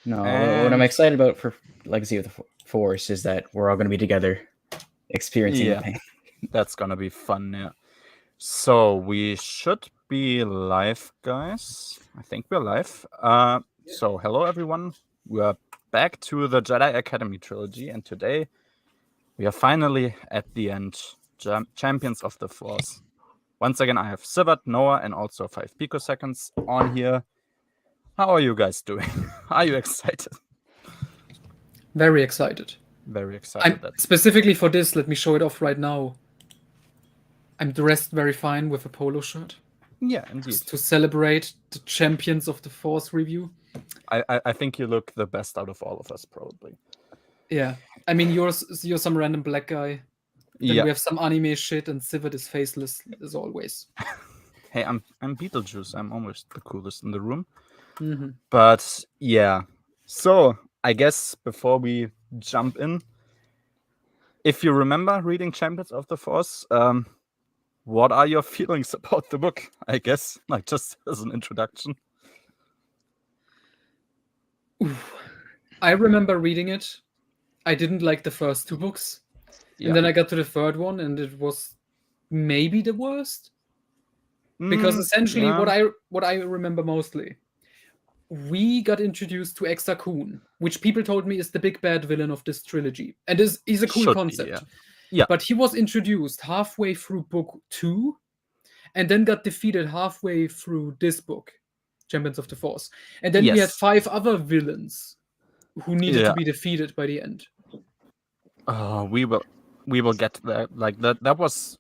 No, what I'm And excited about for Legacy of the Force is that we're all going to be together, experiencing the pain. that's gonna be fun. Yeah. So we should be live, guys. I think we're live. So hello everyone. We are back to the Jedi Academy trilogy, and today we are finally at the end, champions of the Force. Once again, I have Sivat, Noah, and also 5 picoseconds on here. How are you guys doing? Are you excited? Very excited. Very excited. Specifically for this, let me show it off right now. I'm dressed very fine with a polo shirt. Yeah, indeed. To celebrate the Champions of the Force review. I think you look the best out of all of us, probably. Yeah. I mean, you're some random black guy. Then we have some anime shit, and Sivert is faceless as always. Hey, I'm Beetlejuice. I'm almost the coolest in the room. Mm-hmm. But yeah. So I guess before we jump in, if you remember reading Champions of the Force, what are your feelings about the book? I guess, like, just as an introduction. I remember reading it. I didn't like the first 2 books. And then I got to the third one, and it was maybe the worst. Because essentially, what I remember mostly, we got introduced to Exar Kun, which people told me is the big bad villain of this trilogy. And he's a cool concept. Yeah. But he was introduced halfway through book 2, and then got defeated halfway through this book, Champions of the Force. And then we had 5 other villains who needed to be defeated by the end. We will get there. Like that was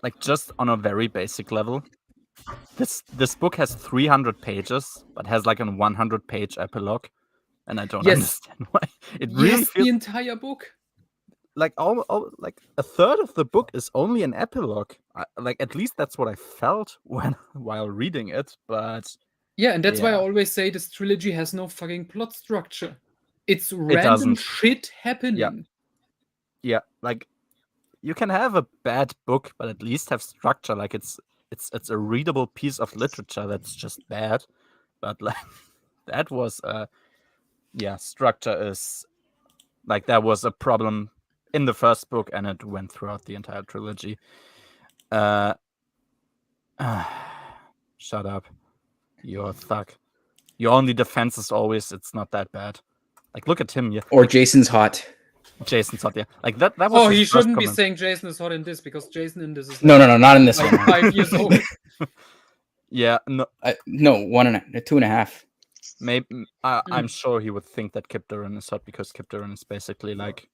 like just on a very basic level. This book has 300 pages, but has like a 100-page epilogue, and I don't understand why. It really feels the entire book. Like like a third of the book is only an epilogue. Like at least that's what I felt while reading it. But yeah, and that's why I always say this trilogy has no fucking plot structure. It's random shit happening. Yeah, like you can have a bad book, but at least have structure. Like it's a readable piece of literature that's just bad. But like that was structure is like that was a problem in the first book, and it went throughout the entire trilogy. Shut up. You're a thug. Your only defense is always it's not that bad. Like look at him. Yeah. Or Jason's hot. Jason's hot, yeah. Like that was Oh, he shouldn't be saying Jason is hot in this, because Jason in this is like, no, not in this like one. 5 years old. Yeah, no, 2.5. Maybe I'm sure he would think that Kip Duran is hot, because Kip Duran is basically like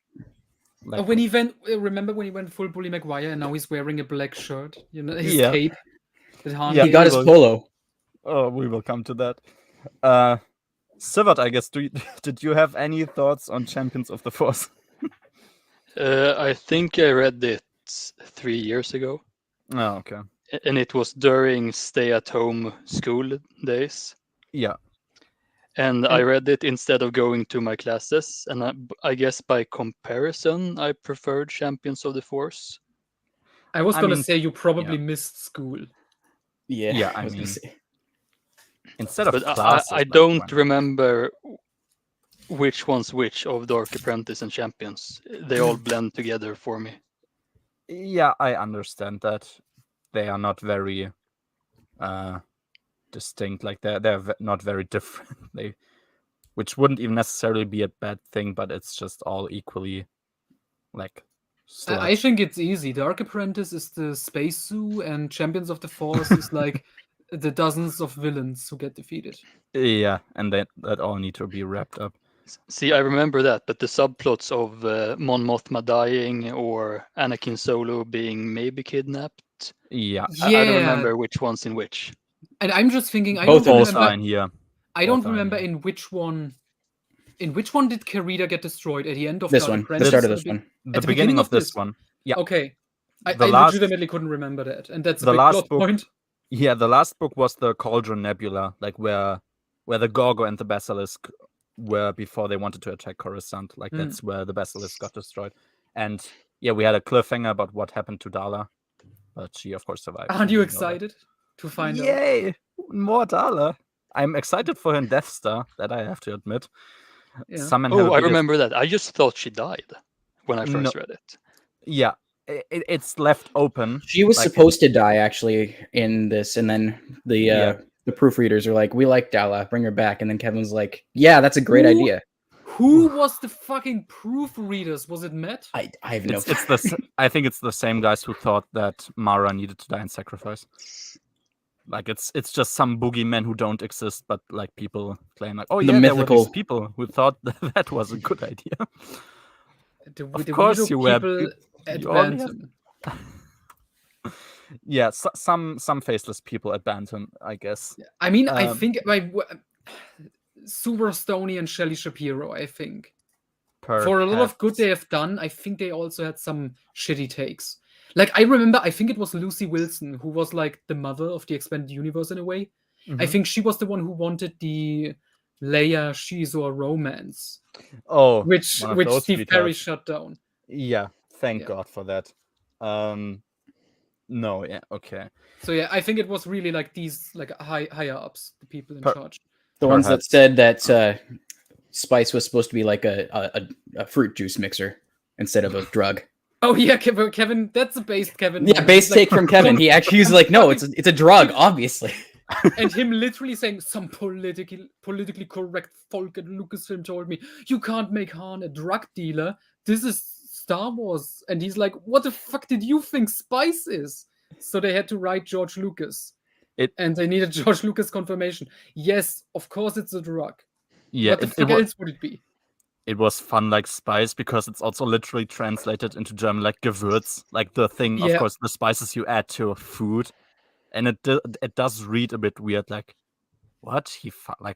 when he went. Remember when he went full Bully McGuire, and now he's wearing a black shirt. You know, his cape. Yeah, he got his polo. Oh, we will come to that. Sivat, I guess. Did you have any thoughts on Champions of the Force? I think I read it 3 years ago. Oh, okay. And it was during stay-at-home school days. Yeah. And I read it instead of going to my classes. And I guess by comparison, I preferred Champions of the Force. I was going to say you probably missed school. Yeah, I mean, instead of classes. I don't remember which one's which of Dark Apprentice and Champions. They all blend together for me. Yeah, I understand that. They are not very distinct. Like they're not very different. Which wouldn't even necessarily be a bad thing, but it's just all equally like. I think it's easy. Dark Apprentice is the space zoo, and Champions of the Force is like the dozens of villains who get defeated. Yeah, and that all need to be wrapped up. See, I remember that, but the subplots of Mon Mothma dying or Anakin Solo being maybe kidnapped. Yeah. I don't remember which one's in which. And I'm just thinking, I don't remember in which one. In which one did Karita get destroyed? At the end of this one? The start of this one. The beginning of this one. Yeah. Okay. I legitimately couldn't remember that, and that's a big plot point. Yeah, the last book was the Cauldron Nebula, like where the Gorgo and the Basilisk were before they wanted to attack Coruscant. Like that's where the Basilisk got destroyed. And yeah, we had a cliffhanger about what happened to Darla, but she of course survived. Aren't you excited to find out? Yay! More Darla. I'm excited for her in Death Star, that I have to admit. Yeah. Some men have a I bigger- remember that. I just thought she died when I first read it. Yeah, it's left open. She was like, supposed to die actually in this, and then the proofreaders are like, "We like Dala, bring her back." And then Kevin's like, "Yeah, that's a great idea." Who was the fucking proofreaders? Was it Matt? I have no. I think it's the same guys who thought that Mara needed to die in sacrifice. Like it's just some boogeymen who don't exist, but like people claim like, oh The yeah, there were mythical- these people who thought that was a good idea. The course weirdo you were people at you only Bantam. Yeah, some faceless people at Bantam, I guess. I mean, I think Super Stoney and Shelley Shapiro, I think. For a lot of good they have done, I think they also had some shitty takes. Like, I remember, I think it was Lucy Wilson, who was like the mother of the expanded universe in a way. I think she was the one who wanted the Leia Shizor romance. Oh, which Steve Perry sweethearts. shut down. Yeah, thank Yeah. God for that. No, yeah, okay. So yeah, I think it was really like these like higher ups, the people in charge. The ones that Perhaps. said that spice was supposed to be like a fruit juice mixer instead of a drug. Oh yeah, Kevin, that's a base Kevin. Yeah, moment. base He's like, take from Kevin. He actually was like, "No, it's a drug, obviously." and him literally saying some politically correct folk at Lucasfilm told me you can't make Han a drug dealer. This is Star Wars, and he's like, "What the fuck did you think spice is?" So they had to write George Lucas, and they needed George Lucas confirmation. Yes, of course it's a drug. Yeah, what the fuck else would it be? It was fun like spice because it's also literally translated into German like Gewürz, like the thing, of course, the spices you add to food, and it does read a bit weird. Like, what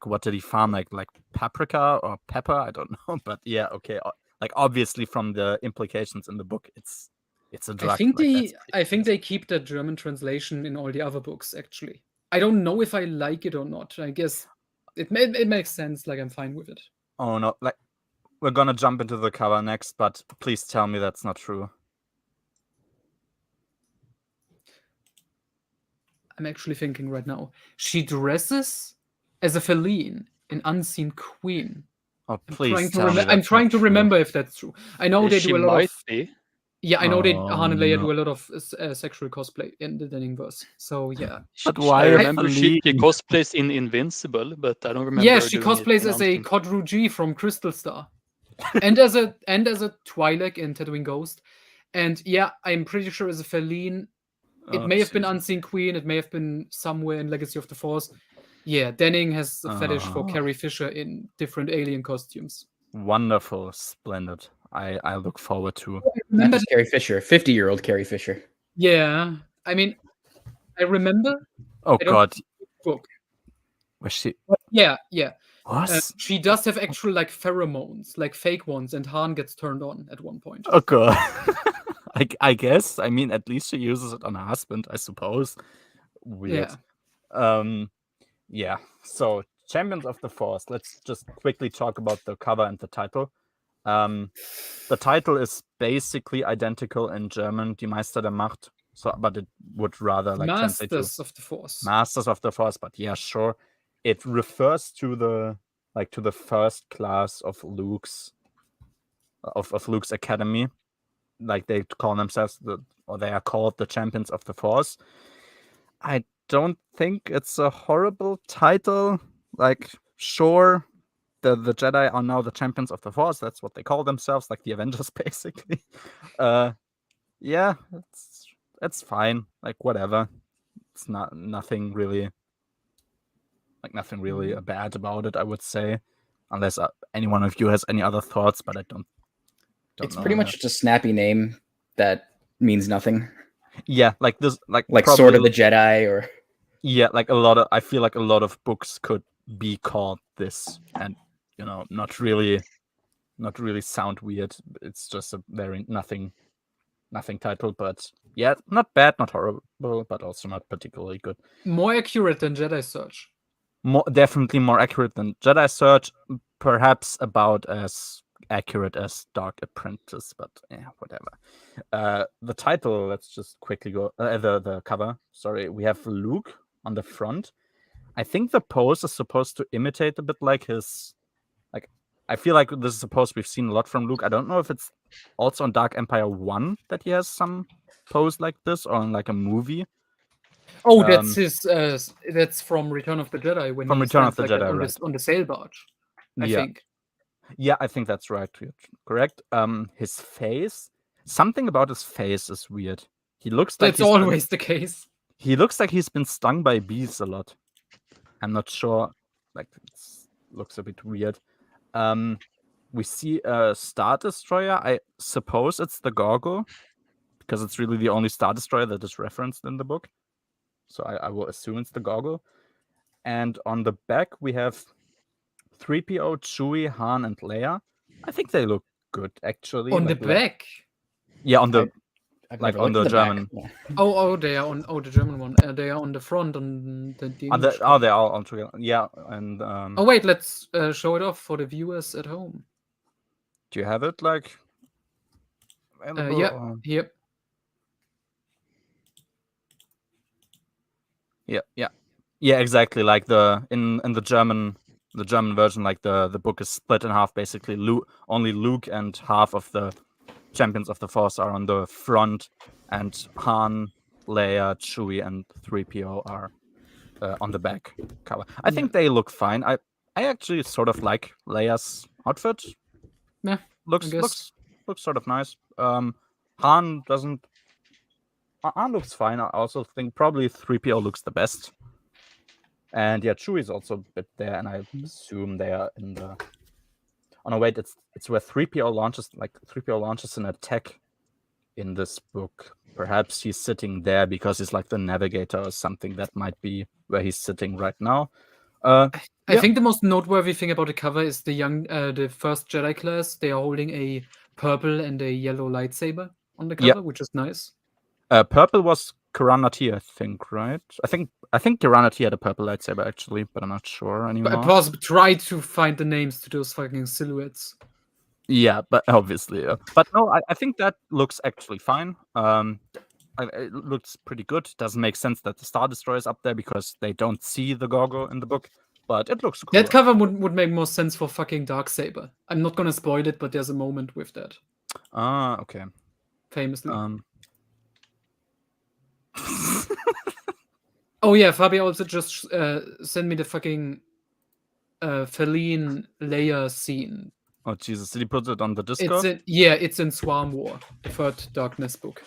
what did he farm? Like paprika or pepper? I don't know, but yeah, okay. Like obviously from the implications in the book, it's a drug. I think they keep the German translation in all the other books. Actually, I don't know if I like it or not. I guess it makes sense. Like I'm fine with it. Oh no, like. We're gonna jump into the cover next, but please tell me that's not true. I'm actually thinking right now. She dresses as a feline in Unseen Queen. Oh, please I'm trying to remember if that's true. I know they do a lot of. Be. Yeah, I know Han and Leia do a lot of sexual cosplay in the Denningverse. So yeah. But why? I remember she cosplays in Invincible, but I don't remember. Yeah, she cosplays as a Kodru G from Crystal Star. and as a Twi'lek in Tatooine Ghost, and yeah, I'm pretty sure as a feline, it may have been Unseen Queen, it may have been somewhere in Legacy of the Force. Yeah, Denning has a fetish for Carrie Fisher in different alien costumes. Wonderful, splendid. I look forward to. Not just Carrie Fisher, 50-year-old Carrie Fisher. Yeah, I mean, I remember. Oh God. Book. Was she? Yeah. What? She does have actual like pheromones, like fake ones, and Han gets turned on at one point. Oh God. I guess. I mean, at least she uses it on her husband, I suppose. Weird. Yeah. So, Champions of the Force. Let's just quickly talk about the cover and the title. The title is basically identical in German, Die Meister der Macht. So, but it would rather like Masters of the Force. Masters of the Force, but yeah, sure. It refers to the first class of Luke's academy. Like they call themselves they are called the Champions of the Force. I don't think it's a horrible title. Like, sure, the Jedi are now the Champions of the Force. That's what they call themselves, like the Avengers, basically. Yeah, it's fine. Like, whatever. It's nothing really bad about it, I would say, unless any one of you has any other thoughts. But I don't it's know pretty much just a snappy name that means nothing. Yeah, like this, like Sword of the Jedi, or yeah, like I feel like a lot of books could be called this, and not really sound weird. It's just a very nothing title, but yeah, not bad, not horrible, but also not particularly good. More accurate than Jedi Search. Definitely more accurate than Jedi Search. Perhaps about as accurate as Dark Apprentice, but yeah, whatever. The title, let's just quickly go. The cover. Sorry, we have Luke on the front. I think the pose is supposed to imitate a bit like his, like I feel like this is supposed we've seen a lot from Luke. I don't know if it's also on Dark Empire 1 that he has some pose like this, or in like a movie. Oh, that's his. That's from Return of the Jedi when From he Return of stands the like Jedi, that right. on the sail barge. I think. Yeah, I think that's right. Correct. His face. Something about his face is weird. He looks like That's always the case. He looks like he's been stung by bees a lot. I'm not sure. Like, it looks a bit weird. We see a Star Destroyer. I suppose it's the Gorgo, because it's really the only Star Destroyer that is referenced in the book. So I will assume it's the Gorgo. And on the back, we have 3PO, Chewie, Han, and Leia. I think they look good, actually. On the back? Yeah, on the I've like never on looked the at German. back. Yeah. Oh, they are on. Oh, the German one. They are on the front on the English. They're all on together. Yeah, and Oh wait, let's show it off for the viewers at home. do you have it like available? Yeah. Yep. Yeah, exactly. Like in the German version, like the book is split in half. Basically, only Luke and half of the champions of the Force are on the front, and Han, Leia, Chewie, and 3PO are on the back cover. I think they look fine. I actually sort of like Leia's outfit. Yeah, looks sort of nice. Han doesn't. Han looks fine. I also think probably 3PO looks the best. And yeah, Chewie is also a bit there, and I assume they are in the. Oh no, wait, it's where 3PO launches. Like 3PO launches an attack in this book. Perhaps he's sitting there because he's like the navigator or something. That might be where he's sitting right now. I think the most noteworthy thing about the cover is the first Jedi class. They are holding a purple and a yellow lightsaber on the cover, which is nice. Purple was Karanati, I think, right? I think Karanati had a purple lightsaber actually, but I'm not sure anymore. But pause. Try to find the names to those fucking silhouettes. Yeah, but obviously, but no, I think that looks actually fine. It looks pretty good. It doesn't make sense that the Star Destroyer is up there because they don't see the Gorgo in the book, but it looks cool. That cover would make more sense for fucking Darksaber. I'm not gonna spoil it, but there's a moment with that. Ah, okay. Famously. Oh yeah, Fabi also just sent me the fucking Feline Leia scene. Oh Jesus, did he put it on the Discord? It's in Swarm War, the third Darkness book.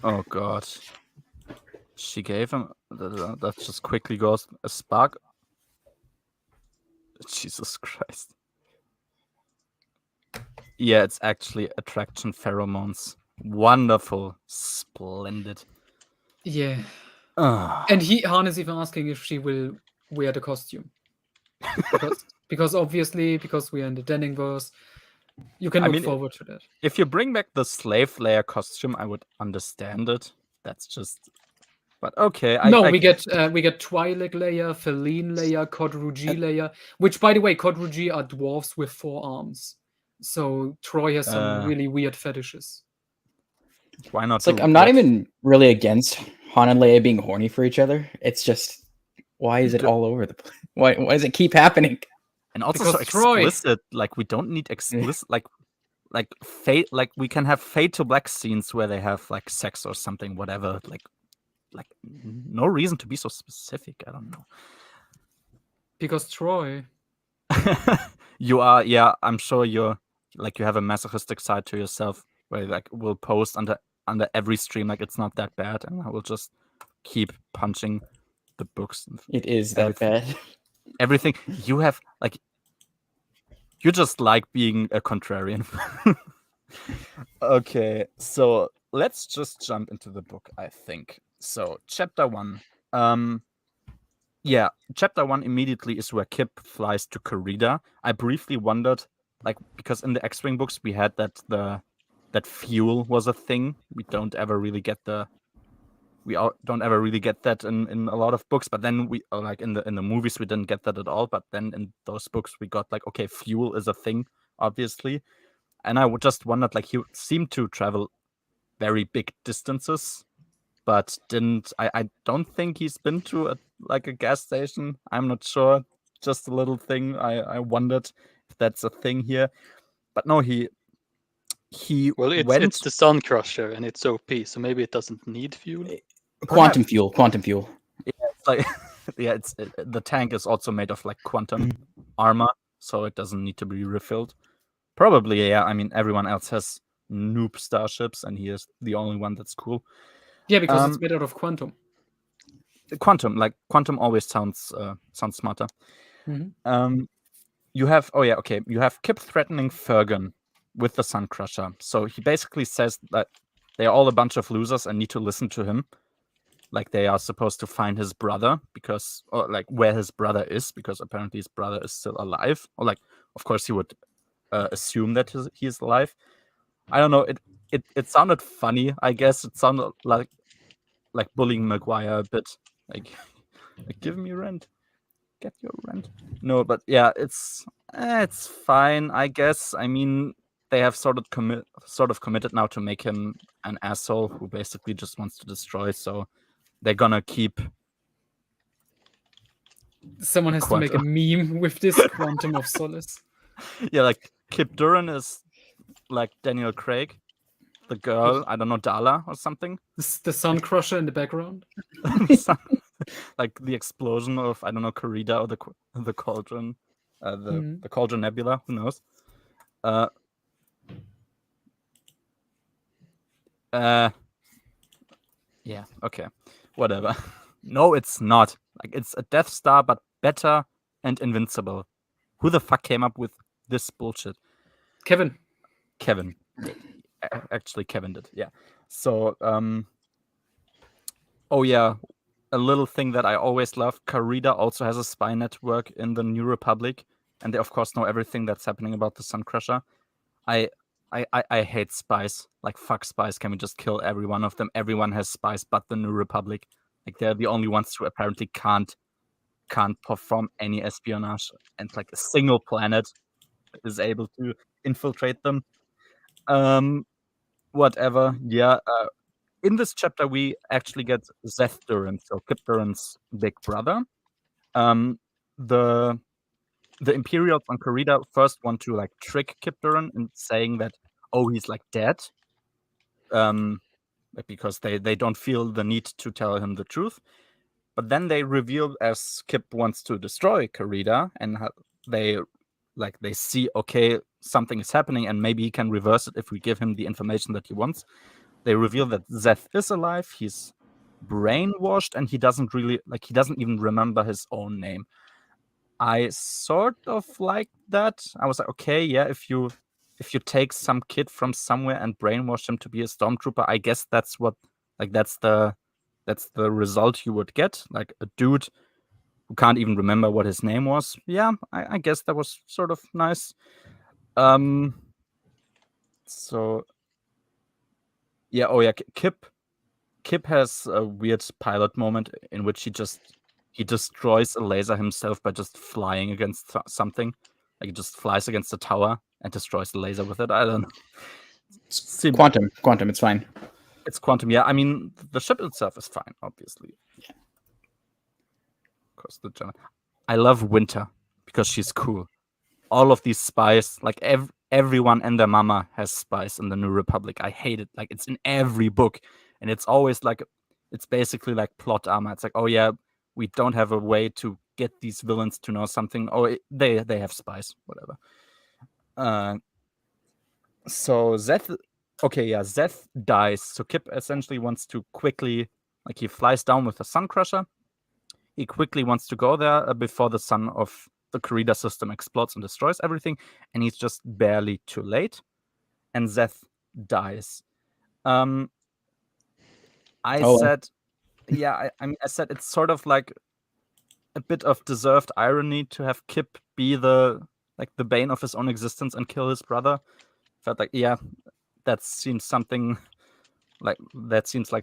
Oh god. She gave him that just quickly goes a spark. Jesus Christ. Yeah, it's actually attraction pheromones. Wonderful. Splendid. Yeah. And Han is even asking if she will wear the costume. Because obviously, because we are in the Denningverse, you can look forward to that. If you bring back the slave Leia costume, I would understand it. That's just. But okay. We get Twi'lek Leia, Feline Leia, Kodruji Leia, which, by the way, Kodruji are dwarves with 4 arms. So Troy has some really weird fetishes. Why not? It's like I'm not even really against Han and Leia being horny for each other. It's just, why is it all over the place? Why does it keep happening? And also because so explicit. Like we don't need explicit. like fate. Like we can have fade to black scenes where they have like sex or something, whatever. Like no reason to be so specific. I don't know. Because Troy. You are, yeah. I'm sure you're like you have a masochistic side to yourself where you, like will post under every stream like it's not that bad, and I will just keep punching the books. It is that bad. Everything you have, like you just like being a contrarian. Okay, so let's just jump into the book, I think. So chapter 1. Yeah, chapter 1 immediately is where Kip flies to Corrida. I briefly wondered, like, because in the X-Wing books we had that fuel was a thing. We don't ever really get that in a lot of books. But then we like in the movies we didn't get that at all. But then in those books we got like, okay, fuel is a thing, obviously. And I just wondered, like, he seemed to travel very big distances, but I don't think he's been to a gas station. I'm not sure. Just a little thing. I wondered that's a thing here. But no, he Well, it's went. the Sun Crusher and it's OP, so maybe it doesn't need fuel. Quantum fuel. It's like the tank is also made of like quantum armor, so it doesn't need to be refilled. Probably, yeah. I mean, everyone else has noob starships, and he is the only one that's cool. Yeah, because it's made out of quantum. Quantum always sounds smarter. You have you have Kip threatening Fergan with the Sun Crusher. So he basically says that they are all a bunch of losers and need to listen to him. Like they are supposed to find his brother or like where his brother is, because apparently his brother is still alive. Or like, of course, he would assume that he is alive. I don't know. It sounded funny. I guess it sounded like bullying Maguire a bit. Like give me rent, get your rent. No, but yeah, it's fine. I guess. I mean, they have sort of committed now to make him an asshole who basically just wants to destroy. So they're gonna keep. Someone has to make a meme with this Quantum of Solace. Yeah, like Kip Duran is like Daniel Craig. The girl, I don't know, Dala or something. The Sun Crusher in the background. Like the explosion of, I don't know, Corrida or the Cauldron, the Cauldron Nebula. Who knows? Yeah. Okay. Whatever. No, it's not. Like it's a Death Star, but better and invincible. Who the fuck came up with this bullshit? Kevin. Actually, Kevin did. Yeah. So, oh yeah, a little thing that I always love. Corrida also has a spy network in the New Republic, and they of course know everything that's happening about the Sun Crusher. I hate spies. Like, fuck spies. Can we just kill every one of them? Everyone has spies but the New Republic. Like, they're the only ones who apparently can't perform any espionage, and like a single planet is able to infiltrate them. Whatever. Yeah. In this chapter, we actually get Zeth Duran, so Kip Duran's big brother. The Imperials on Corrida first want to like trick Kip Duran in saying that, oh, he's like dead, because they don't feel the need to tell him the truth. But then they reveal, as Kip wants to destroy Corrida, and they see, okay, something is happening, and maybe he can reverse it if we give him the information that he wants. They reveal that Zeth is alive. He's brainwashed, and he doesn't even remember his own name. I sort of like that. I was like, okay, yeah, if you take some kid from somewhere and brainwash him to be a stormtrooper, I guess that's the result you would get. Like a dude who can't even remember what his name was. Yeah, I guess that was sort of nice. So yeah, oh yeah, Kip has a weird pilot moment in which he destroys a laser himself by just flying against something. Like he just flies against a tower and destroys the laser with it. I don't know. Quantum, it's fine. It's quantum, yeah. I mean, the ship itself is fine, obviously. Yeah. Of course, I love Winter because she's cool. All of these spies, like everyone and their mama has spies in the New Republic. I hate it. Like it's in every book, and it's always like it's basically like plot armor. It's like, oh yeah, we don't have a way to get these villains to know something. Oh, they have spies, whatever. So Zeth dies. So Kip essentially wants to quickly, like he flies down with the Sun Crusher. He quickly wants to go there before the sun of the Corrida system explodes and destroys everything, and he's just barely too late. And Zeth dies. I said it's sort of like a bit of deserved irony to have Kip be the bane of his own existence and kill his brother. Felt like, yeah, that seems like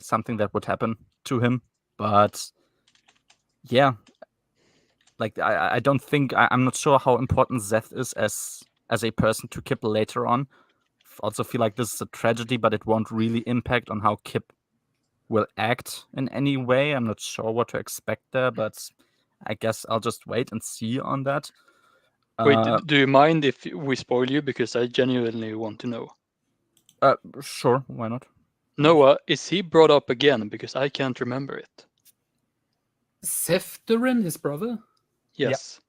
something that would happen to him. But yeah, like I don't think I'm not sure how important Zeth is as a person to Kip later on. Also feel like this is a tragedy, but it won't really impact on how Kip will act in any way. I'm not sure what to expect there, but I guess I'll just wait and see on that. Wait, do you mind if we spoil you? Because I genuinely want to know. Sure, why not? Noah, is he brought up again? Because I can't remember it. Sefterin, his brother? Yes.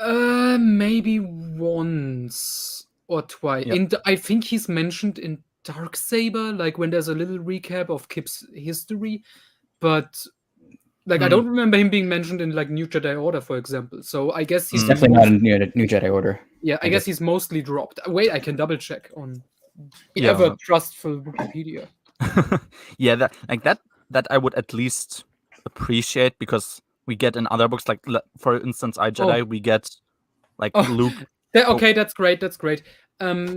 Maybe once or twice. Yeah. I think he's mentioned in Darksaber, like when there's a little recap of Kip's history, but like I don't remember him being mentioned in like New Jedi Order, for example. So I guess he's Definitely not in New Jedi Order. Yeah, I guess he's mostly dropped. Wait, I can double check on Yeah. ever trustful Wikipedia. Yeah, that I would at least appreciate, because we get in other books, like for instance, iJedi, we get like Luke. Okay, that's great. That's great.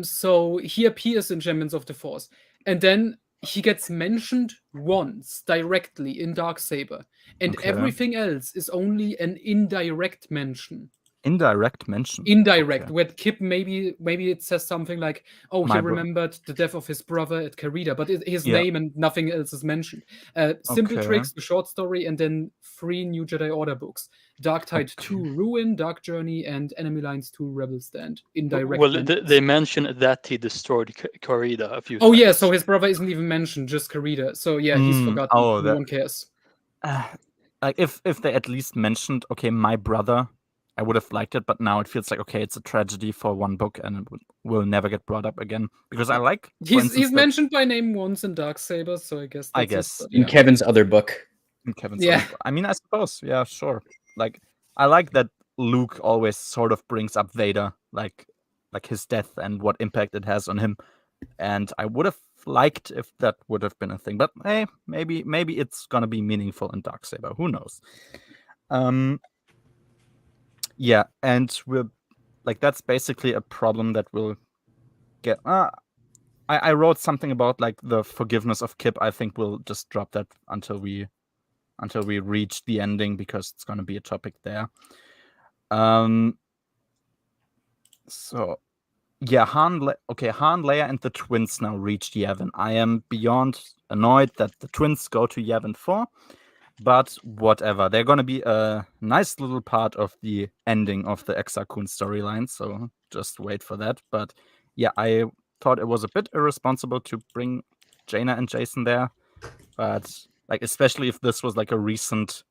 So he appears in Champions of the Force, and then he gets mentioned once directly in Darksaber, and everything else is only an indirect mention. Indirect mention. Indirect, where Kip maybe it says something like, "Oh, he remembered the death of his brother at Carida," but his name and nothing else is mentioned. Simple Tricks, the short story, and then 3 New Jedi Order books: Dark Tide 2, Ruin, Dark Journey, and Enemy Lines 2, Rebel Stand. Indirect. Well, they mention that he destroyed Carida a few times. Oh yeah, so his brother isn't even mentioned, just Carida. So yeah, he's forgotten. Oh, no one cares. Like if they at least mentioned, okay, my brother, I would have liked it, but now it feels like, okay, it's a tragedy for one book and it will never get brought up again. Because I like he's mentioned by name once in Darksaber, so I guess that's it, in Kevin's other book. Other book. I mean, I suppose, yeah, sure. Like I like that Luke always sort of brings up Vader, like his death and what impact it has on him. And I would have liked if that would have been a thing, but hey, maybe it's gonna be meaningful in Darksaber. Who knows? Yeah, and we're like, that's basically a problem that we'll get. I wrote something about like the forgiveness of Kip. I think we'll just drop that until we reach the ending, because it's gonna be a topic there. So yeah, Han, Leia and the twins now reached Yavin. I am beyond annoyed that the twins go to Yavin 4, but whatever. They're gonna be a nice little part of the ending of the Exar Kun storyline, so just wait for that. But yeah, I thought it was a bit irresponsible to bring Jaina and Jason there, but like, especially if this was like a recent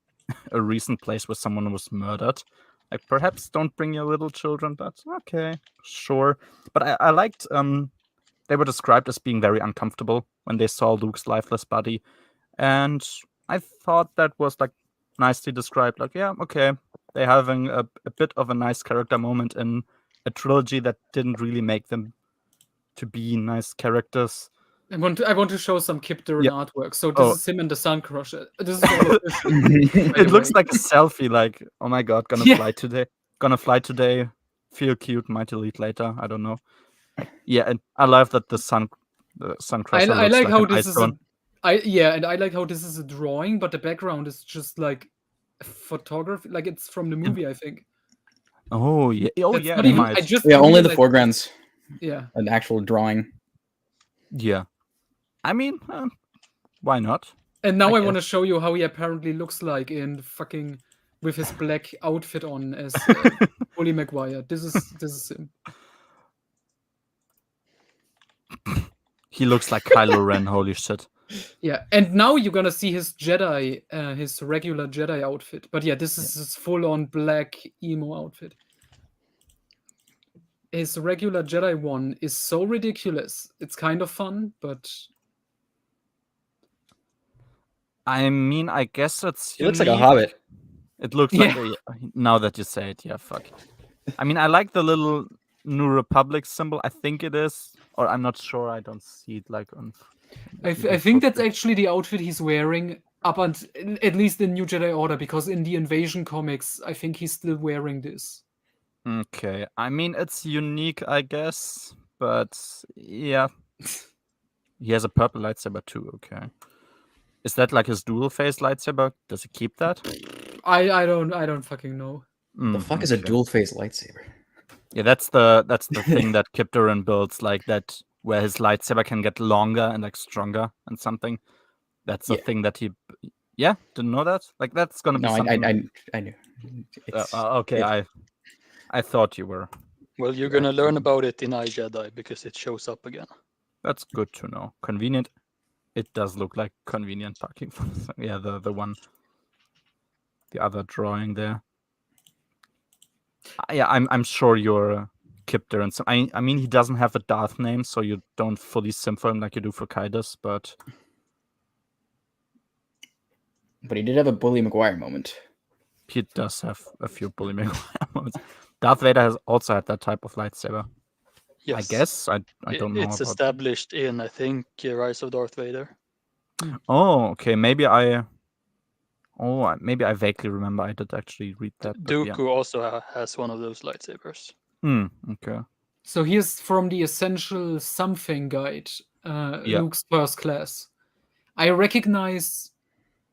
place where someone was murdered. Like, perhaps don't bring your little children, but okay, sure. But I liked, they were described as being very uncomfortable when they saw Luke's lifeless body. And I thought that was like nicely described. Like, yeah, okay, they're having a bit of a nice character moment in a trilogy that didn't really make them to be nice characters. I want to show some Kip Duran artwork. So this is him and the Sun Crusher. This is all it looks like a selfie. Like, oh my god, gonna fly today. Feel cute, might delete later. I don't know. Yeah, and I love that the Sun Crusher. I like how this is and I like how this is a drawing, but the background is just like photography. Like, it's from the movie, I think. Oh yeah. Oh yeah. Only the foregrounds. Yeah. An actual drawing. Yeah. I mean, why not? And now I want to show you how he apparently looks like in fucking with his black outfit on as Bully McGuire. This is him. He looks like Kylo Ren. Holy shit. Yeah, and now you're gonna see his his regular Jedi outfit. But yeah, this is his full-on black emo outfit. His regular Jedi one is so ridiculous. It's kind of fun, but I mean, I guess it's. He looks like a hobbit. It looks like now that you say it, yeah, fuck. I mean, I like the little New Republic symbol. I think it is, or I'm not sure. I don't see it like on. I think that's actually the outfit he's wearing up until at least in New Jedi Order, because in the Invasion comics, I think he's still wearing this. Okay, I mean, it's unique, I guess, but yeah, he has a purple lightsaber too. Okay. Is that like his dual phase lightsaber? Does he keep that? I don't fucking know. The fuck is a dual phase lightsaber? Yeah, that's the thing that Kip Duran builds, like that, where his lightsaber can get longer and like stronger and something. That's the thing that he. Yeah, didn't know that. Like, that's gonna be something. I knew. Okay, I I thought you were. Well, you're gonna learn about it in iJedi because it shows up again. That's good to know. Convenient. It does look like convenient parking. Yeah, the one, the other drawing there. Yeah, I'm sure you're Kip there, and I mean he doesn't have a Darth name, so you don't fully sim for him like you do for Kaidos, but he did have a Bully McGuire moment. he does have a few Bully McGuire moments. Darth Vader has also had that type of lightsaber. Yes. I guess I don't know. It's established in, I think, Rise of Darth Vader. Oh, okay. Maybe I vaguely remember I did actually read that. Dooku also has one of those lightsabers. Okay. So here's from the Essential Something Guide, Luke's first class. I recognize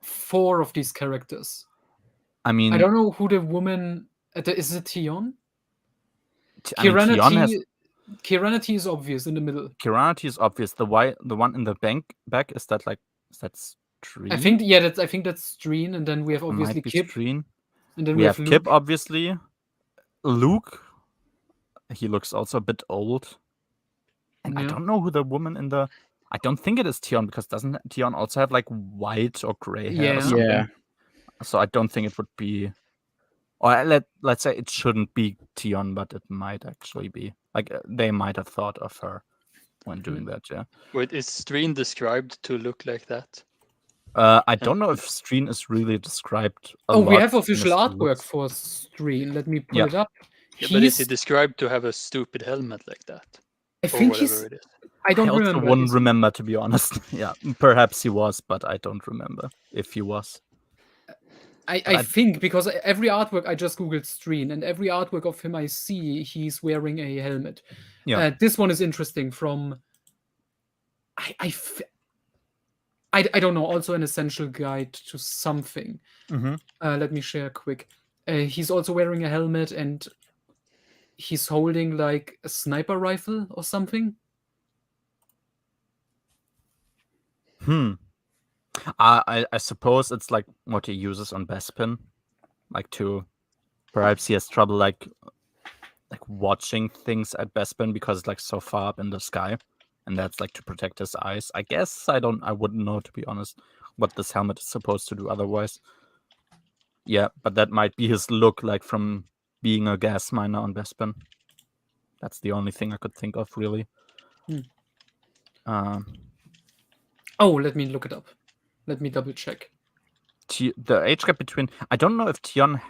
4 of these characters. I mean, I don't know who the woman... is it Tion? Kiranity is obvious in the middle. Kiranity is obvious. The one in the back, is that Streen? I think that's Streen, and then we have obviously Kip. Streen. And then we have Luke. Kip, obviously. Luke, he looks also a bit old. And I don't know who the woman in the... I don't think it is Tion, because doesn't Tion also have white or gray hair or something? Yeah. So I don't think it would be... Or let's say it shouldn't be Tion, but it might actually be. They might have thought of her when doing that, yeah. Wait, is Streen described to look like that? I don't know if Streen is really described a lot. We have official artwork for Streen. Let me pull it up. Yeah, but is he described to have a stupid helmet like that? I think it is. I don't remember. I wouldn't remember, to be honest. Yeah, perhaps he was, but I don't remember if he was. I think, because every artwork, I just googled Streen, and every artwork of him I see, he's wearing a helmet. Yeah. This one is interesting from... I don't know, also an essential guide to something. Let me share quick. He's also wearing a helmet, and he's holding a sniper rifle or something. I suppose it's what he uses on Bespin, to... Perhaps he has trouble watching things at Bespin because it's so far up in the sky, and that's to protect his eyes. I guess I wouldn't know, to be honest, what this helmet is supposed to do otherwise. Yeah, but that might be his look, from being a gas miner on Bespin. That's the only thing I could think of, really. Let me look it up. Let me double check. The age gap between... I don't know if Tion...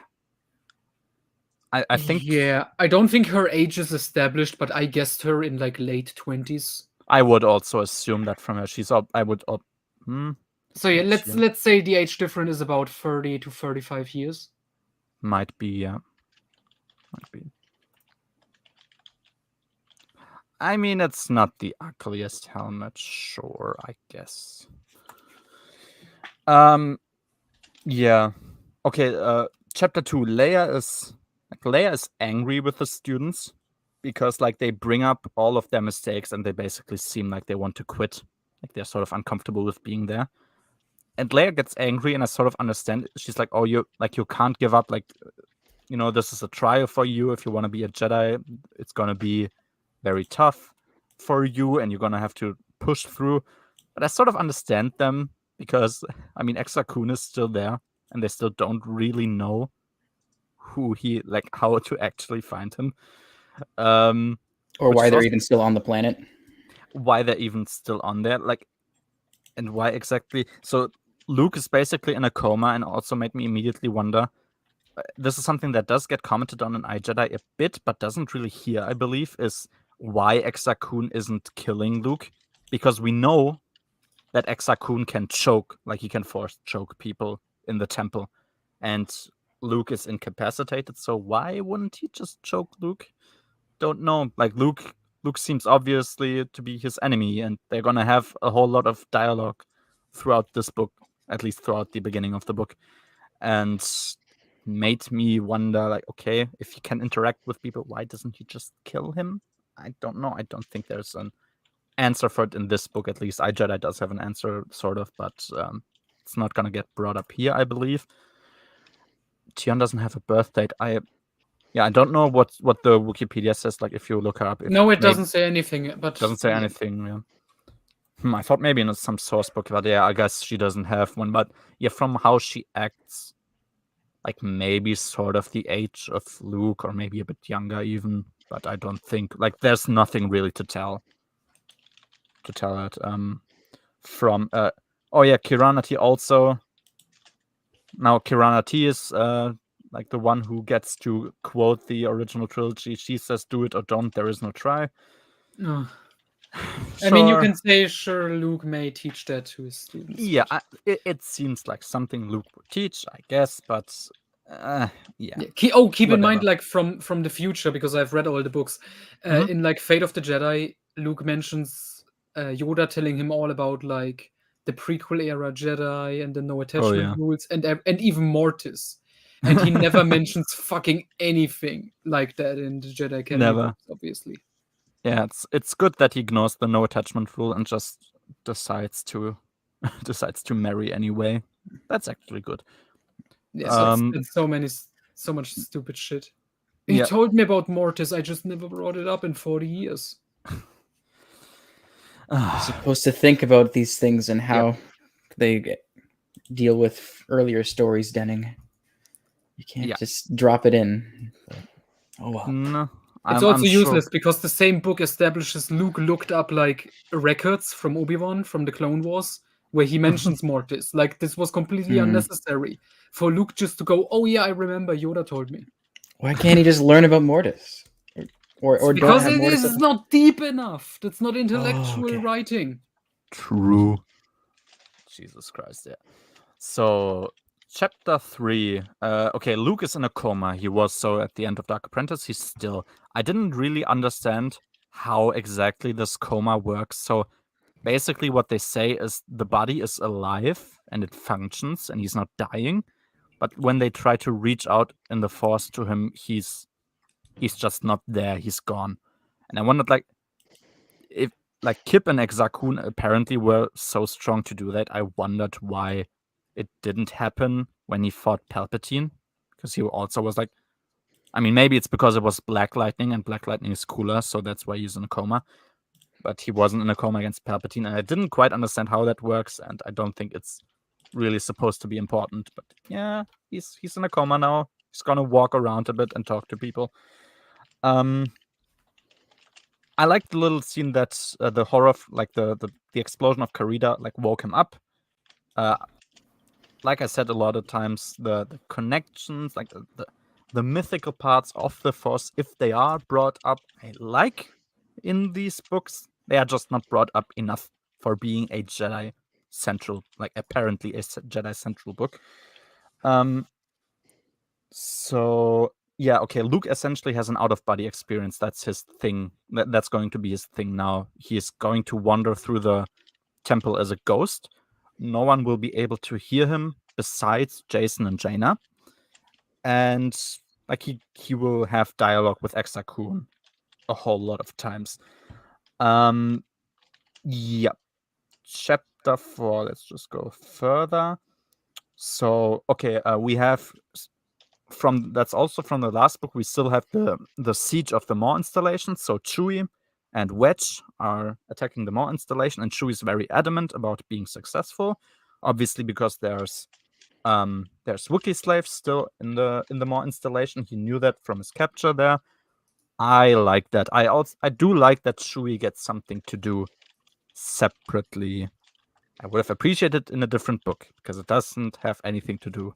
I think... Yeah, I don't think her age is established, but I guessed her in late 20s. I would also assume that from her. I would... So yeah, let's say the age difference is about 30 to 35 years. Might be, yeah. Might be. I mean, it's not the ugliest helmet, sure, I guess. Yeah. Okay, chapter 2. Leia is angry with the students because they bring up all of their mistakes and they basically seem like they want to quit. They're sort of uncomfortable with being there. And Leia gets angry, and I sort of understand. She's like, oh, you can't give up. This is a trial for you. If you want to be a Jedi, it's going to be very tough for you, and you're going to have to push through. But I sort of understand them because, Exar Kun is still there, and they still don't really know who he, how to actually find him. Or why they're even still on the planet. Why they're even still on there. And why exactly. So Luke is basically in a coma, and also made me immediately wonder. This is something that does get commented on in iJedi a bit, but doesn't really here, I believe, is why Exar Kun isn't killing Luke. Because we know that Exar Kun can choke, he can force choke people in the temple. And Luke is incapacitated, so why wouldn't he just choke Luke? Don't know. Luke seems obviously to be his enemy, and they're gonna have a whole lot of dialogue throughout this book, at least throughout the beginning of the book. And made me wonder, okay, if he can interact with people, why doesn't he just kill him? I don't know. I don't think there's an answer for it in this book, at least. iJedi does have an answer, sort of, but it's not gonna get brought up here, I believe. Tion doesn't have a birth date. Yeah, I don't know what the Wikipedia says. Like, if you look her up, No, it doesn't say anything. But doesn't say anything. Yeah. I thought maybe in some source book, but yeah, I guess she doesn't have one. But yeah, from how she acts, like maybe sort of the age of Luke, or maybe a bit younger even. But I don't think there's nothing really to tell it. From oh yeah, Kirana T also. Now Kirana T is like the one who gets to quote the original trilogy. She says, "Do it or don't. There is no try." No. Sure. I mean, you can say, sure, Luke may teach that to his students. Yeah, it seems like something Luke would teach, I guess, but yeah. Keep in mind, Whatever. like from the future, because I've read all the books. Mhm. In like Fate of the Jedi, Luke mentions Yoda telling him all about like the prequel era Jedi and the no attachment yeah. rules and even Mortis. And he never mentions fucking anything like that in the Jedi Academy Never. books, obviously. Yeah, it's good that he ignores the no attachment rule and just decides to marry anyway. That's actually good. Yeah, it's so much stupid shit. He Yeah. told me about Mortis. I just never brought it up in 40 years. You're supposed to think about these things and how they deal with earlier stories, Denning. You can't just drop it in. But, oh well. No, It's also useless because the same book establishes Luke looked up like records from Obi-Wan from the Clone Wars where he mentions Mortis. Like, this was completely unnecessary for Luke just to go, oh yeah, I remember, Yoda told me. Why can't he just learn about Mortis? Or because don't have it Mortis is not deep enough. That's not intellectual okay. writing. True. Jesus Christ, yeah. So, chapter 3. Okay, Luke is in a coma. He was so at the end of Dark Apprentice. He's still. I didn't really understand how exactly this coma works. So, basically, what they say is the body is alive and it functions and he's not dying. But when they try to reach out in the Force to him, he's just not there. He's gone. And I wondered, like, if like Kip and Exakun apparently were so strong to do that, I wondered why it didn't happen when he fought Palpatine, because he also was like, I mean, maybe it's because it was Black Lightning and Black Lightning is cooler, so that's why he's in a coma. But he wasn't in a coma against Palpatine, and I didn't quite understand how that works, and I don't think it's really supposed to be important. But yeah, he's in a coma now. He's gonna walk around a bit and talk to people. I like the little scene that the horror of like the explosion of Karida like woke him up. Like I said a lot of times, the connections, like the mythical parts of the Force, if they are brought up, I like in these books. They are just not brought up enough for being a Jedi central, like apparently a Jedi central book. So yeah, okay. Luke essentially has an out-of-body experience. That's his thing. That's going to be his thing now. He is going to wander through the temple as a ghost. No one will be able to hear him besides Jason and Jaina. And like he will have dialogue with Exar Kun a whole lot of times. Yeah. Chapter 4. Let's just go further. So okay, we have that's also from the last book. We still have the siege of the Maw installation. So Chewie and Wedge are attacking the Maw installation, and Chewie is very adamant about being successful. Obviously, because there's Wookiee slaves still in the Maw installation. He knew that from his capture there. I like that. I do like that Chewie gets something to do separately. I would have appreciated it in a different book because it doesn't have anything to do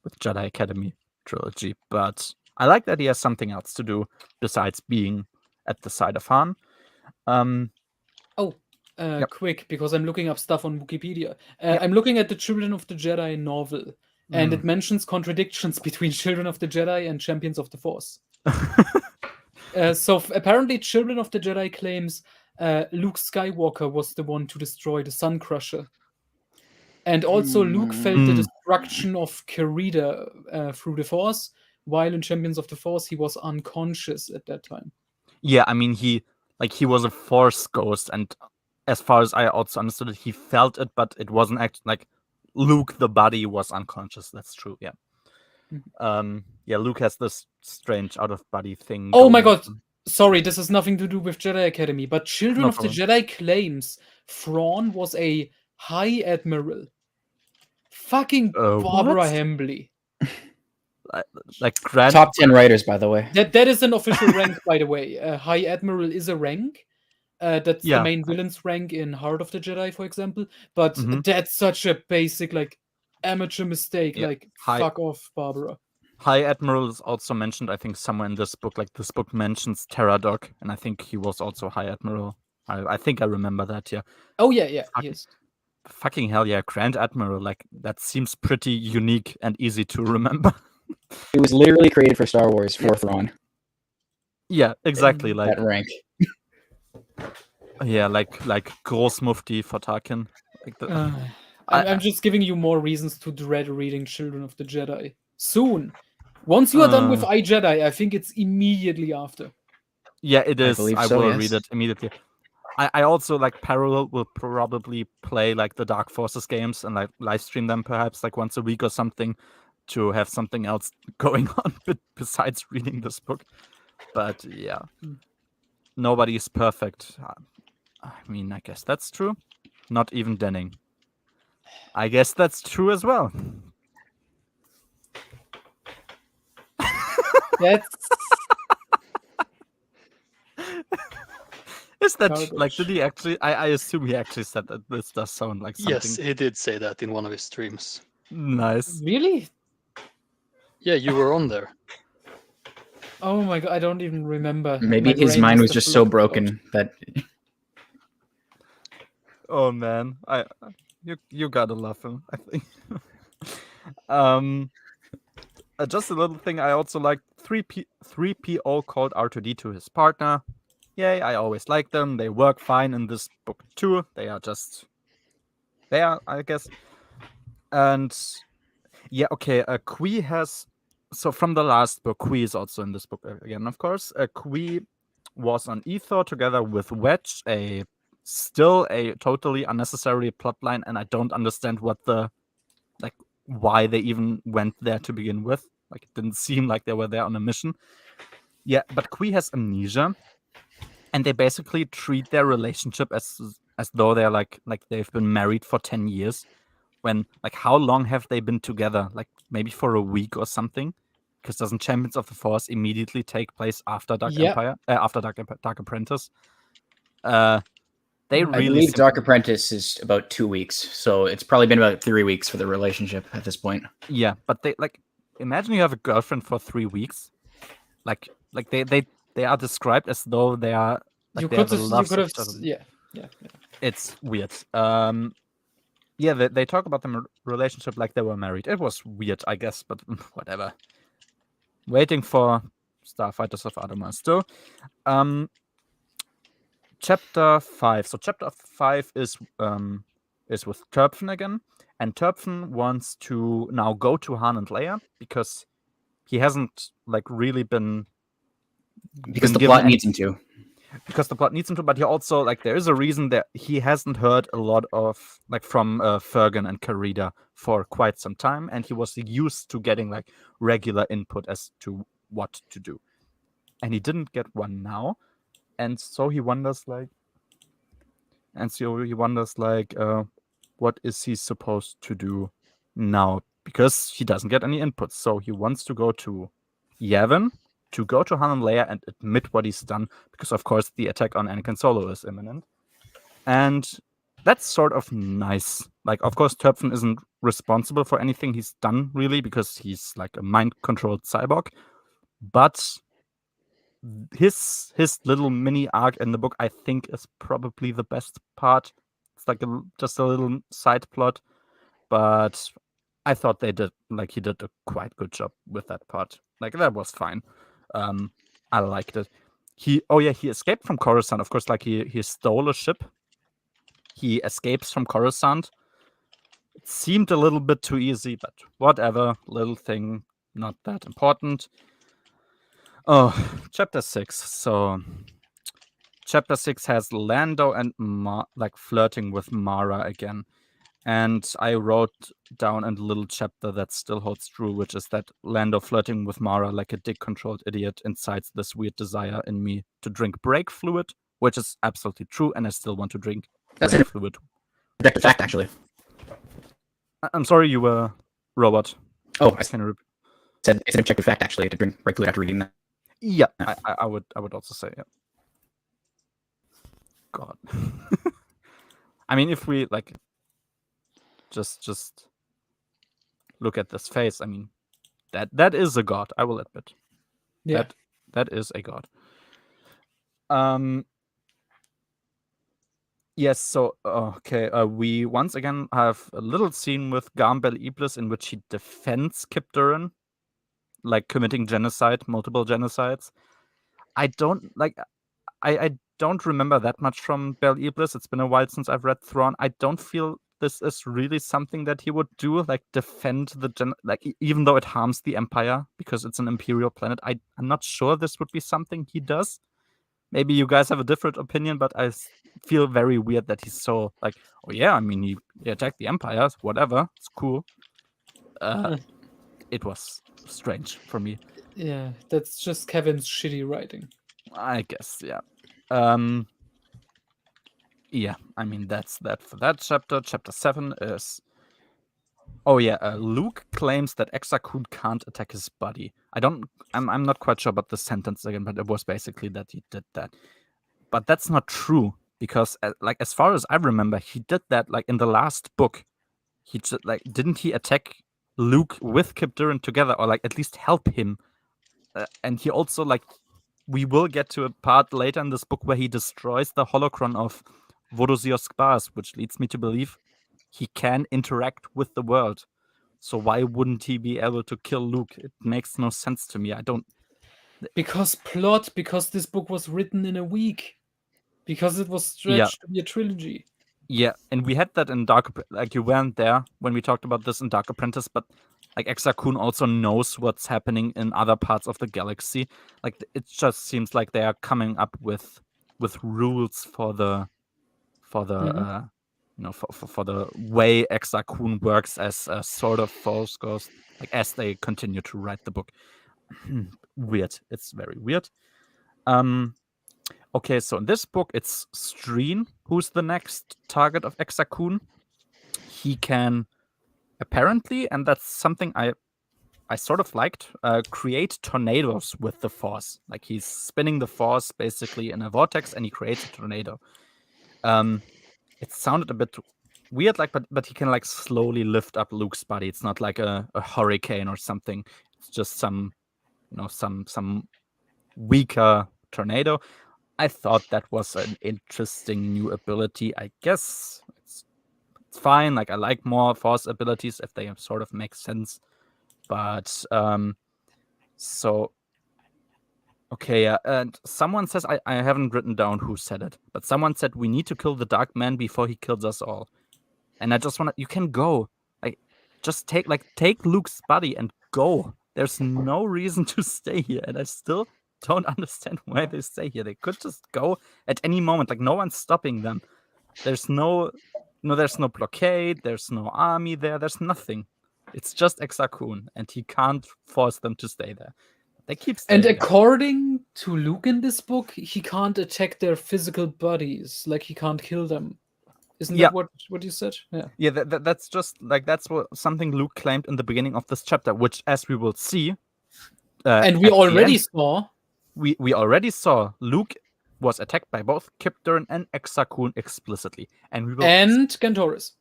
with Jedi Academy trilogy, but I like that he has something else to do besides being at the side of Han. Quick, because I'm looking up stuff on Wikipedia. I'm looking at the Children of the Jedi novel, and it mentions contradictions between Children of the Jedi and Champions of the Force. So apparently, Children of the Jedi claims Luke Skywalker was the one to destroy the Sun Crusher. And also, Luke felt the destruction of Karida through the Force, while in Champions of the Force, he was unconscious at that time. Yeah, I mean, he was a Force ghost, and as far as I also understood it, he felt it, but it wasn't actually like Luke, the body, was unconscious. That's true, yeah. Luke has this strange out-of-body thing. Oh my going god. on. Sorry, this has nothing to do with Jedi Academy, but Children No of the problem. Jedi claims Thrawn was a High Admiral. Fucking Barbara What? Hambly. Like Grand. Top 10 writers, by the way. That is an official rank, by the way. High Admiral is a rank. That's the Yeah. main villain's rank in Heart of the Jedi, for example. But Mhm. that's such a basic, like, amateur mistake. Yeah. Like, High- fuck off, Barbara. High Admiral is also mentioned, I think, somewhere in this book. Like, this book mentions Pterodok, and I think he was also High Admiral. I think I remember that, yeah. Oh, yeah, he Fuck. is. Fucking hell, yeah. Grand Admiral, like, that seems pretty unique and easy to remember. It was literally created for Star Wars for Thrawn, Yeah, exactly. Like, that rank. yeah, like Großmufti for Tarkin. Like I'm just giving you more reasons to dread reading Children of the Jedi. Soon. Once you are done with iJedi, I think it's immediately after. Yeah, it is. believe I so, will yes. read it immediately. I also, like, parallel will probably play, like, the Dark Forces games and, like, live stream them perhaps, like, once a week or something to have something else going on besides reading this book. But, yeah. Nobody is perfect. I mean, I guess that's true. Not even Denning. I guess that's true as well. That's Is that Garbage. like, did he actually? I assume he actually said that this does sound like something. Yes, he did say that in one of his streams. Nice. really? Yeah, you were on there. Oh my god, I don't even remember. Maybe My his brain mind must was have just so blocked out. broken that Oh man, you gotta love him. I think. Just a little thing. I also like 3PO called R2D to his partner. Yay! I always like them. They work fine in this book too. They are just there, I guess. And yeah, okay. Kui has. So from the last book, Kui is also in this book again, of course. Kui was on Ethor together with Wedge, still a totally unnecessary plotline, and I don't understand why they even went there to begin with. Like, it didn't seem like they were there on a mission. Yeah, but Kui has amnesia, and they basically treat their relationship as though they're like they've been married for 10 years. When, like, how long have they been together? Like, maybe for a week or something? Because doesn't Champions of the Force immediately take place after Dark Yeah. Empire? After Dark Apprentice? They I really believe Dark Apprentice is about 2 weeks, so it's probably been about 3 weeks for the relationship at this point. Yeah, but they, like, imagine you have a girlfriend for 3 weeks. Like they are described as though they are like they have a love for each other. yeah. It's weird. Yeah, they talk about their relationship like they were married. It was weird, I guess, but whatever. Waiting for Starfighters of Adama still. Chapter 5. So chapter 5 is with Turpin again, and Turpin wants to now go to Han and Leia because he hasn't, like, really been Because the given plot needs him to. because the plot needs him to, but he also, like, there is a reason that he hasn't heard a lot of, like, from Fergan and Carida for quite some time, and he was used to getting, like, regular input as to what to do, and he didn't get one now, and so he wonders, like, what is he supposed to do now, because he doesn't get any input. So he wants to go to Yavin, to go to Han and Leia and admit what he's done, because of course the attack on Anakin Solo is imminent. And that's sort of nice. Like, of course, Turpin isn't responsible for anything he's done, really, because he's like a mind-controlled cyborg. But his little mini arc in the book, I think, is probably the best part. It's like just a little side plot, but I thought he did a quite good job with that part. Like, that was fine. I liked it. He escaped from Coruscant. Of course, like, he stole a ship. He escapes from Coruscant. It seemed a little bit too easy, but whatever. Little thing, not that important. Oh, chapter 6. So, chapter 6 has Lando and flirting with Mara again. And I wrote down a little chapter that still holds true, which is that Lando flirting with Mara like a dick-controlled idiot incites this weird desire in me to drink brake fluid, which is absolutely true, and I still want to drink brake fluid. Objective fact, actually. I'm sorry, you were robot. Oh, I said it's an objective fact, actually, to drink brake fluid after reading that. Yeah, I would also say, yeah. God. I mean, if we like just look at this face, I mean, that is a god, I will admit. Yeah. That is a god. Yes, so okay, we once again have a little scene with Gambel Iblis in which he defends Kip Duran, like committing genocide, multiple genocides. I don't remember that much from Bel Iblis. It's been a while since I've read Thrawn. I don't feel this is really something that he would do, like defend the even though it harms the Empire because it's an Imperial planet. I'm not sure this would be something he does. Maybe you guys have a different opinion, but I feel very weird that he's so like, oh yeah, I mean he attacked the Empire, whatever, it's cool. It was strange for me. Yeah, that's just Kevin's shitty writing. I guess, yeah. Yeah, I mean that's that for that chapter. Chapter 7 is Luke claims that Exar Kun can't attack his body. I'm not quite sure about the sentence again, but it was basically that he did that. But that's not true because like as far as I remember, he did that like in the last book. He just like didn't he attack Luke with Kip Duran together, or like at least help him? And he also like we will get to a part later in this book where he destroys the holocron of Vodosios Spars, which leads me to believe he can interact with the world. So why wouldn't he be able to kill Luke? It makes no sense to me. I don't. Because this book was written in a week. Because it was stretched to be a trilogy. Yeah, and we had that in Dark, like you weren't there when we talked about this in Dark Apprentice, but like Exar Kun also knows what's happening in other parts of the galaxy. Like it just seems like they are coming up with rules for the for the way Exar Kun works as a sort of Force Ghost, like as they continue to write the book. Weird. It's very weird. Okay, so in this book, it's Streen who's the next target of Exar Kun. He can apparently, and that's something I sort of liked, create tornadoes with the Force. Like he's spinning the Force basically in a vortex, and he creates a tornado. It sounded a bit weird, like, but he can like slowly lift up Luke's body. It's not like a hurricane or something. It's just some weaker tornado. I thought that was an interesting new ability. I guess it's fine. Like I like more Force abilities if they sort of make sense. But so okay, yeah. And someone says I haven't written down who said it, but someone said we need to kill the Dark Man before he kills us all. And I just want to. You can go. Like just take Luke's body and go. There's no reason to stay here, and I still don't understand why they stay here. They could just go at any moment. Like no one's stopping them. There's no blockade. There's no army there. There's nothing. It's just Exar Kun, and he can't force them to stay there. They keep staying And according to Luke in this book, he can't attack their physical bodies. Like he can't kill them. Isn't that what you said? Yeah. Yeah, that's just like that's something Luke claimed in the beginning of this chapter, which, as we will see, and we already saw. We already saw Luke was attacked by both Kip Duran and Exar Kun explicitly, and we will Gantoris.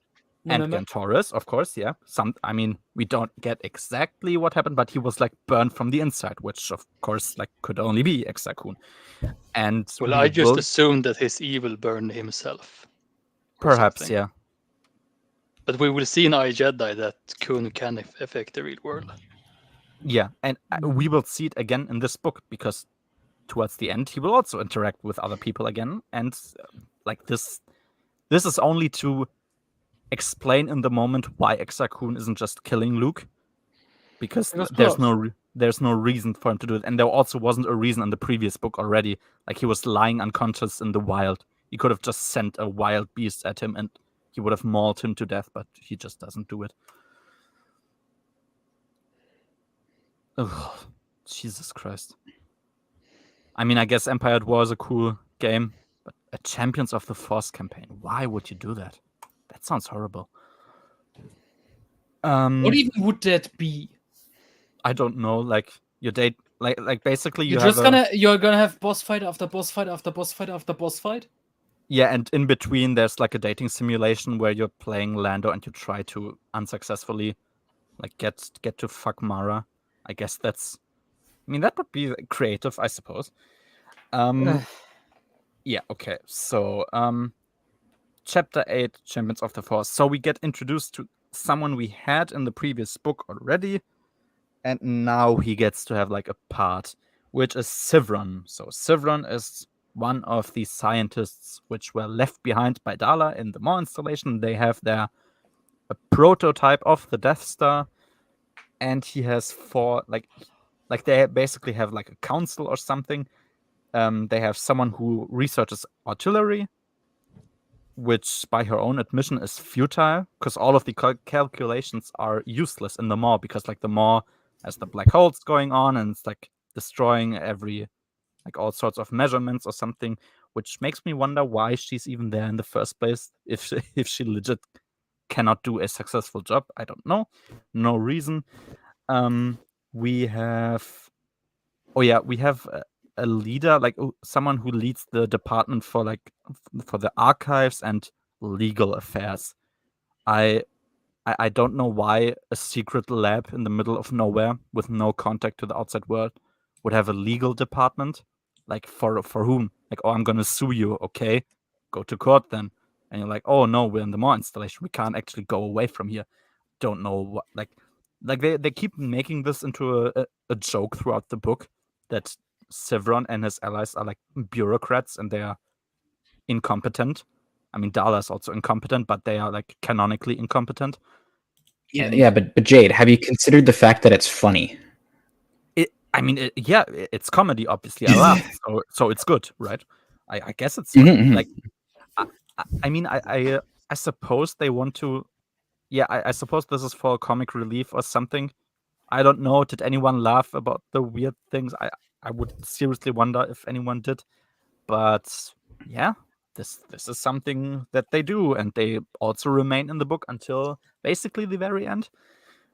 And Gantoris, of course, yeah. I mean, we don't get exactly what happened, but he was like burned from the inside, which of course like could only be Exar Kun. And well, I just assumed that his evil burned himself. Perhaps, yeah. But we will see in iJedi that Kun can affect the real world. Yeah, and we will see it again in this book because towards the end he will also interact with other people again, and like this is only to explain in the moment why Exar Kun isn't just killing Luke, because there's no reason for him to do it, and there also wasn't a reason in the previous book already. Like he was lying unconscious in the wild. He could have just sent a wild beast at him, and he would have mauled him to death, but he just doesn't do it. Ugh, Jesus Christ. I mean, I guess Empire at War is a cool game, but a Champions of the Force campaign, why would you do that? That sounds horrible. What even would that be? I don't know. Like your date, like basically you're gonna have boss fight after boss fight after boss fight after boss fight. Yeah, and in between there's like a dating simulation where you're playing Lando and you try to unsuccessfully like get to fuck Mara. I guess that's. I mean, that would be creative, I suppose. Yeah. Okay. So, Chapter 8, Champions of the Force. So we get introduced to someone we had in the previous book already, and now he gets to have like a part, which is Sivron. So Sivron is one of the scientists which were left behind by Dala in the Maw installation. They have a prototype of the Death Star, and he has 4 like they basically have like a council or something. They have someone who researches artillery, which by her own admission is futile because all of the calculations are useless in the Maw, because like the Maw has the black holes going on and it's like destroying all sorts of measurements or something, which makes me wonder why she's even there in the first place if she legit cannot do a successful job. I don't know. No reason. We have a leader, like someone who leads the department for the archives and legal affairs. I don't know why a secret lab in the middle of nowhere with no contact to the outside world would have a legal department. Like for whom? Like, oh, I'm gonna sue you. Okay, go to court then. And you're like, oh no, we're in the Maw installation. We can't actually go away from here. Don't know what like they keep making this into a joke throughout the book that Sivron and his allies are like bureaucrats and they are incompetent. I mean, Dala is also incompetent, but they are like canonically incompetent. Yeah, but Jade, have you considered the fact that it's funny? It's comedy. Obviously, I laugh, so it's good, right? I guess it's like. I suppose they want to. Yeah, I suppose this is for comic relief or something. I don't know. Did anyone laugh about the weird things? I would seriously wonder if anyone did. But yeah, this is something that they do, and they also remain in the book until basically the very end,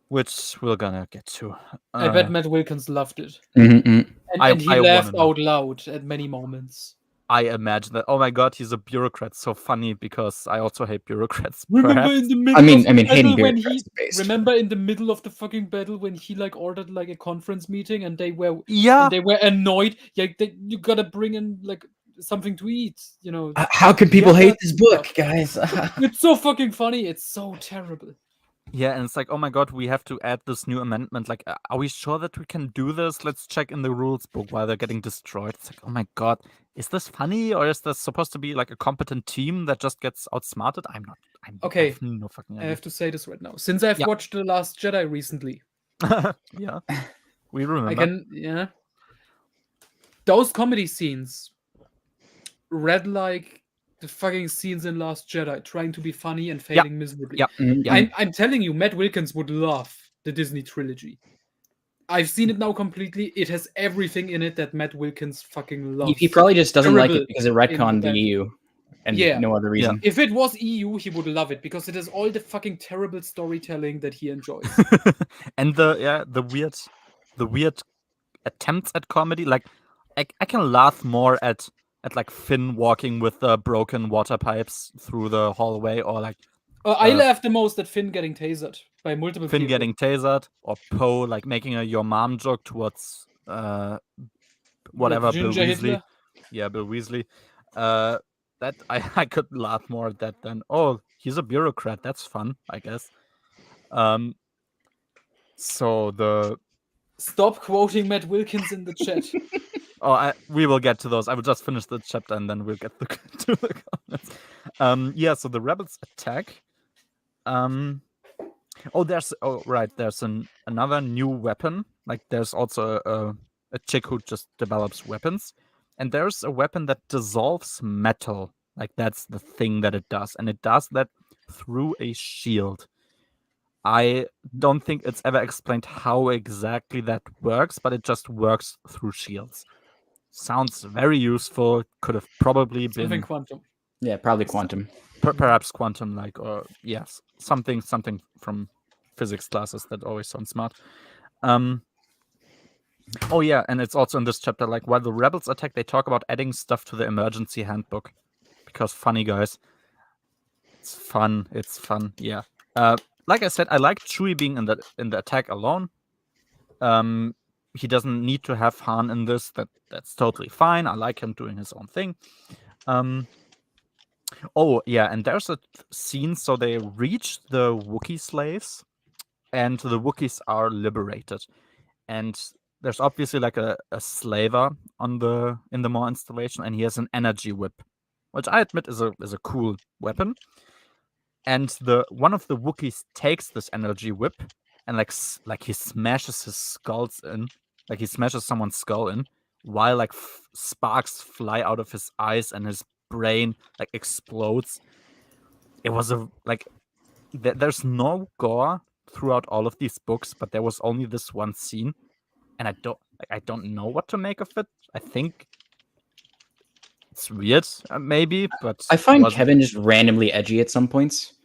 which we're gonna get to. I bet Matt Wilkins loved it. Mm-hmm. And he laughed out loud at many moments. I imagine that. Oh my god, he's a bureaucrat. So funny, because I also hate bureaucrats. Remember in the middle hating bureaucrats remember in the middle of the fucking battle when he like ordered like a conference meeting and they were annoyed. Yeah, you gotta bring in like something to eat. You know. How can people hate this book, guys? It's so fucking funny. It's so terrible. Yeah, and it's like, oh my god, we have to add this new amendment. Like, are we sure that we can do this? Let's check in the rules book while they're getting destroyed. It's like, oh my god, is this funny, or is this supposed to be like a competent team that just gets outsmarted? I'm not. Okay. I have no fucking idea. I have to say this right now. Since I've watched The Last Jedi recently. Yeah, we remember. Those comedy scenes read like the fucking scenes in Last Jedi, trying to be funny and failing miserably. I'm telling you, Matt Wilkins would love the Disney trilogy. I've seen it now completely. It has everything in it that Matt Wilkins fucking loves. He probably just doesn't like it because it retconned the EU and no other reason. If it was EU, he would love it because it has all the fucking terrible storytelling that he enjoys. And the weird attempts at comedy. Like, I can laugh more at like Finn walking with the broken water pipes through the hallway, or like I laughed the most at Finn getting tasered by multiple people. Finn getting tasered, or Poe like making a your mom joke towards whatever Bill Weasley. Hitler? Yeah, Bill Weasley. That I could laugh more at that than, oh, he's a bureaucrat. That's fun, I guess. Stop quoting Matt Wilkins in the chat. We will get to those. I will just finish the chapter and then we'll get to the comments. So the rebels attack. There's another new weapon. Like, there's also a chick who just develops weapons, and there's a weapon that dissolves metal. Like, that's the thing that it does, and it does that through a shield. I don't think it's ever explained how exactly that works, but it just works through shields. Sounds very useful. Could have probably Something been quantum. Yeah, probably quantum. perhaps quantum, like, or yes, something from physics classes that always sound smart. Oh yeah, and it's also in this chapter, like, while the rebels attack, they talk about adding stuff to the emergency handbook. Because funny, guys. It's fun. Yeah. Like I said, I like Chewie being in the attack alone. He doesn't need to have Han in this. That's totally fine. I like him doing his own thing. Oh yeah, and there's a scene. So they reach the Wookiee slaves, and the Wookiees are liberated. And there's obviously like a slaver in the Maw installation, and he has an energy whip, which I admit is a cool weapon. And one of the Wookiees takes this energy whip and like he smashes his skulls in, like he smashes someone's skull in, while like sparks fly out of his eyes and his brain like explodes. It was there's no gore throughout all of these books, but there was only this one scene, and I don't know what to make of it. I think it's weird, maybe, but I find Kevin just randomly edgy at some points.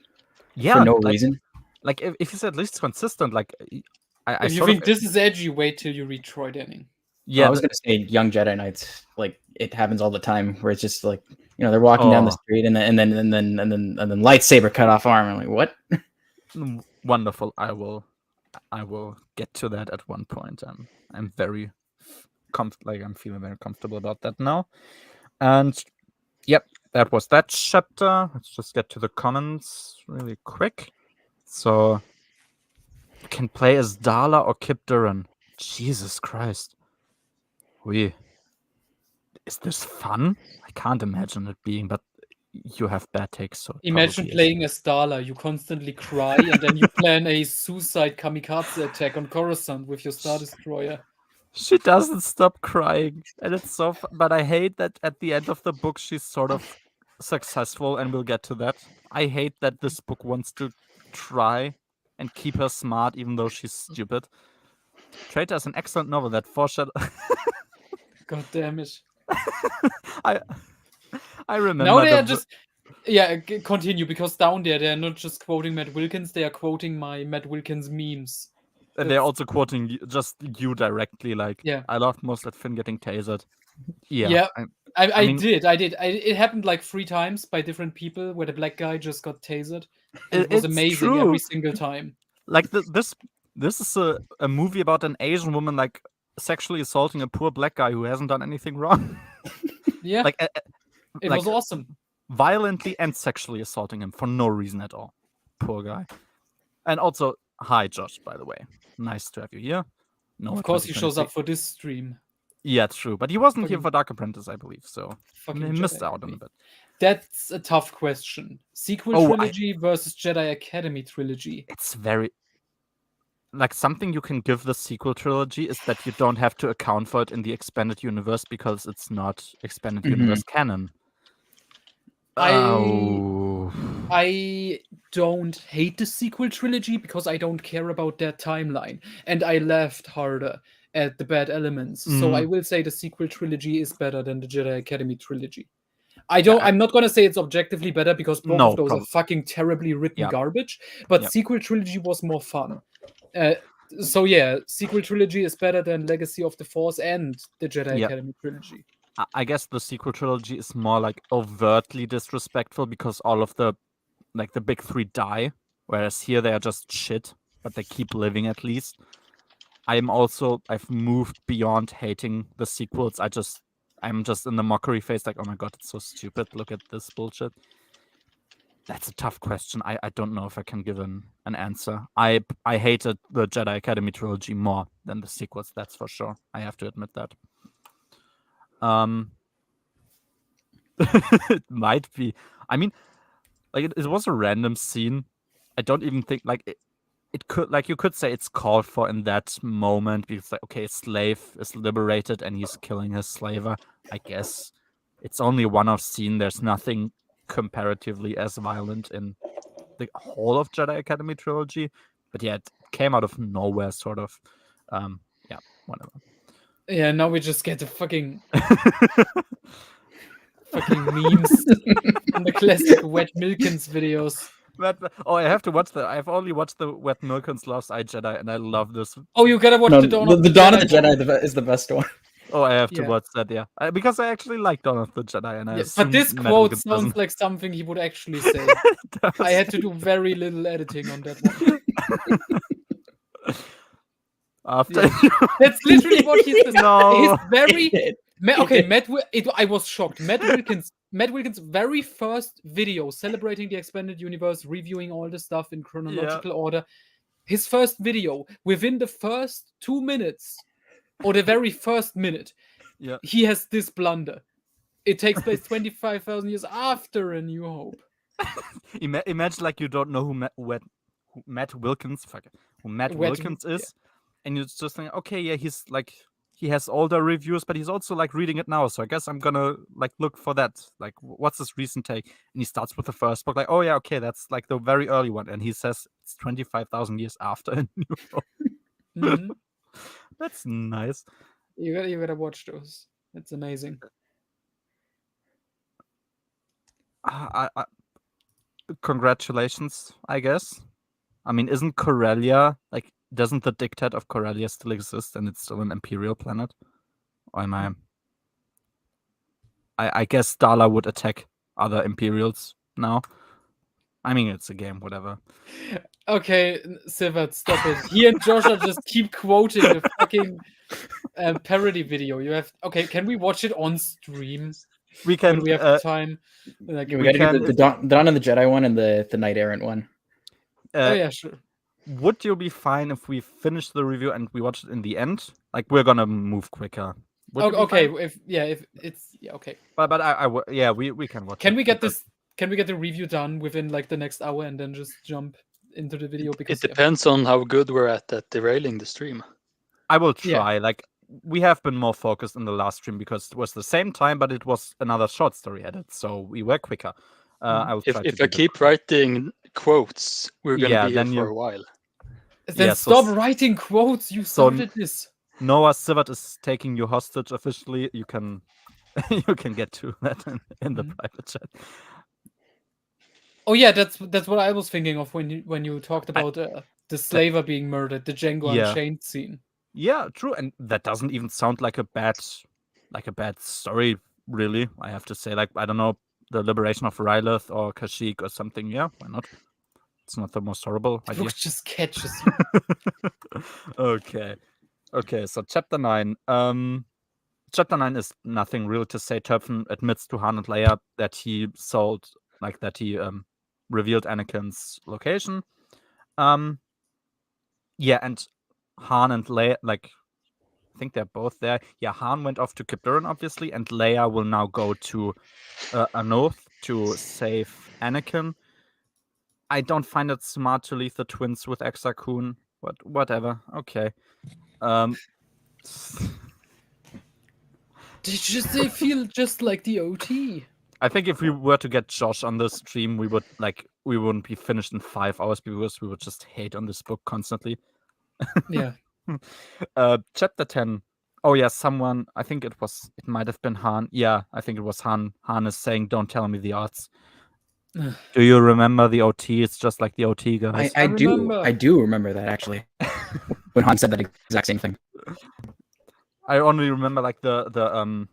Yeah, for no reason. Like if he's at least consistent, like I If you think this is edgy, wait till you read Troy Denning. Yeah, I was gonna say Young Jedi Knights. Like it happens all the time, where it's just like they're walking down the street and then lightsaber cut off arm. I'm like, what? Wonderful. I will get to that at one point. I'm very I'm feeling very comfortable about that now. And yep, that was that chapter. Let's just get to the comments really quick. So you can play as Darla or Kip Duran. Jesus Christ. Is this fun? I can't imagine it being, but you have bad takes. So imagine playing as Darla. You constantly cry, and then you plan a suicide kamikaze attack on Coruscant with your Star Destroyer. She doesn't stop crying, and it's so but I hate that at the end of the book she's sort of successful, and we'll get to that. I hate that this book wants to try and keep her smart even though she's stupid. Traitor is an excellent novel that foreshadows. God damn it. I remember. Now they are just continue, because down there they're not just quoting Matt Wilkins, they are quoting my Matt Wilkins memes. And they're also quoting just you directly, like, I loved most that Finn getting tasered. Yeah. I did. It happened like 3 times by different people where the black guy just got tasered. It was amazing every single time. Like this is a movie about an Asian woman like sexually assaulting a poor black guy who hasn't done anything wrong. Yeah. It was awesome. Violently and sexually assaulting him for no reason at all. Poor guy. And also, hi Josh, by the way. Nice to have you here. No, of course he shows up for this stream. Yeah, true. But he wasn't here for Dark Apprentice, I believe, so he missed out on a bit. That's a tough question. Sequel trilogy versus Jedi Academy trilogy. It's very... Like, something you can give the sequel trilogy is that you don't have to account for it in the expanded universe because it's not expanded universe canon. I don't hate the sequel trilogy because I don't care about that timeline. And I laughed harder at the bad elements. So I will say the sequel trilogy is better than the Jedi Academy trilogy. I'm not gonna say it's objectively better because both of those are fucking terribly written garbage. But sequel trilogy was more fun. So yeah, sequel trilogy is better than Legacy of the Force and the Jedi Academy trilogy. I guess the sequel trilogy is more like overtly disrespectful because all of the big 3 die, whereas here they are just shit, but they keep living at least. I've moved beyond hating the sequels. I'm just in the mockery phase, like, oh my god, it's so stupid. Look at this bullshit. That's a tough question. I don't know if I can give an answer. I hated the Jedi Academy trilogy more than the sequels, that's for sure. I have to admit that. It might be. I mean, like it was a random scene. I don't even think it could, like, you could say it's called for in that moment because, like, okay, a slave is liberated and he's killing his slaver. I guess it's only a one-off scene. There's nothing comparatively as violent in the whole of Jedi Academy trilogy, but yeah, it came out of nowhere, sort of. Yeah, whatever. Yeah, now we just get the fucking memes from the classic Wet Milkins videos. I have to watch I've only watched the Wet Milkins Lost Eye Jedi, and I love this. Oh, you gotta watch the Dawn of the Dawn of Jedi. the Jedi is the best one. Oh, I have to watch that, yeah. Because I actually like Dawn of the Jedi, and I assume but this Matt quote Wilkins sounds doesn't. like something he would actually say. I had to do very little editing on that one. After That's literally what he says. No. He's very okay. I was shocked. Matt Wilkins' very first video celebrating the expanded universe, reviewing all the stuff in chronological order. His first video, within the first 2 minutes, or the very first minute, he has this blunder. It takes place 25,000 years after A New Hope. Imagine like you don't know who Matt Wilkins is, and you just think, okay, yeah, he's like, he has older reviews, but he's also like reading it now, so I guess I'm gonna like look for that, like what's his recent take, and he starts with the first book, like, oh yeah, okay, that's like the very early one, and he says it's 25,000 years after A New Hope. Mm-hmm. That's nice. You gotta watch those. It's amazing. Congratulations, I guess. I mean, isn't Corellia, like, doesn't the dictate of Corellia still exist, and it's still an Imperial planet? Or am I guess Darla would attack other Imperials now. I mean, it's a game, whatever. Okay, Sivert, stop it. He and Joshua just keep quoting the fucking parody video. Okay, can we watch it on stream? We can. When we have time. Like, we gotta do the Dawn of the Jedi one and the Knight Errant one. Oh yeah, sure. Would you be fine if we finish the review and we watch it in the end? Like, we're gonna move quicker. Okay, if it's okay. But we can watch. Can we get this? Can we get the review done within like the next hour and then just jump into the video? Because it depends on how good we're at derailing the stream. I will try. Like, we have been more focused in the last stream because it was the same time, but it was another short story edit, so we were quicker. I will try if I keep writing quotes, we're gonna be here for a while. Then stop writing quotes. You started this. Noah Sivert is taking you hostage officially. You can get to that in the private chat. Oh yeah, that's what I was thinking of when you talked about the slaver being murdered, the Django Unchained scene. Yeah, true, and that doesn't even sound like a bad story, really. I have to say, like, I don't know, the liberation of Rylith or Kashyyyk or something. Yeah, why not? It's not the most horrible idea. It just catches you. Okay. So chapter 9. Chapter 9 is nothing real to say. Turpin admits to Han and Leia that he revealed Anakin's location. Yeah, and Han and Leia, like, I think they're both there. Yeah, Han went off to Kip Duran, obviously, and Leia will now go to Anoth to save Anakin. I don't find it smart to leave the twins with Exar Kun, but whatever. Okay. They feel just like the OT. I think if we were to get Josh on the stream, we wouldn't be finished in 5 hours because we would just hate on this book constantly. Yeah. Chapter 10. Oh yeah, someone, I think it might have been Han. Yeah, I think it was Han. Han is saying, "Don't tell me the odds." Do you remember the OT? It's just like the OT, guys. I do remember that, actually. When Han said that exact same thing. I only remember like the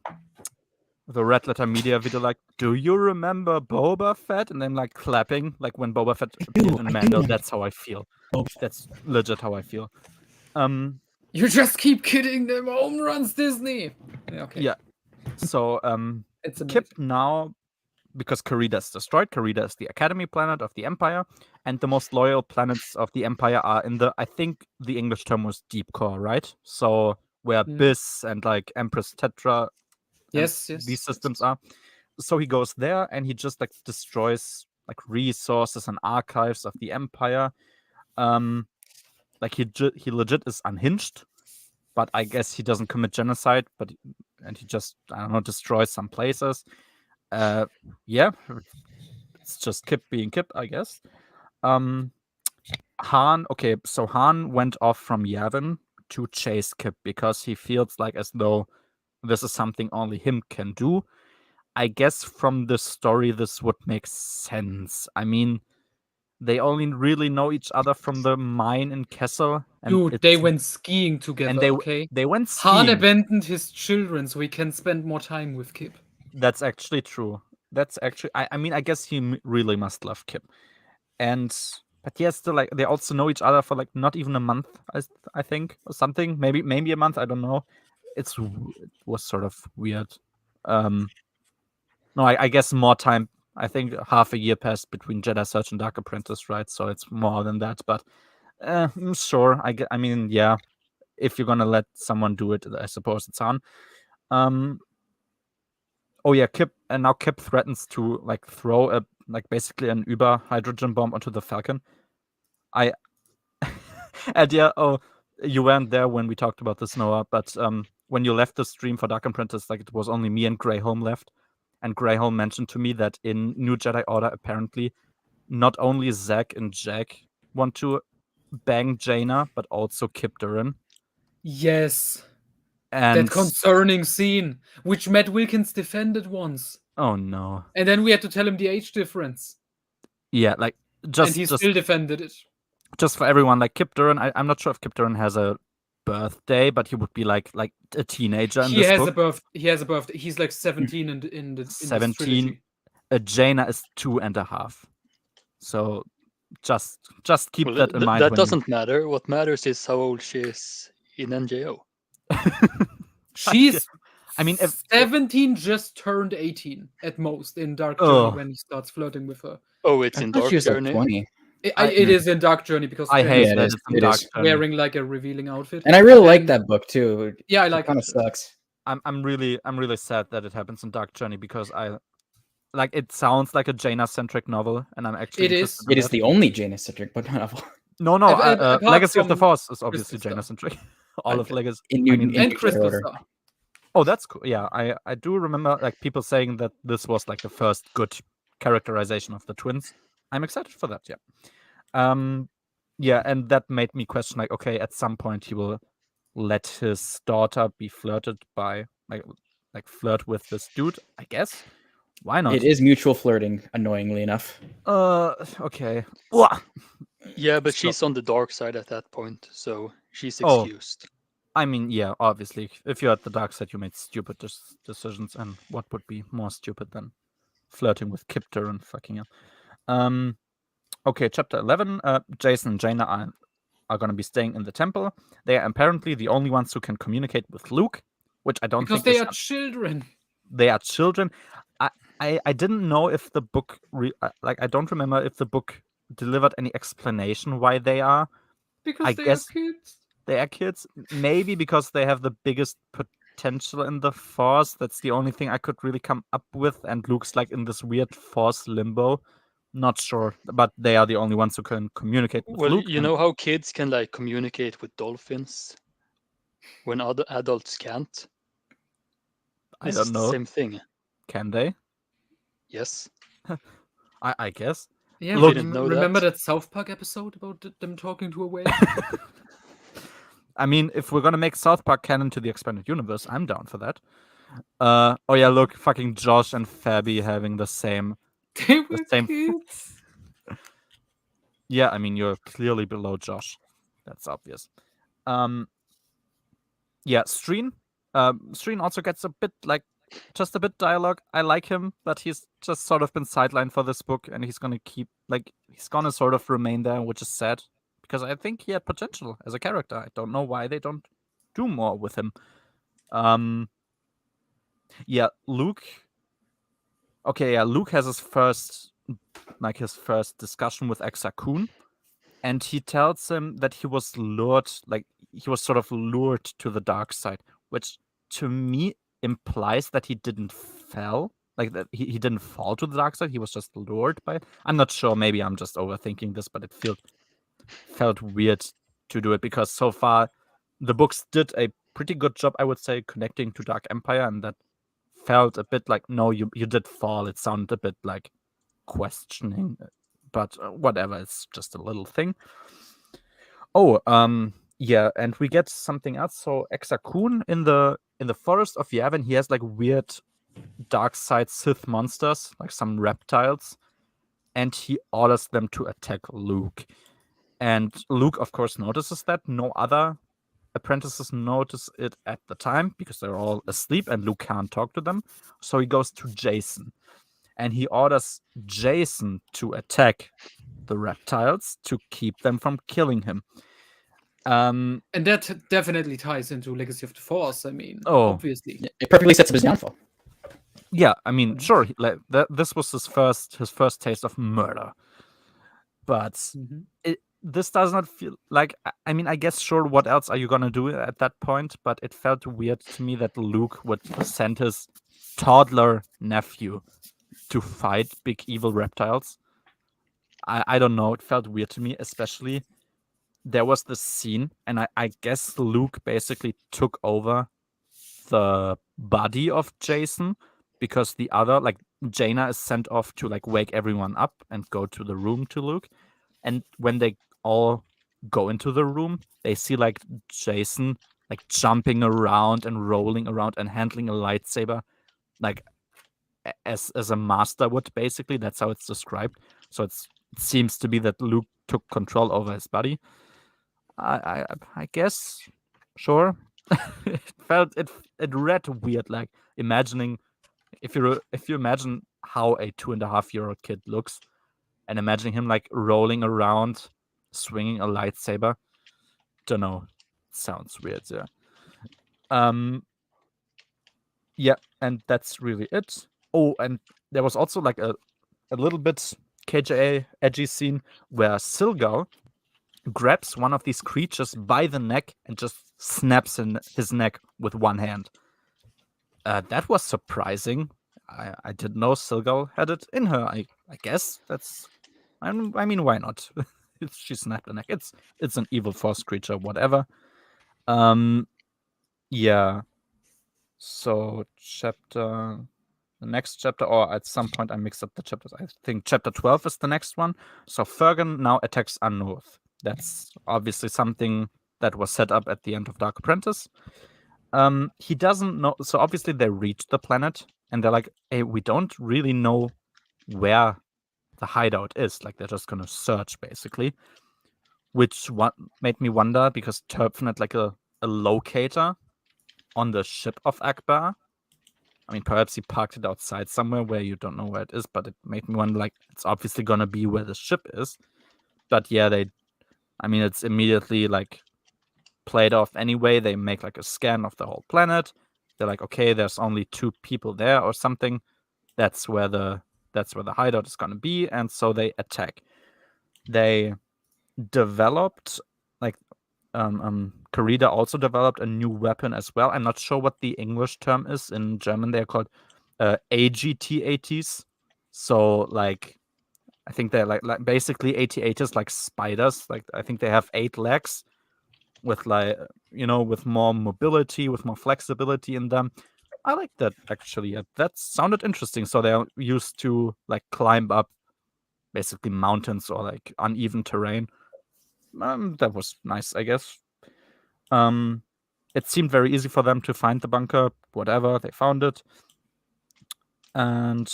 Red Letter Media video, like, "Do you remember Boba Fett?" And then like clapping, like when Boba Fett appeared in Mando. That's how I feel. That's legit how I feel. You just keep kidding them. Home runs, Disney. Yeah, okay. Yeah. So it's Kip now, because Karida is destroyed. Karida is the Academy planet of the Empire, and the most loyal planets of the Empire are in I think the English term was Deep Core, right? So where Biss and like Empress Tetra, yes, these systems are. So he goes there and he just like destroys like resources and archives of the Empire. Like he legit is unhinged, but I guess he doesn't commit genocide. And he just, I don't know, destroys some places. Yeah, it's just Kip being Kip, I guess. Han. Okay, so Han went off from Yavin to chase Kip because he feels like as though this is something only him can do. I guess from the story, this would make sense. I mean, they only really know each other from the mine in Kessel, and Dude, they went skiing together, and they okay? they went Han skiing. abandoned his children so he can spend more time with Kip. That's actually true. That's actually. I mean, I guess he really must love Kip, and but yeah, still like they also know each other for like not even a month. I think or something. Maybe a month. I don't know. It was sort of weird. No, I guess more time. I think half a year passed between Jedi Search and Dark Apprentice, right? So it's more than that. But sure. I mean, yeah. If you're gonna let someone do it, I suppose it's on. Oh yeah, Kip, and now Kip threatens to like throw a like basically an Uber hydrogen bomb onto the Falcon. And yeah, oh, you weren't there when we talked about this, Noah, but when you left the stream for Dark Apprentice, like it was only me and Greyholm left. And Greyholm mentioned to me that in New Jedi Order, apparently, not only Zack and Jack want to bang Jaina, but also Kip Duran. Yes. And that concerning scene, which Matt Wilkins defended once. Oh no. And then we had to tell him the age difference. Yeah, like and he still defended it. Just for everyone, like Kip Duran, I'm not sure if Kip Duran has a birthday, but he would be like a teenager in this book. He has a birthday. He's like 17 in the 17. Jaina is 2.5. So just keep that in mind. That doesn't matter. What matters is how old she is in NJO. She's I mean, if 17 just turned 18 at most in Dark Journey when he starts flirting with her. Oh, it's in Dark Journey. Like 20. It is in Dark Journey because I hate that it is wearing like a revealing outfit. And I really like that book too. Yeah, I like it. Kind of sucks. I'm really sad that it happens in Dark Journey because it sounds like a Jaina-centric novel, and I'm actually it is the only Jaina-centric book novel. No, Legacy of the Force is obviously Jaina-centric. All of Legacy and Crystal Star. Oh, that's cool. Yeah, I do remember like people saying that this was like the first good characterization of the twins. I'm excited for that. Yeah, and that made me question like, okay, at some point he will let his daughter be flirted by like flirt with this dude. I guess. Why not? It is mutual flirting, annoyingly enough. Okay. Yeah, but she's on the dark side at that point, so she's excused. I mean, yeah, obviously, if you're at the dark side, you made stupid decisions, and what would be more stupid than flirting with Kipter and fucking him? Okay, chapter 11. Jason and Jaina are going to be staying in the temple. They are apparently the only ones who can communicate with Luke, which I don't think because they are children. They are children. I didn't know if the book I don't remember if the book delivered any explanation why they are. Because I guess are kids. They are kids. Maybe because they have the biggest potential in the Force. That's the only thing I could really come up with. And Luke's like in this weird Force limbo. Not sure, but they are the only ones who can communicate with Luke. Well, you know how kids can like communicate with dolphins when other adults can't? I don't know. Same thing. Can they? Yes. I guess. Yeah, look, remember that South Park episode about them talking to a whale? I mean, if we're gonna make South Park canon to the expanded universe, I'm down for that. Oh yeah, look, fucking Josh and Fabi having the same. They were kids. Yeah, I mean, you're clearly below Josh. That's obvious. Yeah, Streen. Streen also gets a bit just a bit dialogue. I like him, but he's just sort of been sidelined for this book, and he's gonna sort of remain there, which is sad because I think he had potential as a character. I don't know why they don't do more with him. Yeah, Luke. Okay, yeah, Luke has his first discussion with Exar Kun, and he tells him that he was sort of lured to the dark side, which to me implies that he didn't fall, like that he didn't fall to the dark side. He was just lured by it. I'm not sure. Maybe I'm just overthinking this, but it felt weird to do it because so far the books did a pretty good job, I would say, connecting to Dark Empire, and that felt a bit like, no, you did fall. It sounded a bit like questioning but whatever. It's just a little thing. Oh, yeah, and we get something else. So Exakun in the forest of Yavin, he has like weird dark side Sith monsters, like some reptiles, and he orders them to attack Luke. And Luke, of course, notices that. No other apprentices notice it at the time because they're all asleep and Luke can't talk to them. So he goes to Jason and he orders Jason to attack the reptiles to keep them from killing him. And that definitely ties into Legacy of the Force. I mean, obviously, it perfectly sets up his downfall. Yeah, I mean, sure, this was his first taste of murder, but this does not feel like. I mean, I guess sure. What else are you gonna do at that point? But it felt weird to me that Luke would send his toddler nephew to fight big evil reptiles. I don't know. It felt weird to me, especially there was this scene, and I guess Luke basically took over the body of Jason because the other, like Jaina, is sent off to like wake everyone up and go to the room to Luke. And when they all go into the room, they see like Jason like jumping around and rolling around and handling a lightsaber like as a master would, basically. That's how it's described. So it seems to be that Luke took control over his body. I guess, sure. It read weird, like imagining if you imagine how a 2.5-year-old kid looks, and imagining him like rolling around, swinging a lightsaber. Don't know, sounds weird. Yeah, and that's really it. Oh, and there was also like a little bit KJA edgy scene where Silgal grabs one of these creatures by the neck and just snaps in his neck with one hand. That was surprising. I didn't know Silgal had it in her. I guess that's. I mean, why not? She snapped the neck. It's an evil force creature, whatever. Yeah. So the next chapter, or at some point I mixed up the chapters. I think chapter 12 is the next one. So Fergan now attacks Unorth. That's obviously something that was set up at the end of Dark Apprentice. He doesn't know. So obviously they reach the planet and they're like, hey, we don't really know where the hideout is. Like they're just gonna search basically. Which made me wonder because Turpin had like a locator on the ship of Akbar. I mean, perhaps he parked it outside somewhere where you don't know where it is, but it made me wonder, like, it's obviously gonna be where the ship is. But yeah, it's immediately like played off anyway. They make like a scan of the whole planet. They're like, okay, there's only 2 people there or something. That's where the hideout is gonna be, and so they attack. They developed like Karida also developed a new weapon as well. I'm not sure what the English term is. In German they're called AGT-ATs. So like I think they're like basically AT-ATs like spiders. Like I think they have 8 legs with like with more mobility, with more flexibility in them. I like that actually. That sounded interesting. So they're used to like climb up basically mountains or like uneven terrain. That was nice, I guess. It seemed very easy for them to find the bunker. Whatever, they found it. And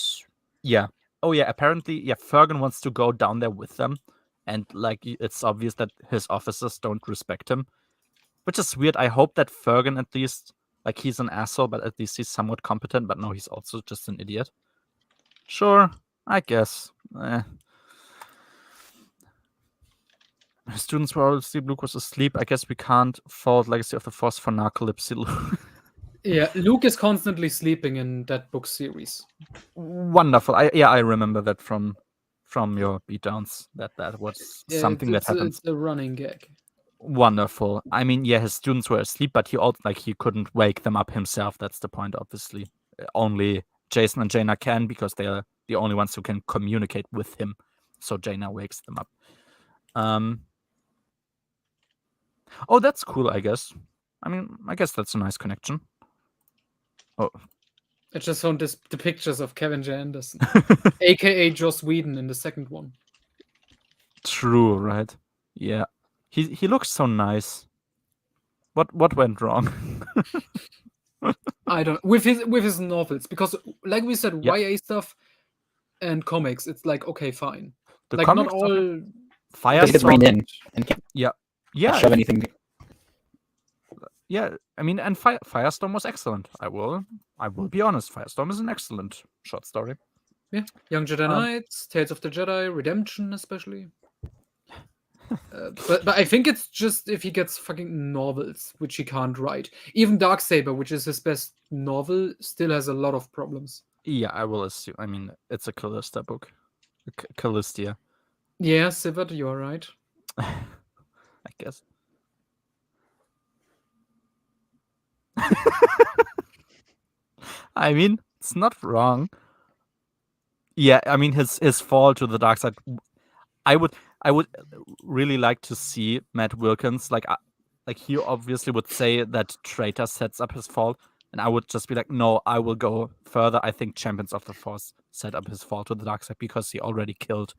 yeah. Oh yeah, apparently, yeah, Fergan wants to go down there with them. And like it's obvious that his officers don't respect him. Which is weird. I hope that Fergan at least, like he's an asshole, but at least he's somewhat competent. But no, he's also just an idiot. Sure, I guess. Students were all asleep. Luke was asleep. I guess we can't fault Legacy of the Force for narcolepsy. Yeah, Luke is constantly sleeping in that book series. Wonderful. I remember that from your beatdowns. That was something that happens. It's a running gag. Wonderful. I mean, yeah, his students were asleep, but he couldn't wake them up himself. That's the point, obviously. Only Jason and Jaina can, because they are the only ones who can communicate with him. So Jaina wakes them up. Oh, that's cool, I guess. I mean, I guess that's a nice connection. Oh. I just found the pictures of Kevin J. Anderson, aka Joss Whedon in the second one. True, right? Yeah. He looks so nice. What went wrong? I don't with his novels, because like we said, Yeah. YA stuff and comics, it's like okay, fine. The Like not comics are all They get Firestorm. reined in and can't Yeah. shove anything. Yeah. I mean, and Firestorm was excellent. I will be honest. Firestorm is an excellent short story. Yeah, Young Jedi Knights, Tales of the Jedi, Redemption, especially. But I think it's just if he gets fucking novels, which he can't write. Even Darksaber, which is his best novel, still has a lot of problems. Yeah, I will assume. I mean, it's a Callista book. Callistia, Yeah, Sivert, you're right. I guess. I mean, it's not wrong. Yeah, I mean his fall to the dark side. I would really like to see Matt Wilkins like he obviously would say that Traitor sets up his fall, and I would just be like, no, I will go further. I think Champions of the Force set up his fall to the dark side because he already killed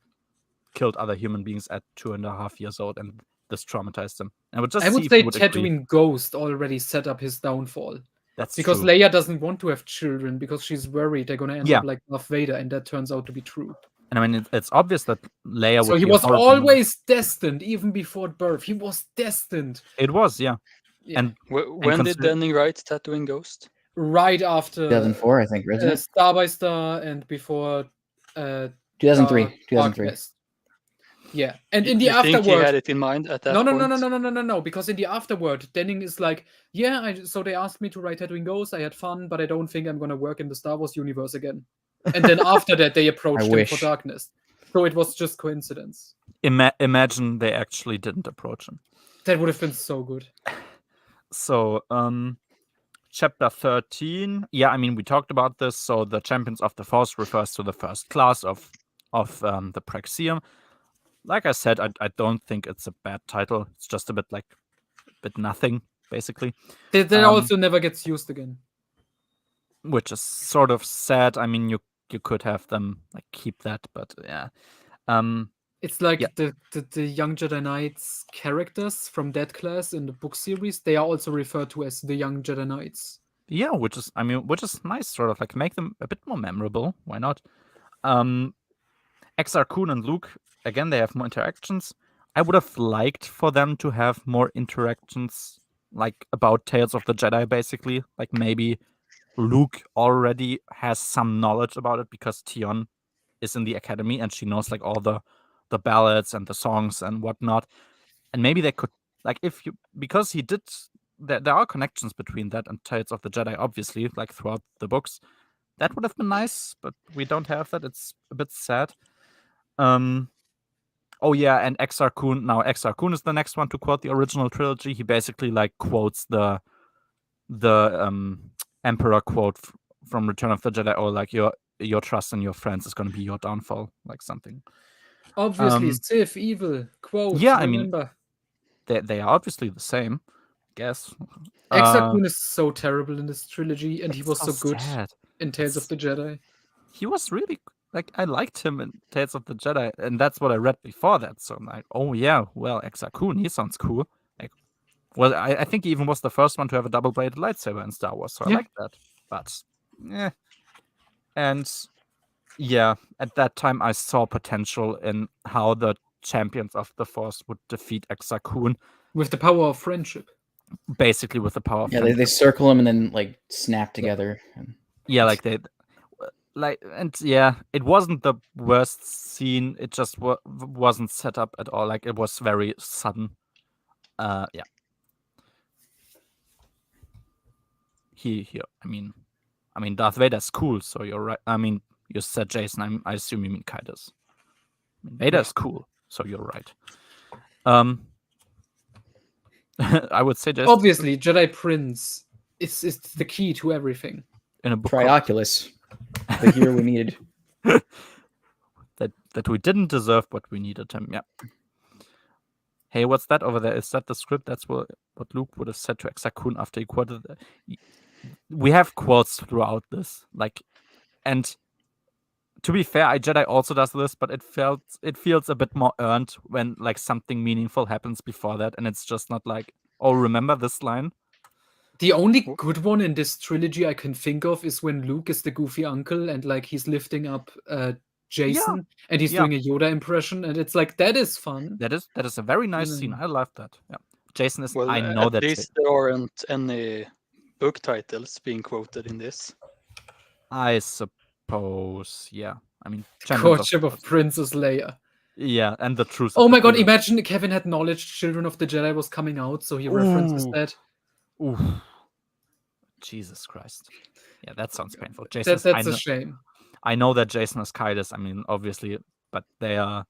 other human beings at 2.5 years old, and this traumatized him. And I would just I would see say if he would agree. Tatooine Ghost already set up his downfall. That's because true. Leia doesn't want to have children because she's worried they're gonna end Yeah. up like Darth Vader, and that turns out to be true. And I mean, it's obvious that Leia would So he be an was orphan. always destined, even before birth. He was destined. It was, yeah. Yeah. And When did Denning write Tatooine Ghost? Right after 2004, I think, wasn't it? Star by Star, and before 2003. Dark 2003. Nest. Yeah, and in the You think he afterword, had it in mind at that no, point? because in the afterword, Denning is like, yeah, so they asked me to write Tatooine Ghost. I had fun, but I don't think I'm gonna work in the Star Wars universe again. And then after that, they approached him for wish. Darkness. So it was just coincidence. Imagine they actually didn't approach him. That would have been so good. So, chapter 13. Yeah, I mean, we talked about this. So the Champions of the Force refers to the first class of the Praxium. Like I said, I don't think it's a bad title. It's just a bit nothing, basically. That also never gets used again. Which is sort of sad. I mean, you could have them like keep that, but yeah. It's like Yeah. the Young Jedi Knights characters from that class in the book series. They are also referred to as the Young Jedi Knights. Yeah, which is nice, sort of like make them a bit more memorable. Why not? Exar Kun and Luke, again, they have more interactions. I would have liked for them to have more interactions, like about Tales of the Jedi, basically. Like maybe Luke already has some knowledge about it because Tion is in the academy and she knows like all the ballads and the songs and whatnot. And maybe they could, like, because he did, there are connections between that and Tales of the Jedi, obviously, like throughout the books. That would have been nice, but we don't have that. It's a bit sad. Oh yeah, and Exar Kun. Now Exar Kun is the next one to quote the original trilogy. He basically like quotes the Emperor quote from Return of the Jedi, or like your trust in your friends is going to be your downfall, like something. Obviously, Sith, evil, quote. Yeah, remember. I mean, they are obviously the same, I guess. Exar Kun is so terrible in this trilogy, and he was so good sad. in Tales of the Jedi. He was really like, I liked him in Tales of the Jedi, and that's what I read before that. So I'm like, oh yeah, well, Exar Kun, he sounds cool. Like, well, I think he even was the first one to have a double-bladed lightsaber in Star Wars, so I like that. But yeah, and yeah, at that time I saw potential in how the Champions of the Force would defeat Exar Kun with the power of friendship. Basically, with the power of friendship. They circle him and then like snap together. Yeah, like they. And yeah, it wasn't the worst scene. It just wasn't set up at all. Like it was very sudden. Yeah. I mean, Darth Vader's cool. So you're right. I mean, you said Jason. I assume you mean Kaidos. I mean, Vader's cool. So you're right. I would say just obviously Jedi Prince is the key to everything. In a book Trioculus. The hero we needed. that we didn't deserve, but we needed him. Yeah. Hey, what's that over there? Is that the script? That's what Luke would have said to Exar Kun after he quoted. We have quotes throughout this, like, and to be fair, Jedi also does this, but it feels a bit more earned when like something meaningful happens before that, and it's just not like, oh, remember this line? The only good one in this trilogy I can think of is when Luke is the goofy uncle and like he's lifting up Jason and he's doing a Yoda impression, and it's like that is fun. That is a very nice scene. I love that. Yeah, Jason is. Well, I know at that. least there aren't any book titles being quoted in this. I suppose. Yeah. I mean, Courtship of Princess Leia. Yeah, and the truth. Oh my god! Imagine Kevin had knowledge Children of the Jedi was coming out, so he references that. Ooh. Jesus Christ. Yeah, that sounds painful. That's a shame. I know that Jason is Kaitis, I mean, obviously, but I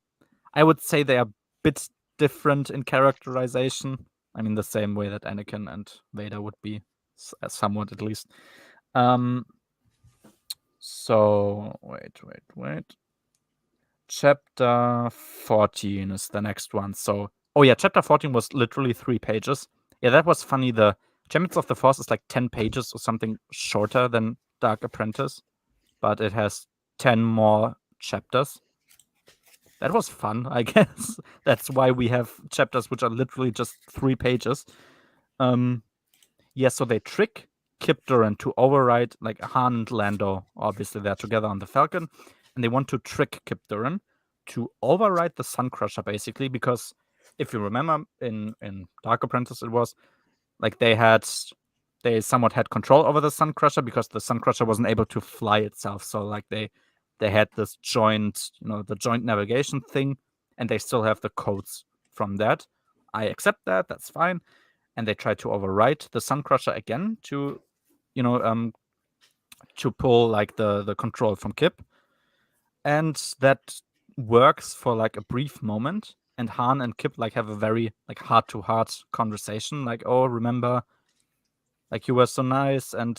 would say they are a bit different in characterization. I mean, the same way that Anakin and Vader would be, somewhat at least. So, wait. Chapter 14 is the next one. So, chapter 14 was literally 3 pages. Yeah, that was funny. The Champions of the Force is like 10 pages or something shorter than Dark Apprentice, but it has 10 more chapters. That was fun, I guess. That's why we have chapters which are literally just 3 pages. So they trick Kip Durran to override, like Han and Lando, obviously they're together on the Falcon, and they want to trick Kip Durran to override the Sun Crusher, basically, because if you remember in Dark Apprentice, it was like they somewhat had control over the Sun Crusher because the Sun Crusher wasn't able to fly itself. So like they had this joint, the joint navigation thing, and they still have the codes from that. I accept that. That's fine. And they try to override the Sun Crusher again to, to pull like the control from Kip. And that works for like a brief moment. And Han and Kip like have a very like heart-to-heart conversation. Like, oh, remember, like you were so nice and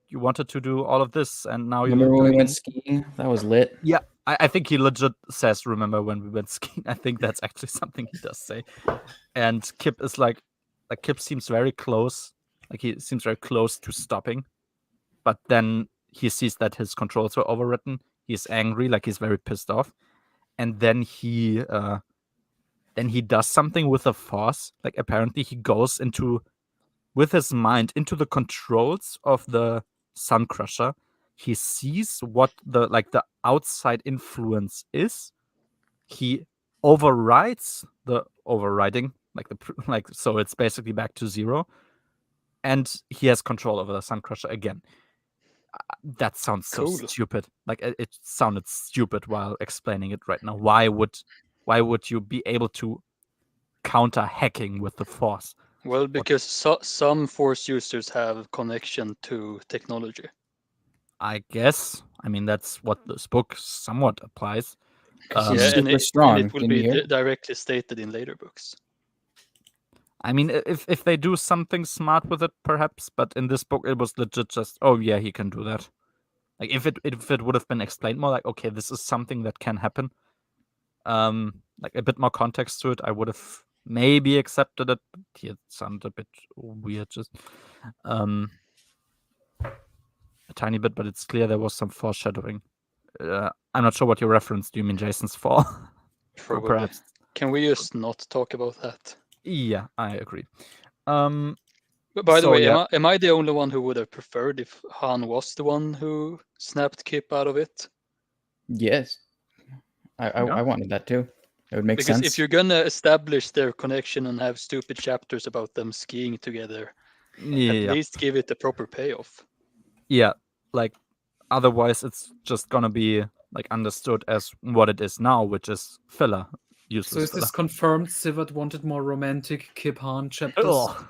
you wanted to do all of this, and now you're Remember when we went skiing? That was lit. Yeah, I think he legit says, remember when we went skiing? I think that's actually something he does say. And Kip is like Kip seems very close. Like he seems very close to stopping. But then he sees that his controls were overwritten. He's angry, like he's very pissed off. And then he does something with the Force. Like apparently he goes with his mind into the controls of the Sun Crusher. He sees what the outside influence is. He overrides the overriding, so it's basically back to 0, and he has control over the Sun Crusher again. That sounds so stupid. Like it sounded stupid while explaining it right now. Why would you be able to counter hacking with the Force? Well, because some Force users have connection to technology. I guess. I mean, that's what this book somewhat applies. He's super strong. And it will be directly stated in later books. I mean, if they do something smart with it, perhaps. But in this book, it was legit just, oh yeah, he can do that. Like if it would have been explained more, like okay, this is something that can happen. Like a bit more context to it, I would have maybe accepted it. But it sounded a bit weird, just a tiny bit. But it's clear there was some foreshadowing. I'm not sure what you referenced. Do you mean Jason's fall? Probably. Perhaps. Can we just not talk about that? Yeah, I agree. But by the way, am I the only one who would have preferred if Han was the one who snapped Kip out of it? Yes. I wanted that too. It would make sense. Because if you're gonna establish their connection and have stupid chapters about them skiing together, at least give it a proper payoff. Yeah, like otherwise it's just gonna be like understood as what it is now, which is filler. So is this confirmed? Sivert wanted more romantic Kip Han chapters. Ugh.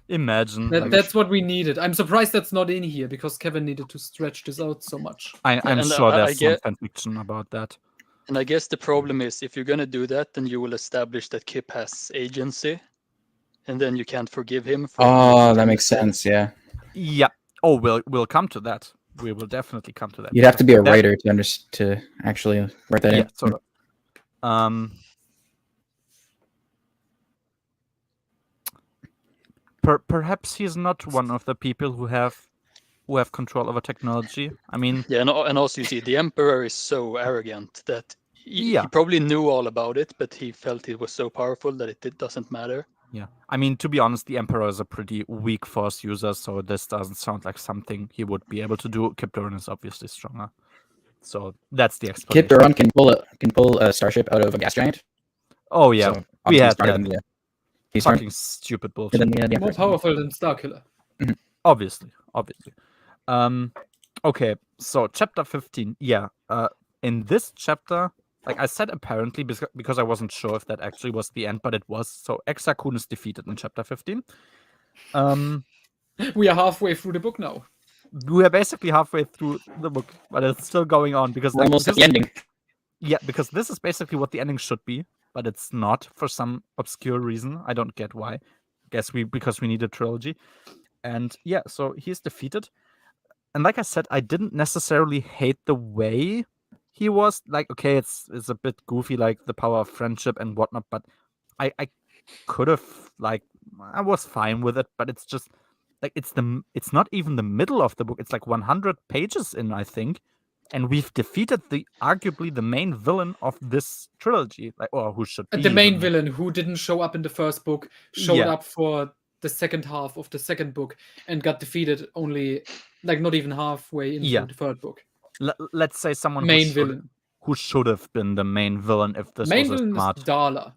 Imagine. That's what we needed. I'm surprised that's not in here because Kevin needed to stretch this out so much. I'm sure there's some fan fiction about that. And I guess the problem is if you're gonna do that, then you will establish that Kip has agency, and then you can't forgive him. That makes sense. Yeah. Yeah. Oh, we'll come to that. We will definitely come to that. You'd have to be a writer to actually write that in. Sort of. Perhaps he's not one of the people who have who have control over technology. I mean, Yeah, and also you see the Emperor is so arrogant that he Yeah. probably knew all about it, but he felt it was so powerful that it doesn't matter. yeah. I mean, to be honest, the Emperor is a pretty weak Force user, so this doesn't sound like something he would be able to do. Kip Duran is obviously stronger, so that's the explanation. Kip Duran can pull a starship out of a gas giant. Oh yeah, So we obviously had smarter that. than the- he's Fucking stupid bullshit. than the More Emperor. powerful than Starkiller. Obviously. Okay, so chapter 15. Yeah. In this chapter, like I said, apparently because I wasn't sure if that actually was the end, but it was. So Exakun is defeated in chapter 15. We are halfway through the book now. We are basically halfway through the book, but it's still going on because We're almost at the ending. Yeah, because this is basically what the ending should be, but it's not for some obscure reason. I don't get why. Guess because we need a trilogy. And yeah, so he's defeated. And like I said, I didn't necessarily hate the way he was. Like, okay, it's a bit goofy, like the power of friendship and whatnot, but I could have, like, I was fine with it, but it's just like it's not even the middle of the book. It's like 100 pages in, I think. And we've defeated arguably the main villain of this trilogy, like, or who should be The main villain who didn't show up in the first book showed Yeah. up for the second half of the second book and got defeated only, like, not even halfway into Yeah. the third book. Let's say someone Main villain. who should have been the main villain if this Main was a villain smart. is Darla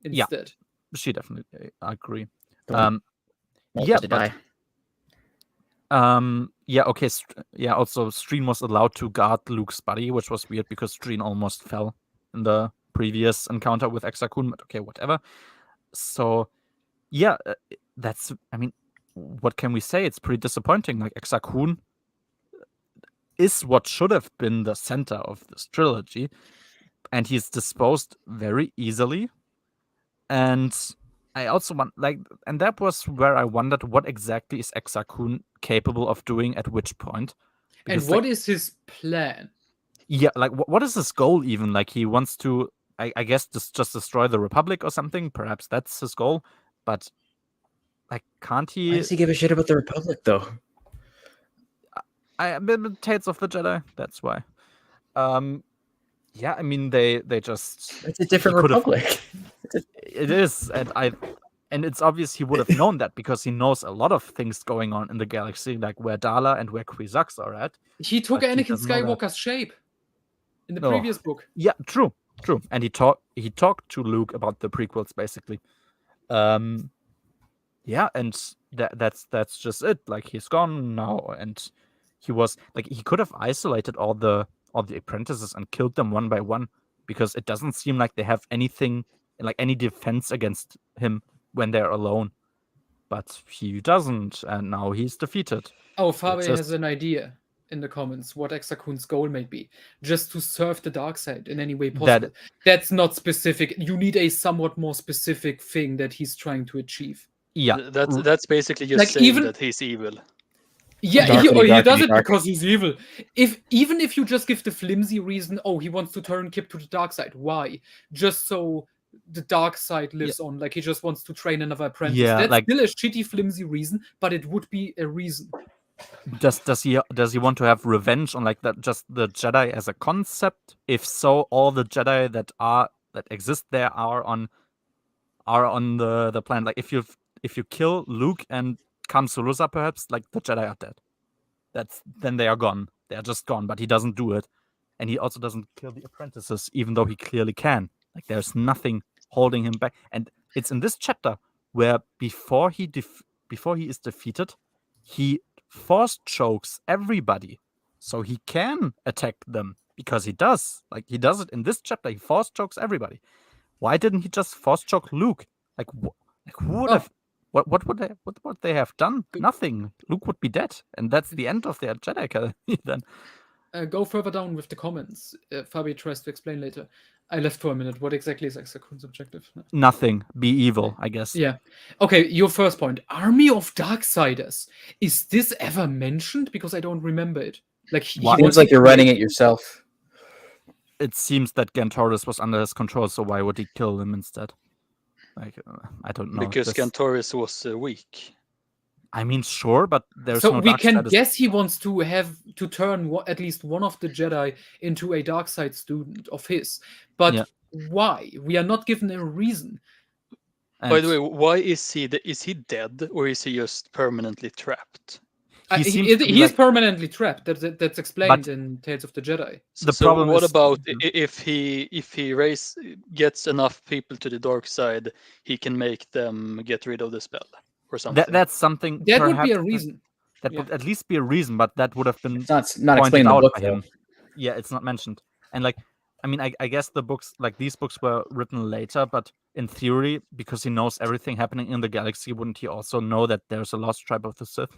Yeah. instead. She definitely agree. The one Yeah, to but die. yeah, okay. Yeah, also Streen was allowed to guard Luke's body, which was weird because Streen almost fell in the previous encounter with Exakun, but okay, whatever. So, yeah, I mean, what can we say? It's pretty disappointing. Like, Exakun is what should have been the center of this trilogy, and he's disposed very easily. And I also want, like, and that was where I wondered what exactly is Exakun capable of doing at which point. And what is his plan? Yeah, like, what is his goal even? Like, he wants to, I guess, just destroy the Republic or something. Perhaps that's his goal. But, like, can't he? Why does he give a shit about the Republic, though? I've been Tales of the Jedi. That's why. Yeah, I mean, they just. It's a different he could've- Republic. It is, and it's obvious he would have known that because he knows a lot of things going on in the galaxy, like where Darla and where Kwisatz are at. He took But he Anakin doesn't know that. Skywalker's shape in the No. previous book. Yeah, true. And he talked to Luke about the prequels, basically. Yeah, and that's just it. Like, he's gone now, and he was like, he could have isolated all the apprentices and killed them one by one, because it doesn't seem like they have anything, like any defense against him when they're alone. But he doesn't, and now he's defeated. Oh, Fabi just- has an idea in the comments what Exakun's goal may be. Just to serve the dark side in any way possible. That's not specific. You need a somewhat more specific thing that he's trying to achieve. Yeah, That's basically just Like, saying even- that he's evil. Yeah, Dark he Lady, Dark does Lady, it Dark. because he's evil. Even if you just give the flimsy reason, oh, he wants to turn Kip to the dark side. Why? Just so the dark side lives on. Like, he just wants to train another apprentice. Yeah, That's like- still a shitty, flimsy reason, but it would be a reason. Does he want to have revenge on, like, that, just the Jedi as a concept? If so, all the Jedi that exist there are on the planet. Like, if you kill Luke and Kamsulusa, perhaps, like, the Jedi are dead. Then they are gone. They are just gone. But he doesn't do it, and he also doesn't kill the apprentices, even though he clearly can. Like, there's nothing holding him back. And it's in this chapter where before he is defeated, he force chokes everybody, so he can attack them, because he does. Like, he does it in this chapter. He force chokes everybody. Why didn't he just force choke Luke? Like, who would have? What would they have done? Nothing. Luke would be dead, and that's the end of their Jedi Academy. Then Go further down with the comments. Fabi tries to explain later. I left for a minute. What exactly is Exakun's objective? nothing. Be evil, I guess. Yeah. Okay, your first point. Army of Darksiders. Is this ever mentioned? Because I don't remember it. Like, he Why- Seems wants like to you're create- running it yourself. It seems that Gantoris was under his control, so why would he kill him instead? Like, I don't know. Because This- Gantoris was weak. I mean, sure, but there's So no we dark can side. guess he wants to turn at least one of the Jedi into a dark side student of his. But Yeah. why? We are not given a reason. By the way, why is he dead, or is he just permanently trapped? he seems to be He's like, permanently trapped. That's explained in Tales of the Jedi. the So problem what is, about if he gets enough people to the dark side, he can make them get rid of the spell or something? that's something. That would perhaps be a reason. That Yeah. would at least be a reason, but that would have been It's not pointed explained in the out book, by though. him. Yeah, it's not mentioned. And like, I mean, I guess the books, like these books, were written later, but in theory, because he knows everything happening in the galaxy, wouldn't he also know that there's a lost tribe of the Sith?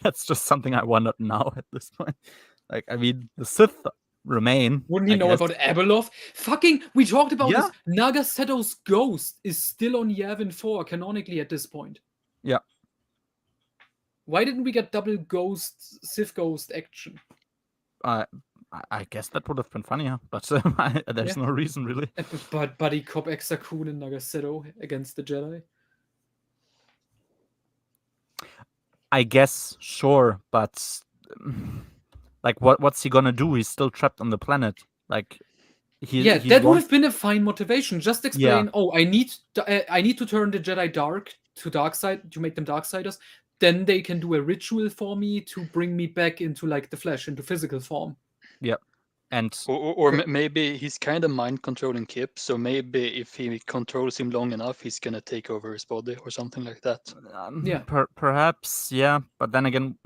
That's just something I wondered now at this point. Like, I mean, the Sith remain. Wouldn't he I know guess. about Abeloth? Fucking, we talked about Yeah. this. Naga Seto's ghost is still on Yavin 4 canonically at this point. Yeah. Why didn't we get double ghost, Sith ghost action? I guess that would have been funnier, but there's Yeah. no reason really. But Buddy Cop Exar Kun and Naga Seto against the Jedi. I guess, sure, but like, what's he gonna do? He's still trapped on the planet. Like, that would have been a fine motivation. Just explain. Yeah. Oh, I need to turn the Jedi dark to dark side to make them darksiders. Then they can do a ritual for me to bring me back into like the flesh, into physical form. Yeah, and or maybe he's kind of mind controlling Kip. So maybe if he controls him long enough, he's gonna take over his body or something like that. Yeah. Perhaps, yeah. But then again,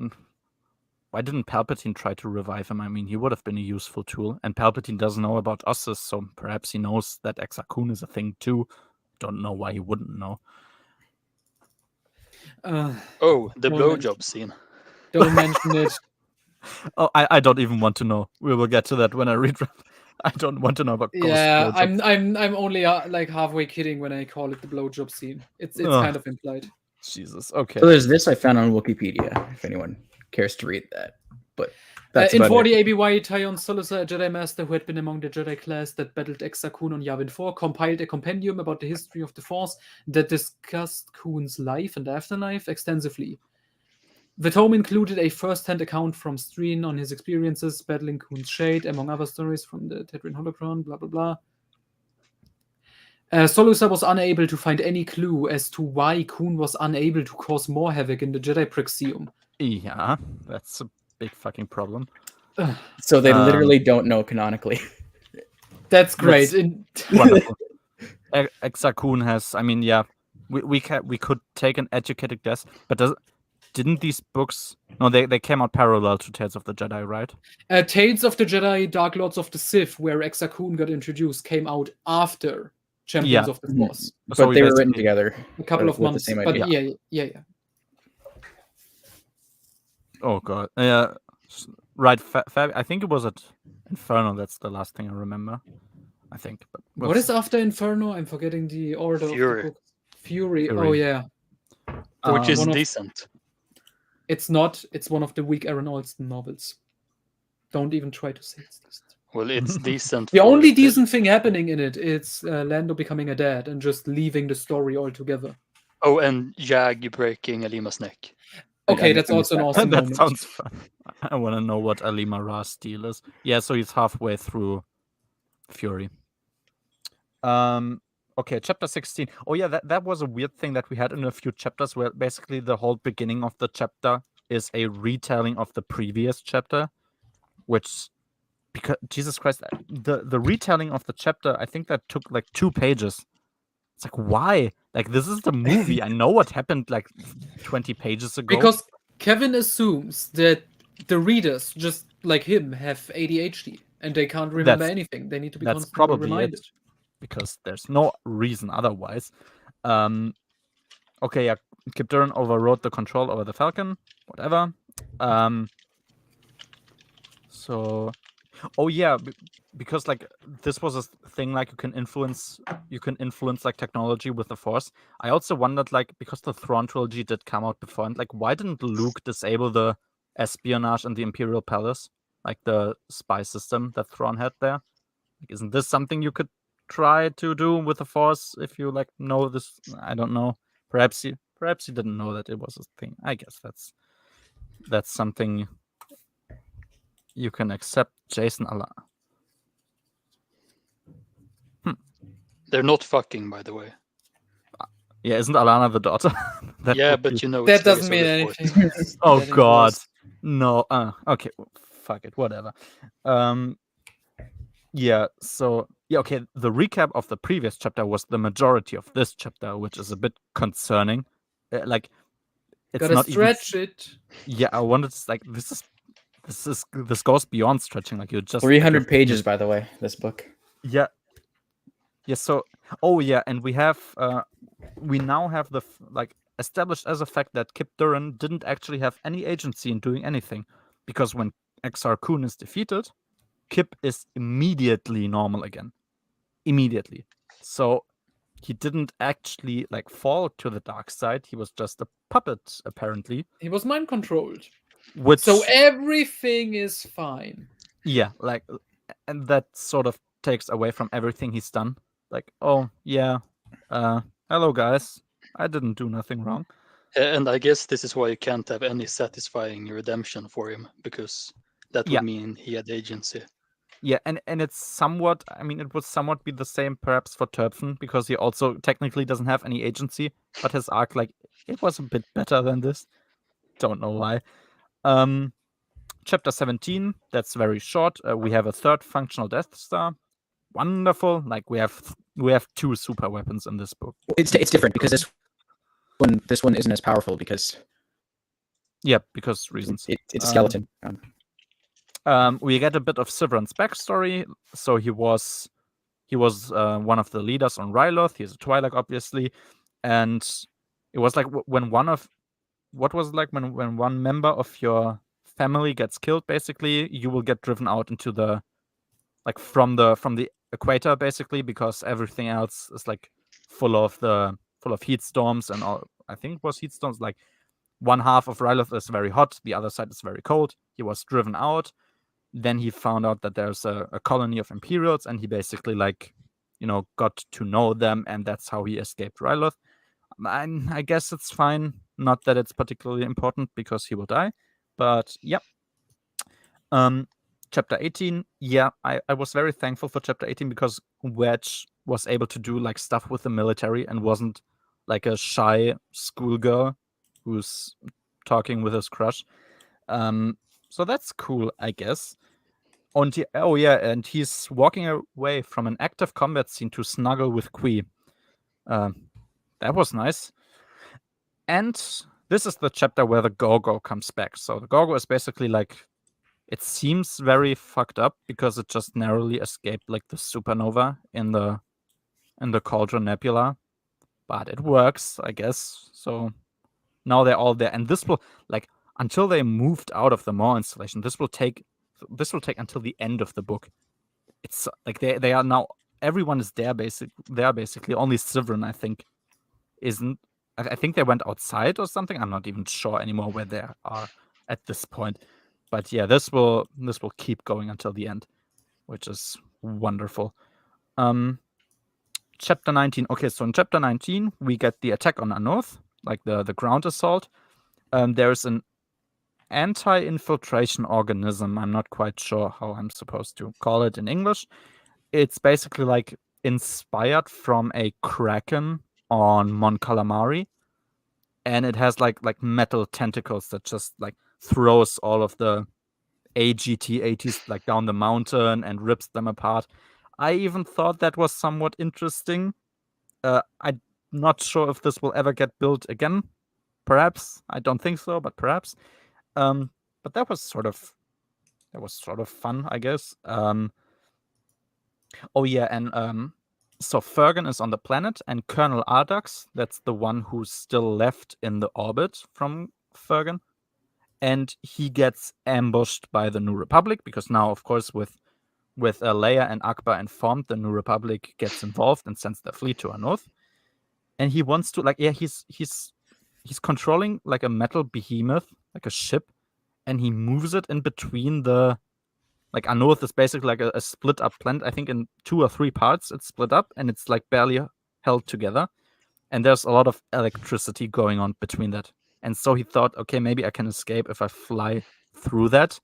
why didn't Palpatine try to revive him? I mean, he would have been a useful tool. And Palpatine doesn't know about Ossus, so perhaps he knows that Exar Kun is a thing too. Don't know why he wouldn't know. The Don't blowjob scene. Don't mention it. Oh, I don't even want to know. We will get to that when I read. I don't want to know about ghost Yeah, blowjobs. I'm only like halfway kidding when I call it the blowjob scene. It's kind of implied. Jesus. Okay. So there's this I found on Wikipedia, if anyone cares to read that. But that's in about 40 it. ABY, Tyon Salazar, a Jedi Master who had been among the Jedi class that battled Exar Kun on Yavin 4, compiled a compendium about the history of the Force that discussed Kun's life and afterlife extensively. The tome included a first-hand account from Streen on his experiences battling Kun's Shade, among other stories from the Tatooine Holocron, blah, blah, blah. Solusa was unable to find any clue as to why Kun was unable to cause more havoc in the Jedi Praxium. Yeah, that's a big fucking problem. So they literally don't know canonically. That's great. Wonderful. Exar Kun has, I mean, yeah, we could take an educated guess, but didn't these books? No, they came out parallel to Tales of the Jedi, right? Tales of the Jedi, Dark Lords of the Sith, where Exar Kun got introduced, came out after Champions of the Force. But So they were written together. A couple of with the months. same But idea. yeah. Oh god. Right. I think it was at Inferno. That's the last thing I remember. I think. But what is after Inferno? I'm forgetting the order Fury. of the book. Fury. Fury. Oh yeah. Which is one of- decent. It's not. It's one of the weak Aaron Alston novels. Don't even try to say it's decent. Well, it's decent. The for only the- decent thing happening in it is Lando becoming a dad and just leaving the story altogether. Oh, and Jag breaking Alima's neck. Okay, I that's missed also an that. awesome that moment. sounds fun. I want to know what Alima Ra's deal is. Yeah, so he's halfway through Fury. Okay, chapter 16. Oh yeah, that was a weird thing that we had in a few chapters where basically the whole beginning of the chapter is a retelling of the previous chapter, which, because Jesus Christ, the retelling of the chapter, I think that took like 2 pages. It's like, why? Like, this is the movie. I know what happened like 20 pages ago. Because Kevin assumes that the readers, just like him, have ADHD and they can't remember anything. They need to be that's constantly probably reminded. it, because there's no reason otherwise. Okay, yeah, Kip Duran overrode the control over the Falcon. Whatever. So, oh yeah, because like this was a thing, like you can influence like technology with the Force. I also wondered, like, because the Thrawn trilogy did come out before, and like, why didn't Luke disable the espionage in the Imperial Palace, like the spy system that Thrawn had there? Like, isn't this something you could try to do with the Force if you like know this? I don't know. Perhaps Perhaps he didn't know that it was a thing. I guess that's something you can accept. Jason Alana. They're not fucking, by the way. Yeah, isn't Alana the daughter? Yeah, but you know, That it's doesn't Days mean of the Force. anything. Oh That God, involves- no. Okay, fuck it, whatever. Yeah. So yeah, okay. The recap of the previous chapter was the majority of this chapter, which is a bit concerning. Like, it's Gotta not stretch even. it. Yeah, I wanted to like this goes beyond stretching. Like, you just 300 pages, by the way, this book. Yeah. Yeah. So, and we now have the established as a fact that Kip Duran didn't actually have any agency in doing anything, because when Exar Kun is defeated, Kip is immediately normal again. Immediately. So he didn't actually fall to the dark side. He was just a puppet, apparently. He was mind controlled. Which, so everything is fine. Yeah, and that sort of takes away from everything he's done. Oh yeah, hello guys, I didn't do nothing wrong. And I guess this is why you can't have any satisfying redemption for him, because that would mean he had agency. Yeah, and it's somewhat, it would somewhat be the same perhaps for Turpin, because he also technically doesn't have any agency, but his arc, it was a bit better than this. Don't know why. Chapter 17, that's very short. We have a third functional Death Star. Wonderful. We have 2 super weapons in this book. It's different because this one isn't as powerful because because reasons. It's a skeleton. We get a bit of Severan's backstory. So he was one of the leaders on Ryloth. He's a Twi'lek, obviously, and it was when when one member of your family gets killed, basically, you will get driven out into the from the equator, basically, because everything else is full of heat storms and all. I think it was heat storms. One half of Ryloth is very hot, the other side is very cold. He was driven out. Then he found out that there's a colony of Imperials, and he basically got to know them, and that's how he escaped Ryloth. I guess it's fine. Not that it's particularly important because he will die, but yeah. Chapter 18, I was very thankful for Chapter 18 because Wedge was able to do stuff with the military and wasn't a shy schoolgirl who's talking with his crush. So that's cool, I guess. And he's walking away from an active combat scene to snuggle with Kui. That was nice. And this is the chapter where the Gorgo comes back. So the Gorgo is basically it seems very fucked up because it just narrowly escaped the supernova in the Cauldron Nebula. But it works, I guess. So now they're all there. And this will until they moved out of the Maw installation, this will take until the end of the book. It's they are now, everyone is there basically. Only Severin, I think, isn't. I think they went outside or something. I'm not even sure anymore where they are at this point. But yeah, this will keep going until the end, which is wonderful. Chapter 19. Okay, so in Chapter 19, we get the attack on Anoth, the ground assault. There's an anti-infiltration organism. I'm not quite sure how I'm supposed to call it in English. It's basically inspired from a kraken on Mon Calamari, and it has metal tentacles that just throws all of the AGT-80s down the mountain and rips them apart. I even thought that was somewhat interesting. I'm not sure if this will ever get built again. Perhaps. I don't think so, but perhaps. But that was sort of fun, I guess. So Fergan is on the planet, and Colonel Ardax, that's the one who's still left in the orbit from Fergan, and he gets ambushed by the New Republic, because now, of course, with Leia and Akbar informed, the New Republic gets involved and sends their fleet to Anoth. And he wants to he's controlling a metal behemoth, a ship, and he moves it in between the Anoth is basically a split up planet. I think in 2 or 3 parts it's split up, and it's barely held together. and there's a lot of electricity going on between that. And so he thought, okay, maybe I can escape if I fly through that.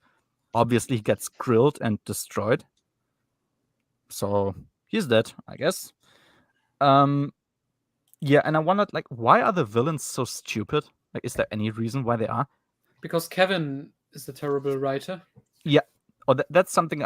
Obviously, he gets grilled and destroyed. So he's dead, I guess. Yeah, and I wondered, like, why are the villains so stupid? Like, is there any reason why they are? Because Kevin is a terrible writer. Yeah, or that's something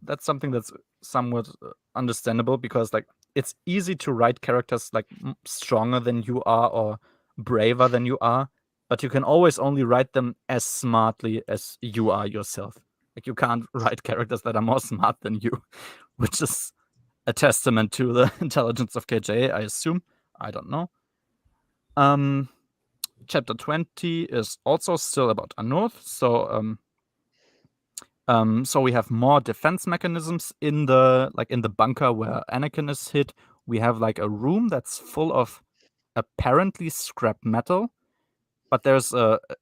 that's somewhat understandable, because like it's easy to write characters like stronger than you are or braver than you are, but you can always only write them as smartly as you are yourself. Like you can't write characters that are more smart than you, which is a testament to the intelligence of KJ, I assume. I don't know. Chapter 20 is also still about Unearth, so we have more defense mechanisms in the bunker where Anakin is hid. We have like a room that's full of apparently scrap metal, but there's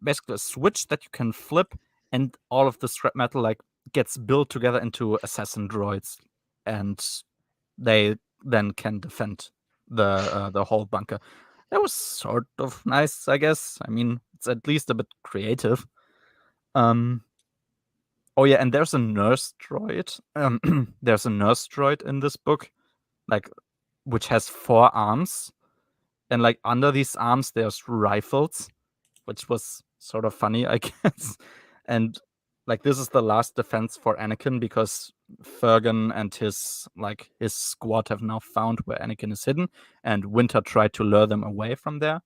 basically a switch that you can flip, and all of the scrap metal like gets built together into assassin droids, and they then can defend the whole bunker. That was sort of nice, I guess. I mean, it's at least a bit creative. Oh yeah, and there's a nurse droid. There's a nurse droid in this book, like, which has 4 arms, and like under these arms there's rifles, which was sort of funny, I guess. And like this is the last defense for Anakin, because Fergan and his squad have now found where Anakin is hidden, and Winter tried to lure them away from there.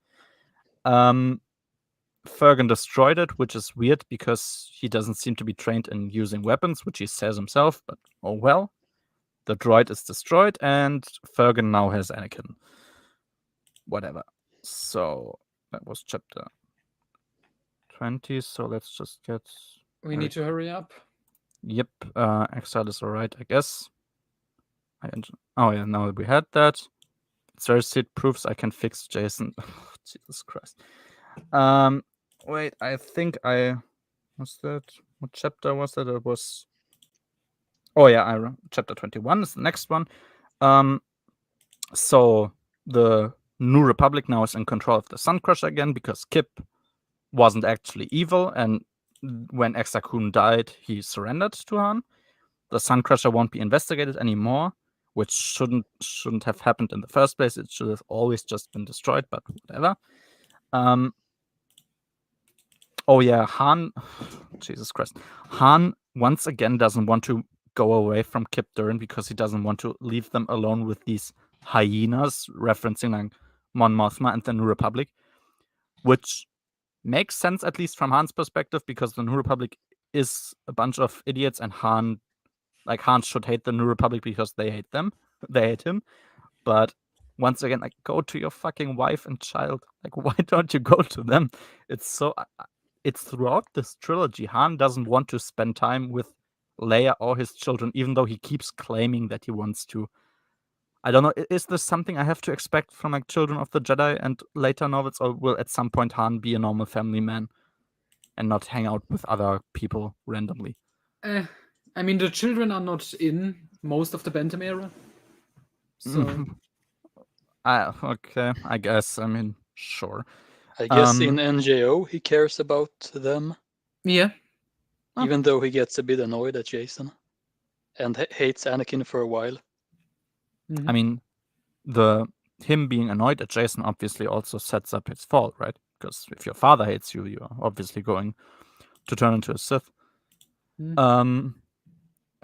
Fergan destroyed it, which is weird because he doesn't seem to be trained in using weapons, which he says himself, but oh well. The droid is destroyed, and Fergan now has Anakin. Whatever. So that was chapter 20, so let's just get... We need to hurry up. Yep, Exile is alright, I guess. Oh yeah, now we had that. Cersei proves I can fix Jason. Jesus Christ. Wait, I think was that... What chapter was that? It was... Oh yeah, chapter 21 is the next one. So the New Republic now is in control of the Sun Crusher again, because Kip wasn't actually evil, and when Exar Kun died, he surrendered to Han. The Sun Crusher won't be investigated anymore, which shouldn't have happened in the first place. It should have always just been destroyed, but whatever. Oh yeah, Han... Jesus Christ. Han once again doesn't want to go away from Kip Durin because he doesn't want to leave them alone with these hyenas, referencing like Mon Mothma and the New Republic, which makes sense, at least from Han's perspective, because the New Republic is a bunch of idiots, and Han should hate the New Republic because they hate them. They hate him. But once again, like, go to your fucking wife and child. Like, why don't you go to them? It's throughout this trilogy, Han doesn't want to spend time with Leia or his children, even though he keeps claiming that he wants to. I don't know, is this something I have to expect from like Children of the Jedi and later novels, or will at some point Han be a normal family man and not hang out with other people randomly? I mean, the children are not in most of the Bantam era. So okay, I guess. I mean, sure. I guess in NJO he cares about them. Yeah. Even though he gets a bit annoyed at Jason and hates Anakin for a while. I mean, him being annoyed at Jason obviously also sets up his fall, right? Because if your father hates you, you're obviously going to turn into a Sith. Jan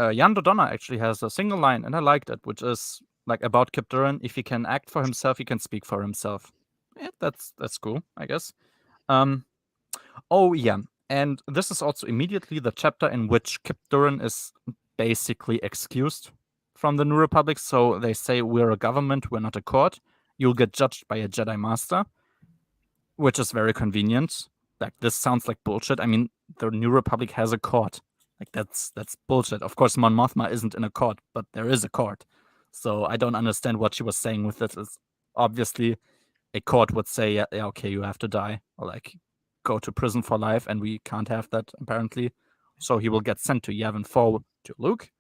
Dodonna actually has a single line, and I liked it, which is like about Kip Durin. If he can act for himself, he can speak for himself. Yeah, that's cool, I guess. Oh yeah, and this is also immediately the chapter in which Kip Durin is basically excused from the New Republic. So they say, we're a government, we're not a court. You'll get judged by a Jedi Master, which is very convenient. Like, this sounds like bullshit. I mean, the New Republic has a court. Like, that's bullshit. Of course, Mon Mothma isn't in a court, but there is a court. So I don't understand what she was saying with this. It's obviously a court would say, yeah, okay, you have to die, or like go to prison for life, and we can't have that, apparently. So he will get sent to Yavin 4 to Luke.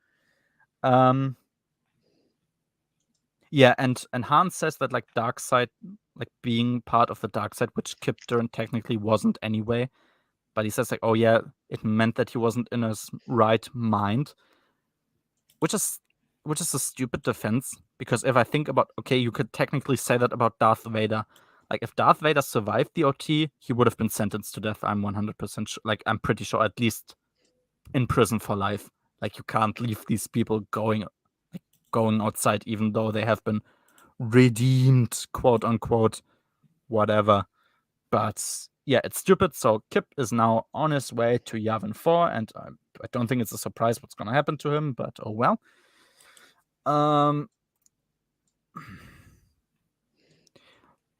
Yeah, and Han says that like dark side, like being part of the dark side, which Kip Durn technically wasn't anyway. But he says like, oh yeah, it meant that he wasn't in his right mind, which is a stupid defense, because if I think about, okay, you could technically say that about Darth Vader. Like if Darth Vader survived the OT, he would have been sentenced to death. I'm 100% sure. Like I'm pretty sure, at least in prison for life. Like you can't leave these people going outside, even though they have been redeemed, quote unquote, whatever. But yeah, it's stupid. So Kip is now on his way to Yavin 4, and I don't think it's a surprise what's gonna happen to him, but oh well.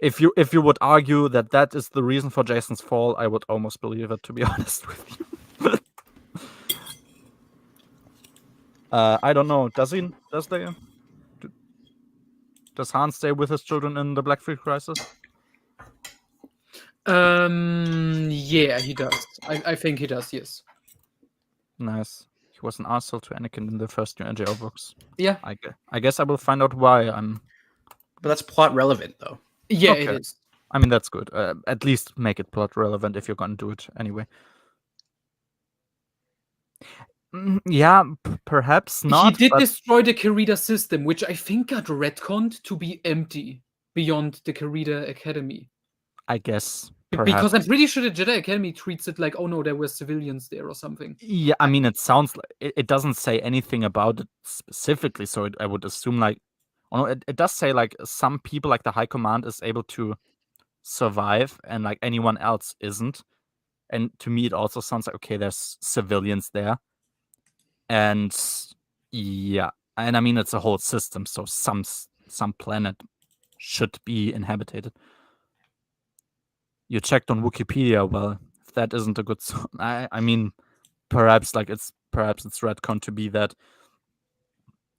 If you would argue that is the reason for Jason's fall, I would almost believe it, to be honest with you. I don't know. Does Han stay with his children in the Black Fleet Crisis? Yeah, he does. I think he does. Yes. Nice. He was an arsehole to Anakin in the first new NJO books. Yeah. I guess I will find out why. But that's plot relevant, though. Yeah, Okay. it is. I mean, that's good. At least make it plot relevant if you're gonna do it anyway. Yeah, perhaps not. He did but destroy the Karida system, which I think got retconned to be empty beyond the Karida Academy. I guess Because I'm pretty sure the Jedi Academy treats it like, oh no, there were civilians there or something. Yeah, I mean, it sounds like it doesn't say anything about it specifically, so I would assume like, oh no, it does say like some people, like the High Command, is able to survive, and like anyone else isn't. And to me, it also sounds like, okay, there's civilians there, and yeah, and I mean it's a whole system, so some planet should be inhabited. You checked on Wikipedia. Well, if that isn't a good I mean, perhaps it's retcon to be that.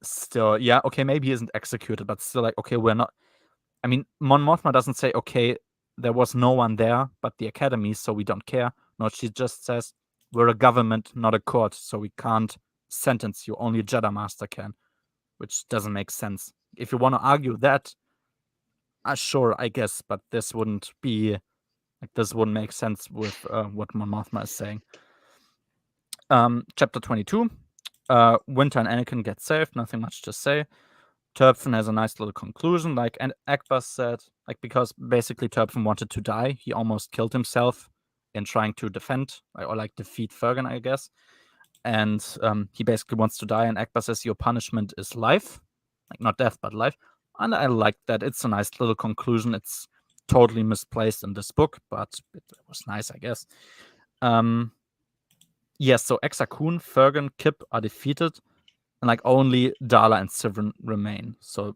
Still, yeah, okay, maybe he isn't executed, but still, like, okay, we're not. I mean, Mon Mothma doesn't say, okay, there was no one there but the Academy, so we don't care. No, she just says, we're a government, not a court, so we can't sentence you. Only a Jedi Master can, which doesn't make sense. If you want to argue that, sure, I guess, but this wouldn't make sense with what Mon Mothma is saying. Chapter 22. Winter and Anakin get saved. Nothing much to say. Turpin has a nice little conclusion, like Akbar said, like because basically Turpin wanted to die. He almost killed himself in trying to defend or like defeat Fergan, I guess. And he basically wants to die. And Akbar says your punishment is life, like not death but life. And I like that. It's a nice little conclusion. It's totally misplaced in this book, but it was nice, I guess. Yes, so Exar Kun, Fergan, Kip are defeated, and like only Darla and Sivrin remain. So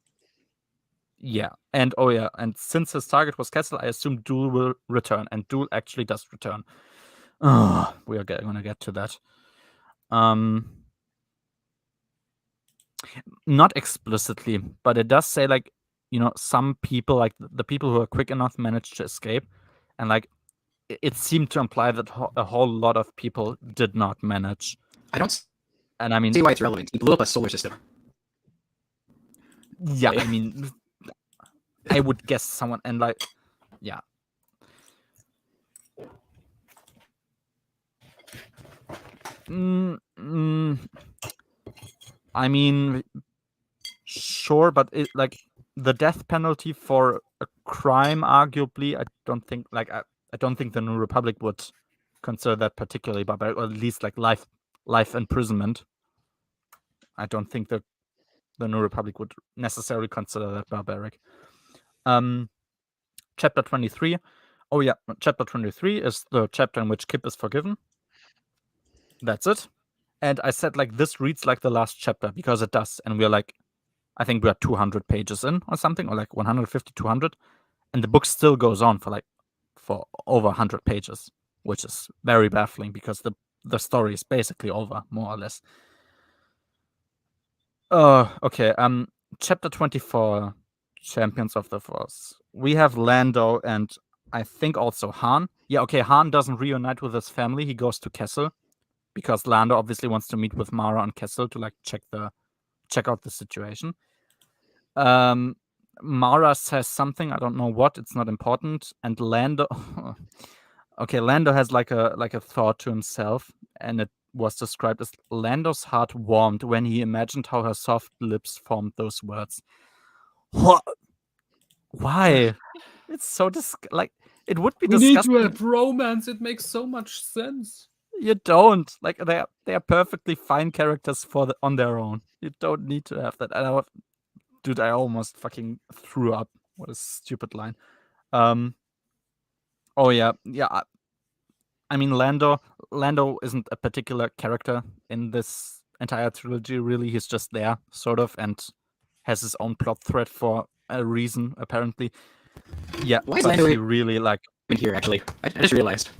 yeah, and oh yeah, and since his target was Kessel, I assume Duel will return, and Duel actually does return. We are gonna get to that. Not explicitly, but it does say like, you know, some people, like the people who are quick enough, managed to escape, and like it seemed to imply that a whole lot of people did not manage. I don't And I mean, see why it's relevant. He blew up a solar system. Yeah, I mean, I would guess someone, and like, yeah. I mean, sure, but it like the death penalty for a crime, arguably, I don't think the New Republic would consider that particularly barbaric, or at least like life imprisonment. I don't think the New Republic would necessarily consider that barbaric. Chapter 23. Oh yeah, chapter 23 is the chapter in which Kip is forgiven. That's it. And I said like this reads like the last chapter because it does, and we're like, I think we're 200 pages in or something, or like 150, 200, and the book still goes on for over 100 pages, which is very baffling because the story is basically over, more or less. Okay. Chapter 24, Champions of the Force. We have Lando and I think also Han. Yeah, okay, Han doesn't reunite with his family. He goes to Kessel because Lando obviously wants to meet with Mara on Kessel to like check out the situation. Mara says something, I don't know what, it's not important, and Lando okay, Lando has like a thought to himself, and it was described as Lando's heart warmed when he imagined how her soft lips formed those words. What? Why? It's so like it would be We need disgusting. to have romance. It makes so much sense. You don't. Like they are perfectly fine characters on their own. You don't need to have that. Dude, I almost fucking threw up. What a stupid line. Oh yeah. I mean, Lando isn't a particular character in this entire trilogy. Really, he's just there, sort of, and has his own plot thread for a reason, apparently. Yeah, Why is but Lando he really like in here? Actually, I just realized.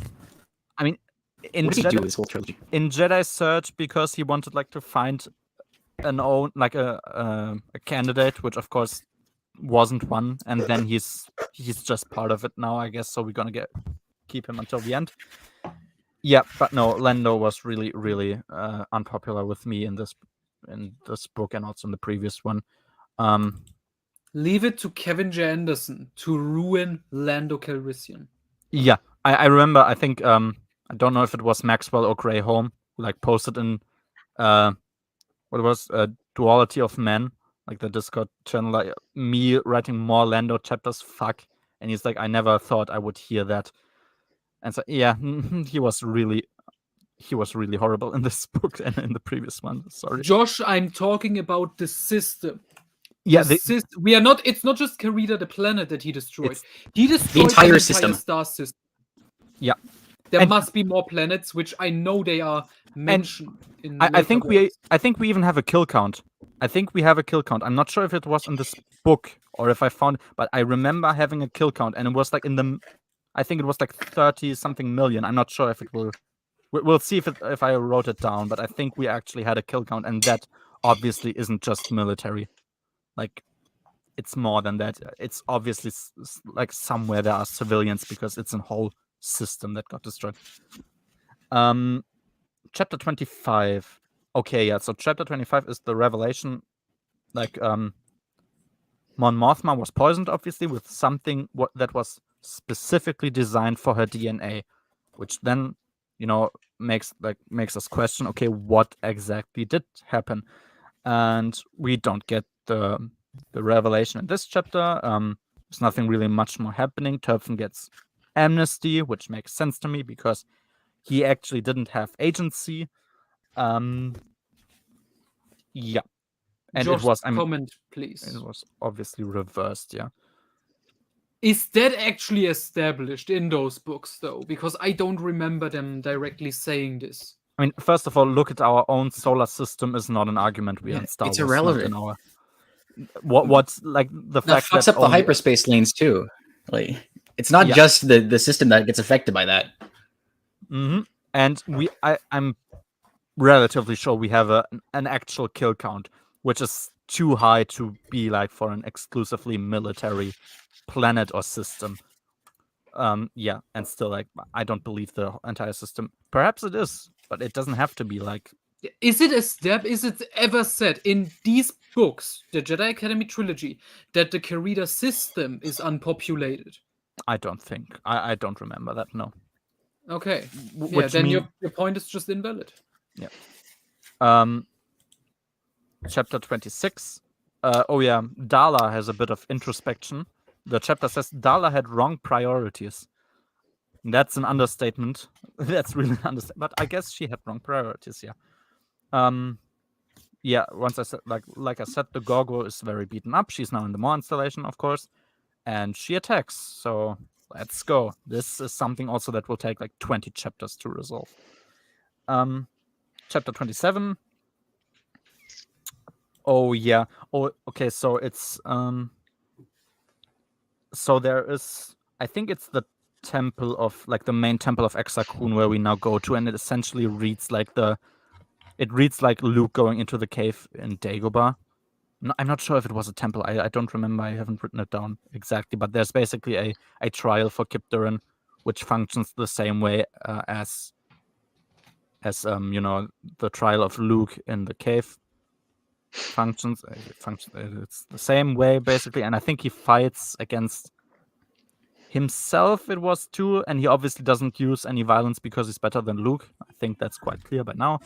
I mean, in What does he do Jedi, this whole trilogy? in Jedi Search, because he wanted like to find an own like a candidate, which of course wasn't one, and then he's just part of it now, I guess. So we're gonna keep him until the end. Yeah, but no, Lando was really, really unpopular with me in this book and also in the previous one. Leave it to Kevin J. Anderson to ruin Lando Calrissian. Yeah, I remember. I think I don't know if it was Maxwell or Grey Holm who like posted in what it was Duality of Men, like the Discord channel, like me writing more Lando chapters. Fuck, and he's like, I never thought I would hear that. And so yeah, he was really horrible in this book and in the previous one. Sorry, Josh, I'm talking about the system. Yeah, we are not. It's not just Karida, the planet, that he destroyed. He destroyed the entire system. Star system. Yeah, there must be more planets, which I know they are mentioned in. I think we even have a kill count. I think we have a kill count. I'm not sure if it was in this book or if I found, but I remember having a kill count, and it was like I think it was like 30 something million. I'm not sure if it will. We'll see if I wrote it down, but I think we actually had a kill count, and that obviously isn't just military. Like, it's more than that. It's obviously like somewhere there are civilians because it's a whole system that got destroyed. Chapter 25. Okay, yeah. So chapter 25 is the revelation. Like, Mon Mothma was poisoned, obviously, with something that was specifically designed for her DNA, which then, makes us question, okay, what exactly did happen? And we don't get the revelation in this chapter. There's nothing really much more happening. Turpin gets amnesty, which makes sense to me because he actually didn't have agency. Yeah. And Josh, it was, comment, please. It was obviously reversed, yeah. Is that actually established in those books, though? Because I don't remember them directly saying this. I mean, first of all, look at our own solar system is not an argument we in Star Wars. It's irrelevant. What's like the fact that fucks up the hyperspace lanes too. Like, it's not just the system that gets affected by that. Mm-hmm. And I'm relatively sure we have an actual kill count, which is too high to be like for an exclusively military planet or system. Yeah, and still, like, I don't believe the entire system. Perhaps it is, but it doesn't have to be like. Is it ever said in these books, the Jedi Academy trilogy, that the Karida system is unpopulated? I don't think. I don't remember that. No. Okay. Then your point is just invalid. Yeah. Chapter 26. Oh yeah, Darla has a bit of introspection. The chapter says Darla had wrong priorities. That's an understatement. That's really an understatement. But I guess she had wrong priorities, yeah. Yeah, once I said, like I said, the Gorgo is very beaten up. She's now in the Maw installation, of course. And she attacks. So let's go. This is something also that will take like 20 chapters to resolve. Chapter 27. Oh yeah. Oh, okay. So it's so there is, I think it's the temple of, like, the main temple of Exar-Kun where we now go to, and it essentially reads like Luke going into the cave in Dagobah. No, I'm not sure if it was a temple. I don't remember. I haven't written it down exactly, but there's basically a trial for Kyp Durron, which functions the same way as the trial of Luke in the cave. functions. It's the same way basically, and I think he fights against himself. It was too, and he obviously doesn't use any violence because he's better than Luke. I think that's quite clear by now.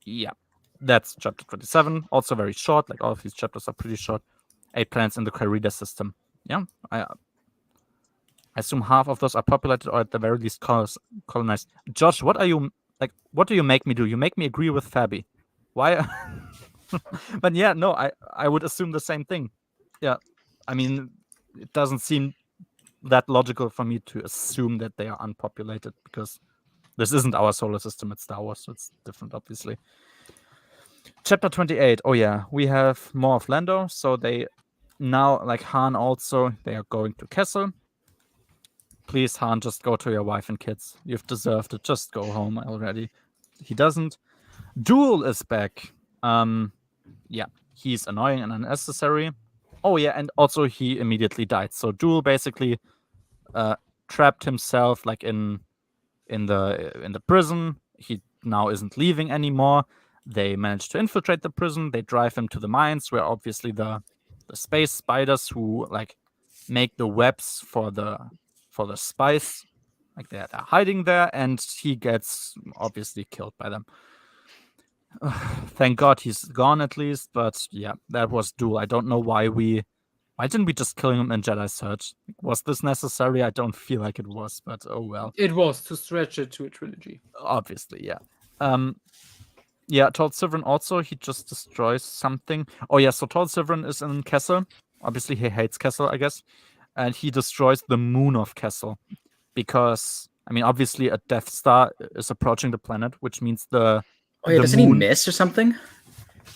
Yeah, that's chapter 27. Also very short. Like all of these chapters are pretty short. 8 planets in the Querida system. Yeah, I assume half of those are populated or at the very least colonized. Josh, what are you like? What do you make me do? You make me agree with Fabi. Why? But yeah, no, I would assume the same thing. Yeah, I mean, it doesn't seem that logical for me to assume that they are unpopulated because this isn't our solar system, it's Star Wars, so it's different, obviously. Chapter 28. Oh yeah, we have more of Lando. So they now, like Han also, they are going to Kessel. Please, Han, just go to your wife and kids. You've deserved it. Just go home already. He doesn't. Duel is back. Yeah, he's annoying and unnecessary. Oh yeah, and also he immediately died. So Duel basically trapped himself like in the prison. He now isn't leaving anymore. They manage to infiltrate the prison. They drive him to the mines, where obviously the space spiders who like make the webs for the spice, like they're hiding there, and he gets obviously killed by them. Thank God he's gone at least, but yeah, that was Duel. I don't know why didn't we just kill him in Jedi Search? Was this necessary? I don't feel like it was, but oh well. It was to stretch it to a trilogy. Obviously, yeah. Yeah, Told Sivrin also, he just destroys something. Oh yeah, so Told Sivrin is in Kessel. Obviously, he hates Kessel, I guess. And he destroys the moon of Kessel. Because, I mean, obviously a Death Star is approaching the planet, which means the Oh yeah, doesn't he miss or something?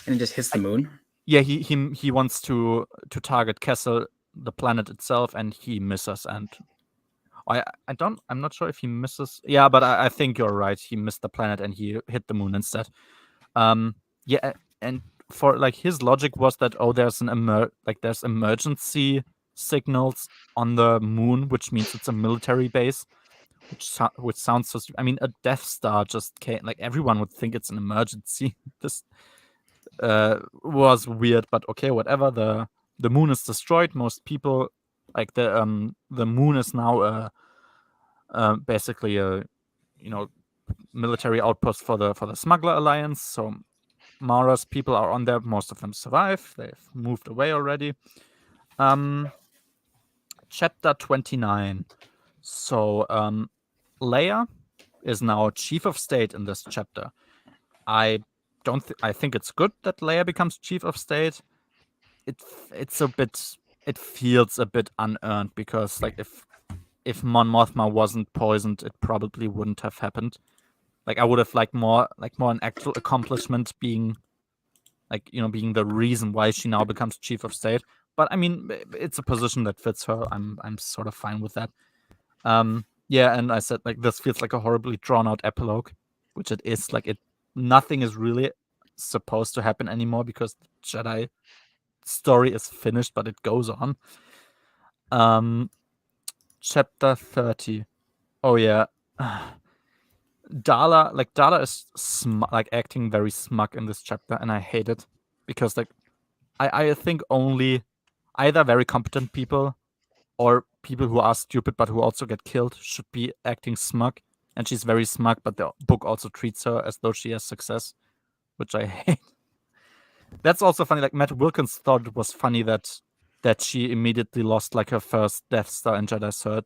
And he just hits the moon? Yeah, he wants to target Kessel, the planet itself, and he misses. And I'm not sure if he misses. Yeah, but I think you're right. He missed the planet and he hit the moon instead. Yeah, and for like his logic was that there's there's emergency signals on the moon, which means it's a military base. Which sounds so. I mean, a Death Star just came. Like everyone would think it's an emergency. This was weird, but okay, whatever. The moon is destroyed. Most people like the moon is now basically a military outpost for the Smuggler Alliance. So Mara's people are on there. Most of them survive. They've moved away already. Chapter 29. So Leia is now chief of state in this chapter. I think it's good that Leia becomes chief of state. It feels a bit unearned because like if Mon Mothma wasn't poisoned, it probably wouldn't have happened. Like I would have liked more an actual accomplishment being being the reason why she now becomes chief of state. But I mean, it's a position that fits her. I'm sort of fine with that. Yeah, and I said like this feels like a horribly drawn out epilogue, which it is. Like nothing is really supposed to happen anymore because the Jedi story is finished, but it goes on. Chapter 30. Oh yeah. Darla is acting very smug in this chapter, and I hate it because like I think only either very competent people or people who are stupid but who also get killed should be acting smug, and she's very smug, but the book also treats her as though she has success, which I hate. That's also funny. Like Matt Wilkins thought it was funny that she immediately lost like her first Death Star in Jedi Cert,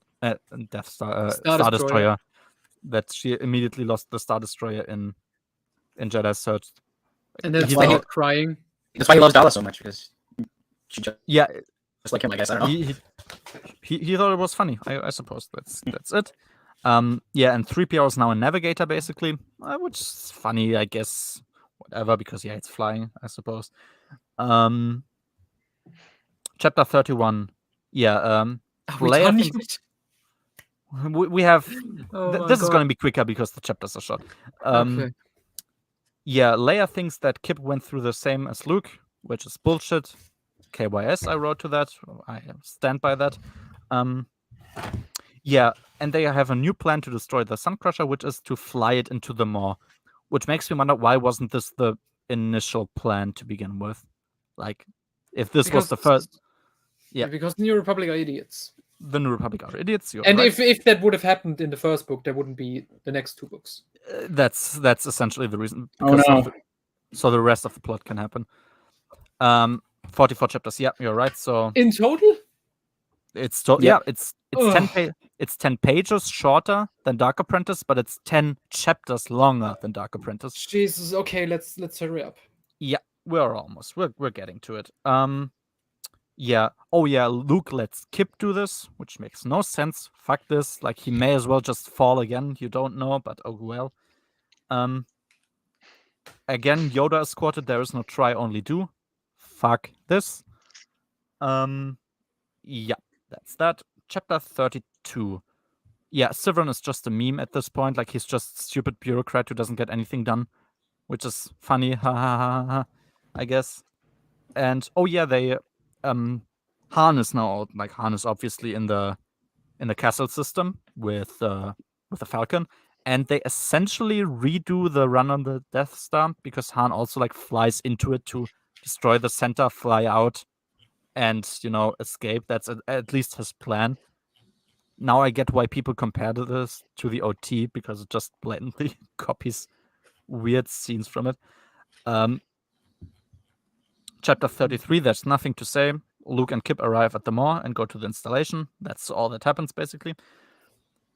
Star Destroyer. That she immediately lost the Star Destroyer in Jedi Search. And that's why he's crying. That's why he loves Darla so much, because she just like him, I guess. I don't know. He thought it was funny. I suppose that's it. Yeah, and 3PO is now a navigator basically, which is funny, I guess. Whatever, because it's flying, I suppose. Chapter 31. Yeah. Leia we have. This is going to be quicker because the chapters are short. Okay. Yeah, Leia thinks that Kip went through the same as Luke, which is bullshit. KYS, I wrote to that. I stand by that. Yeah, and they have a new plan to destroy the Suncrusher, which is to fly it into the Maw, which makes me wonder why wasn't this the initial plan to begin with? Like, if this was the first, because New Republic are idiots. The New Republic are idiots. And right. if that would have happened in the first book, there wouldn't be the next 2 books. That's essentially the reason. Oh no! So the rest of the plot can happen. 44 chapters. Yeah, you're right. So in total, it's it's 10 pages shorter than Dark Apprentice, but it's 10 chapters longer than Dark Apprentice. Jesus. Okay, let's hurry up. Yeah, we're almost. We're getting to it. Yeah. Oh yeah, Luke lets Kip do this, which makes no sense. Fuck this. Like, he may as well just fall again. You don't know, but oh well. Again, Yoda is quoted. There is no try, only do. Fuck this. Yeah, that's that. Chapter 32. Yeah, Severin is just a meme at this point. Like, he's just stupid bureaucrat who doesn't get anything done, which is funny. Ha ha ha ha. I guess. And oh yeah, they Han is now out. Like, Han is obviously in the castle system with the Falcon, and they essentially redo the run on the Death Star because Han also like flies into it to destroy the center, fly out, and escape. That's at least his plan. Now I get why people compare this to the OT, because it just blatantly copies weird scenes from it. Chapter 33, there's nothing to say. Luke and Kip arrive at the mall and go to the installation. That's all that happens, basically.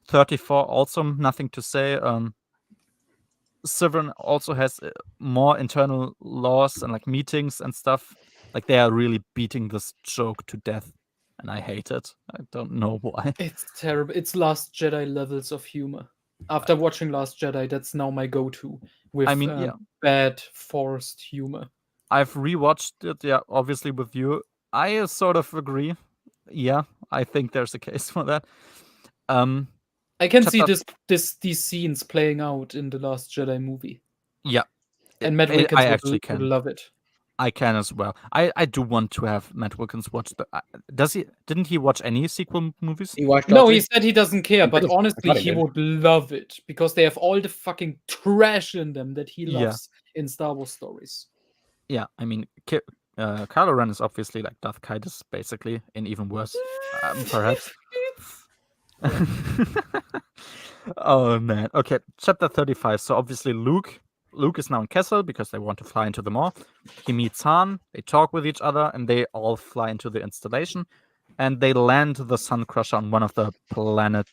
34, also nothing to say. Severin also has more internal laws and like meetings and stuff. Like, they are really beating this joke to death, and I hate it. I don't know why. It's terrible. It's Last Jedi levels of humor. After watching Last Jedi, that's now my go-to with bad forced humor. I've rewatched it, yeah, obviously with you. I sort of agree. Yeah, I think there's a case for that. I can see these scenes playing out in the Last Jedi movie. Yeah, and Matt Wilkins would love it. I can as well. I do want to have Matt Wilkins watch the. Didn't he watch any sequel movies? He watched. No, he said he doesn't care, but honestly, he would love it because they have all the fucking trash in them that he loves in Star Wars stories. Yeah, I mean, Kylo Ren is obviously like Darth Kaitis, basically, and even worse, perhaps. Oh man. Okay, chapter 35. So obviously Luke is now in Kessel because they want to fly into the mall. He meets Han, they talk with each other, and they all fly into the installation, and they land the Sun Crusher on one of the planet.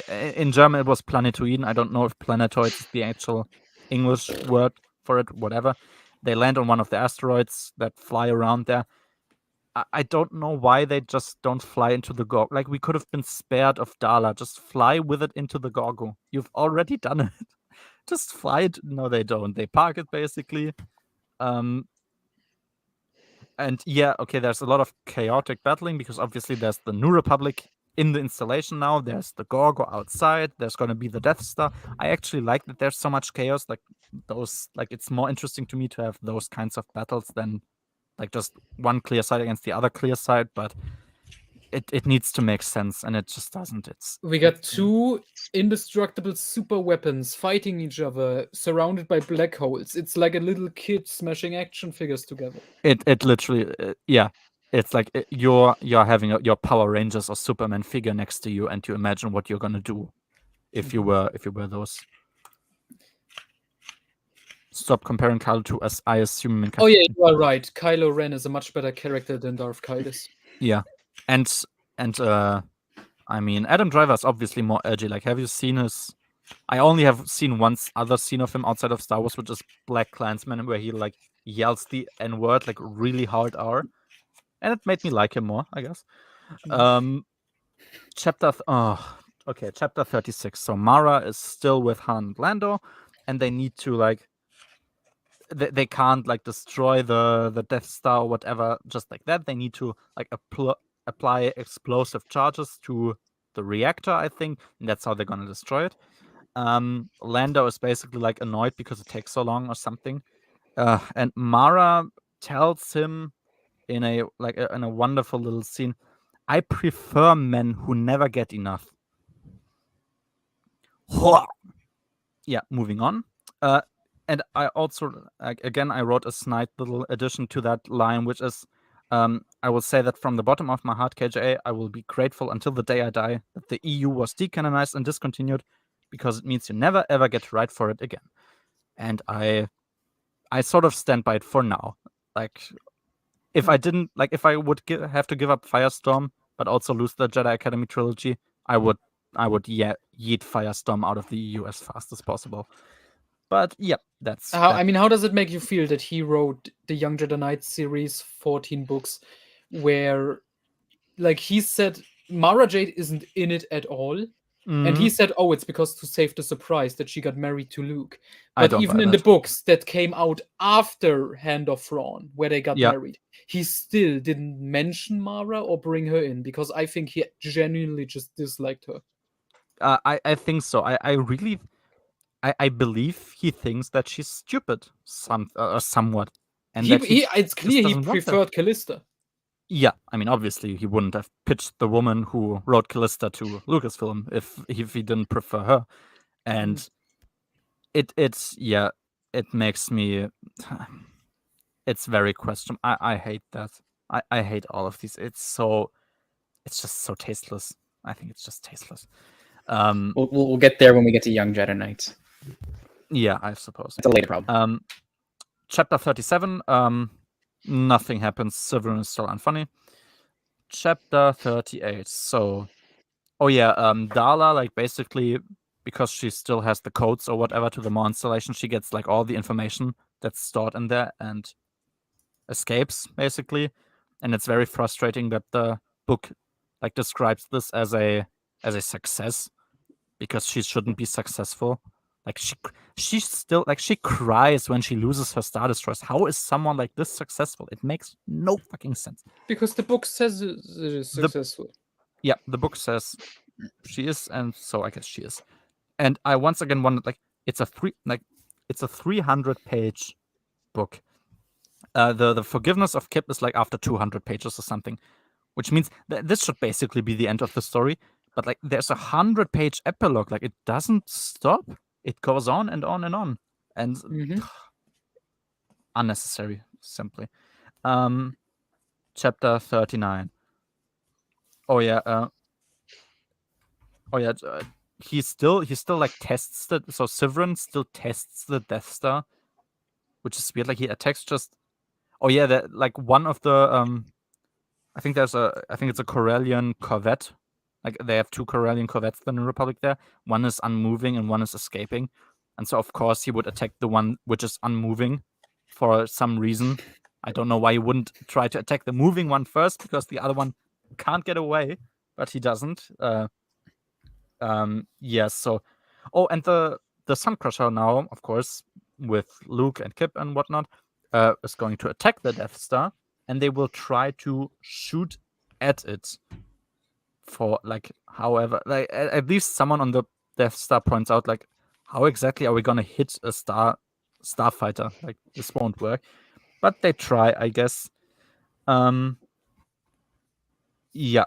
In German it was Planetoiden. I don't know if planetoid is the actual English word for it, whatever. They land on one of the asteroids that fly around there. I don't know why they just don't fly into the Gorgo. Like, we could have been spared of Dala. Just fly with it into the Gorgo. You've already done it. Just fly it. No, they don't. They park it, basically. And yeah, okay, there's a lot of chaotic battling because obviously there's the New Republic in the installation now. There's the Gorgo outside. There's going to be the Death Star. I actually like that there's so much chaos. Like, it's more interesting to me to have those kinds of battles than like just one clear side against the other clear side, but it needs to make sense, and it just doesn't. We got 2 indestructible super weapons fighting each other, surrounded by black holes. It's like a little kid smashing action figures together. It literally, yeah. It's like you're having your Power Rangers or Superman figure next to you, and you imagine what you're gonna do if you were those. Stop comparing Kylo to, as I assume. Oh yeah, you are right. Kylo Ren is a much better character than Darth Kaitis. Yeah, and I mean, Adam Driver is obviously more edgy. Like, have you seen his? I only have seen one other scene of him outside of Star Wars, which is Black Klansman, where he like yells the N-word like really hard R, and it made me like him more, I guess. Chapter 36. So Mara is still with Han and Lando, and they need to like. They can't like destroy the Death Star or whatever just like that. They need to like apply explosive charges to the reactor, I think, and that's how they're gonna destroy it. Lando is basically like annoyed because it takes so long or something, and Mara tells him in a wonderful little scene, "I prefer men who never get enough." Yeah, moving on. and I also, again, I wrote a snide little addition to that line, which is, I will say that from the bottom of my heart, KJA, I will be grateful until the day I die that the EU was decanonized and discontinued, because it means you never ever get to write for it again. And I sort of stand by it for now. Like, if I didn't, like, if I would have to give up Firestorm, but also lose the Jedi Academy trilogy, I would yeet Firestorm out of the EU as fast as possible. But yeah, that's how does it make you feel that he wrote the Young Jedi Knights series, 14 books, where, like, he said Mara Jade isn't in it at all, and he said, "Oh, it's because to save the surprise that she got married to Luke." I But don't even buy in the that. books that came out after Hand of Thrawn, where they got Yeah. married, he still didn't mention Mara or bring her in, because I think he genuinely just disliked her. I think so. I really, I believe he thinks that she's stupid, somewhat, and that It's clear he doesn't want that. preferred Callista. Yeah, I mean, obviously, he wouldn't have pitched the woman who wrote Callista to Lucasfilm if he didn't prefer her, and it makes me. It's very questionable. I hate that. I hate all of these. It's just so tasteless. I think it's just tasteless. We'll get there when we get to Young Jedi Knights. Yeah, I suppose. It's a later problem. Chapter 37. Nothing happens. Severin is still unfunny. Chapter 38. So, Darla, like, basically, because she still has the codes or whatever to the Maw installation, she gets like all the information that's stored in there and escapes, basically. And it's very frustrating that the book like describes this as a success, because she shouldn't be successful. Like, she's still, like, she cries when she loses her Star Destroyers. How is someone like this successful? It makes no fucking sense. Because the book says it is successful. Yeah, the book says she is, and so I guess she is. And I once again wondered, like, it's a 300-page book. The forgiveness of Kip is like after 200 pages or something, which means that this should basically be the end of the story. But like, there's a 100-page epilogue. Like, it doesn't stop. It goes on and on and on, and unnecessary, simply. Chapter 39. He still like tests the, so Severin still tests the Death Star, which is weird. Like, he attacks just. That, like, one of the I think it's a Corellian corvette. Like, they have two Corellian corvettes in the Republic there. One is unmoving and one is escaping. And so, of course, he would attack the one which is unmoving for some reason. I don't know why he wouldn't try to attack the moving one first, because the other one can't get away, but he doesn't. Yes, so. Oh, and the Suncrusher now, of course, with Luke and Kip and whatnot, is going to attack the Death Star, and they will try to shoot at it. For, like, however, like, at least someone on the Death Star points out, like, how exactly are we gonna hit a starfighter? Like, this won't work. But they try, I guess. Yeah,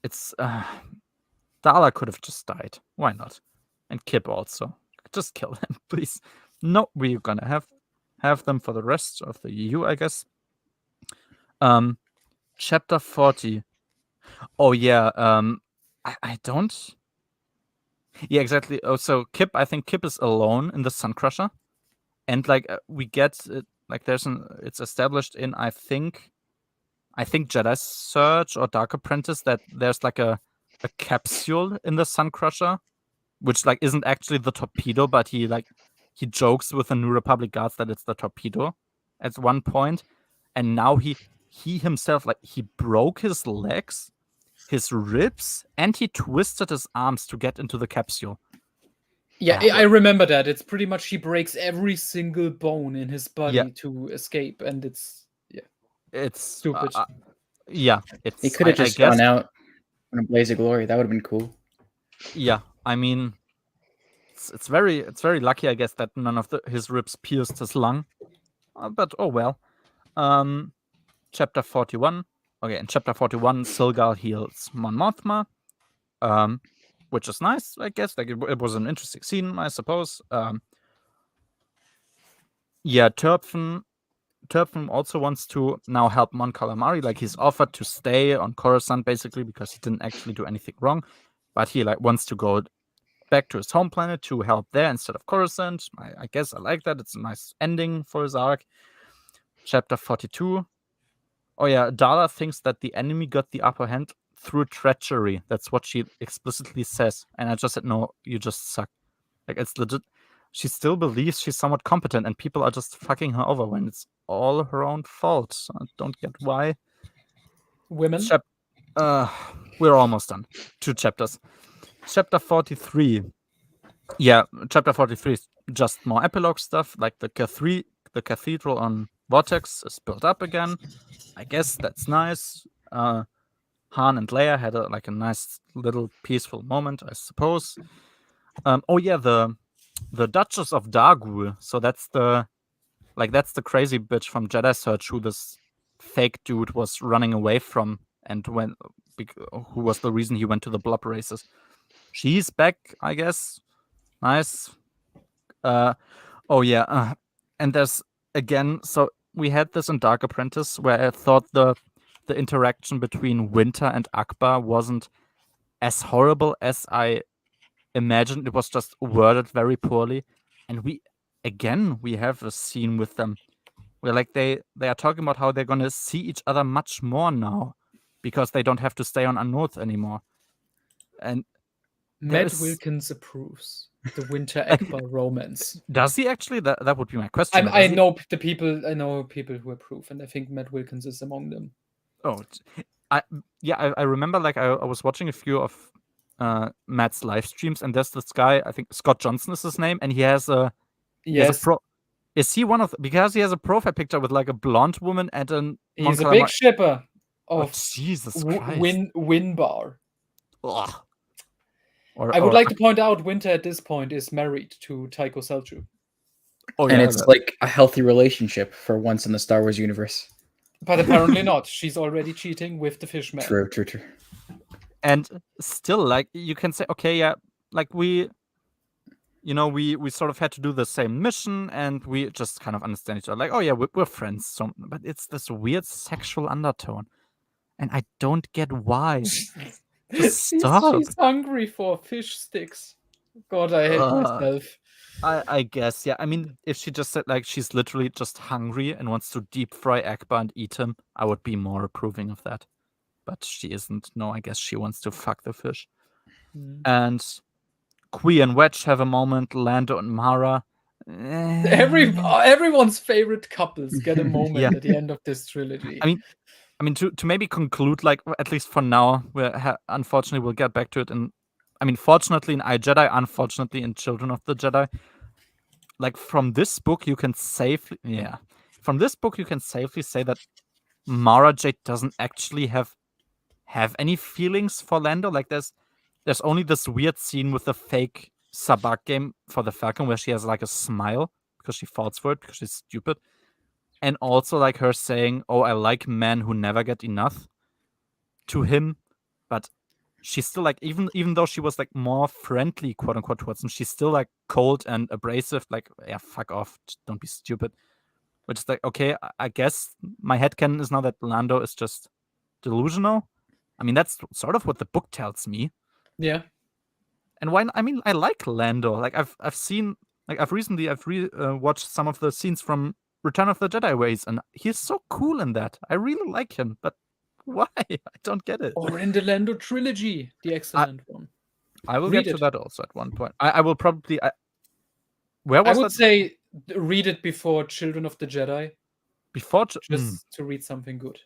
it's Darla could have just died. Why not? And Kip also. Just kill them, please. No, we're gonna have them for the rest of the EU, I guess. Chapter 40. Oh yeah, I don't. Yeah, exactly. Oh, so Kip, I think Kip is alone in the Suncrusher, and like, we get like, it's established in I think Jedi Surge or Dark Apprentice that there's like a capsule in the Suncrusher, which like isn't actually the torpedo, but he jokes with the New Republic guards that it's the torpedo at one point, and now he himself, like, he broke his legs, his ribs, and he twisted his arms to get into the capsule. Yeah, I remember that. It's pretty much he breaks every single bone in his body to escape, and it's stupid. He could have just gone out in a blaze of glory. That would have been cool. Yeah, I mean, it's very lucky, I guess, that none of his ribs pierced his lung. But oh well. Chapter 41. Okay, in Chapter 41, Silgal heals Mon Mothma, which is nice, I guess. Like, it was an interesting scene, I suppose. yeah, Turpin also wants to now help Mon Calamari. Like, he's offered to stay on Coruscant basically because he didn't actually do anything wrong, but he like wants to go back to his home planet to help there instead of Coruscant. I guess I like that. It's a nice ending for his arc. Chapter 42. Oh yeah, Dala thinks that the enemy got the upper hand through treachery. That's what she explicitly says. And I just said, no, you just suck. Like, it's legit. She still believes she's somewhat competent and people are just fucking her over when it's all her own fault. I don't get why. Women. We're almost done. 2 chapters. Chapter 43. Yeah, chapter 43 is just more epilogue stuff. Like the cathedral on Vortex is built up again. I guess that's nice. Han and Leia had a nice little peaceful moment, I suppose. Oh yeah, the Duchess of Dargul. So that's the crazy bitch from Jedi Search who this fake dude was running away from, and who was the reason he went to the blob races. She's back, I guess. Nice. Oh yeah. And there's again. So we had this in Dark Apprentice where I thought the interaction between Winter and Akbar wasn't as horrible as I imagined. It was just worded very poorly, and we have a scene with them where like they are talking about how they're gonna see each other much more now because they don't have to stay on Anoth anymore. And Matt Wilkins approves the Winter Akbar romance. Does he actually? That would be my question. I know people who approve, and I think Matt Wilkins is among them. Oh, I remember like I was watching a few of Matt's live streams, and there's this guy, I think Scott Johnson is his name, and he has a is he one of because he has a profile picture with like a blonde woman and an he's a big shipper of Jesus Christ. Winbar. Ugh. I would like to point out Winter at this point is married to Taiko Seljuk. Oh, yeah, and it's like a healthy relationship for once in the Star Wars universe. But apparently not. She's already cheating with the fishman. True. And still, like, you can say, okay, yeah, like we sort of had to do the same mission and we just kind of understand each other. Like, oh yeah, we're friends. So, but it's this weird sexual undertone. And I don't get why. Just stop. She's hungry for fish sticks. God, I hate myself. I guess, yeah. I mean, if she just said like she's literally just hungry and wants to deep fry Akbar and eat him, I would be more approving of that. But she isn't. No, I guess she wants to fuck the fish. And Qui and Wedge have a moment. Lando and Mara. Everyone's favorite couples get a moment at the end of this trilogy. I mean, to maybe conclude, like, at least for now, unfortunately we'll get back to it. And I mean, fortunately in iJedi, unfortunately in Children of the Jedi. Like, from this book, you can safely say that Mara Jade doesn't actually have any feelings for Lando. Like, there's only this weird scene with the fake Sabak game for the Falcon where she has like a smile because she falls for it because she's stupid. And also like her saying, oh, I like men who never get enough to him. But she's still like, even though she was like more friendly, quote unquote, towards him, she's still like cold and abrasive. Like, yeah, fuck off. Just don't be stupid. Which is like, okay, I guess my headcanon is now that Lando is just delusional. I mean, that's sort of what the book tells me. Yeah. And why? I mean, I like Lando. Like, I've recently watched some of the scenes from Return of the Jedi ways, and he's so cool in that. I really like him, but why? I don't get it. Or in the Lando trilogy, the excellent one. I will get to that also at one point. I will probably. Where was I that? would say read it before Children of the Jedi. Before just to read something good.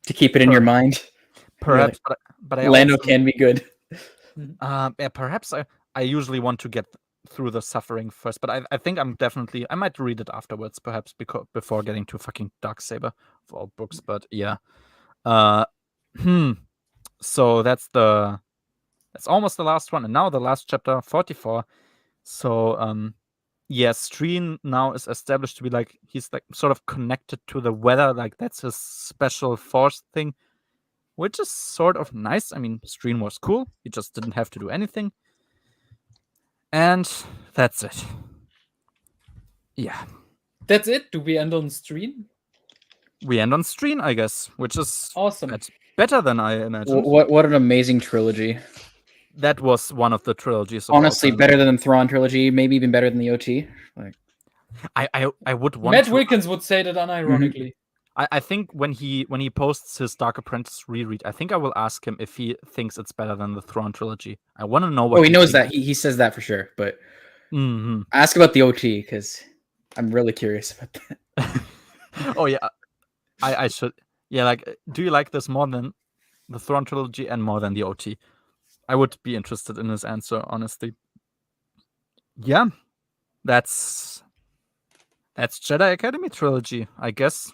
To keep it in your mind. Perhaps, but I Lando also, can be good. Perhaps I usually want to get through the suffering first, but I think I might read it afterwards, perhaps before getting to fucking Darksaber of all books. But yeah, so that's almost the last one, and now the last chapter, 44. So Streen now is established to be like he's like sort of connected to the weather, like that's his special force thing, which is sort of nice. I mean, Streen was cool; he just didn't have to do anything. And that's it. Yeah. That's it. Do we end on stream? We end on stream, I guess, which is Awesome. better than I imagined. What an amazing trilogy. That was one of the trilogies. Of Honestly, better than the Thrawn trilogy, maybe even better than the OT. Like, I would want Matt to. Wilkins would say that unironically. I think when he posts his Dark Apprentice reread, I think I will ask him if he thinks it's better than the Thrawn trilogy. I want to know what. Oh, he knows that. He says that for sure. But ask about the OT because I'm really curious about that. Oh yeah, I should. Yeah, like, do you like this more than the Thrawn trilogy and more than the OT? I would be interested in his answer, honestly. Yeah, that's Jedi Academy trilogy, I guess.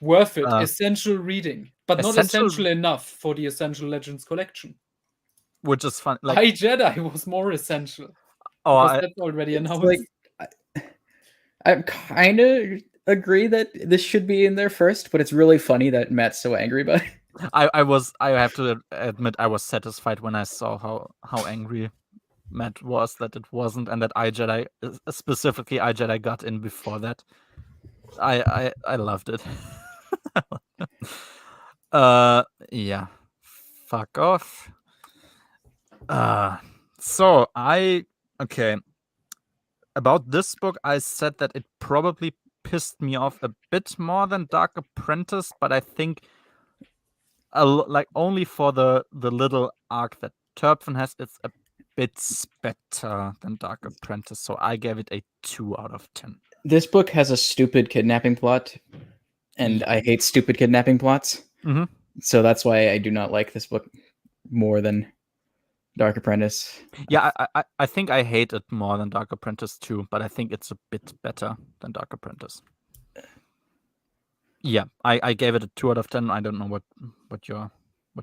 Worth it. Essential reading, but not essential enough for the Essential Legends collection. Which is fun. Like, Jedi was more essential. Oh, that's already announced. Like, I kind of agree that this should be in there first, but it's really funny that Matt's so angry about it. I have to admit I was satisfied when I saw how angry Matt was that it wasn't, and that iJedi, specifically iJedi, got in before that. I loved it. Yeah, fuck off. So okay. About this book, I said that it probably pissed me off a bit more than Dark Apprentice, but I think like only for the little arc that Turpin has, it's a bit better than Dark Apprentice. So I gave it a 2 out of 10. This book has a stupid kidnapping plot, and I hate stupid kidnapping plots. Mm-hmm. So that's why I do not like this book more than Dark Apprentice. Yeah, I think I hate it more than Dark Apprentice too, but I think it's a bit better than Dark Apprentice. Yeah, I gave it a 2 out of 10. I don't know what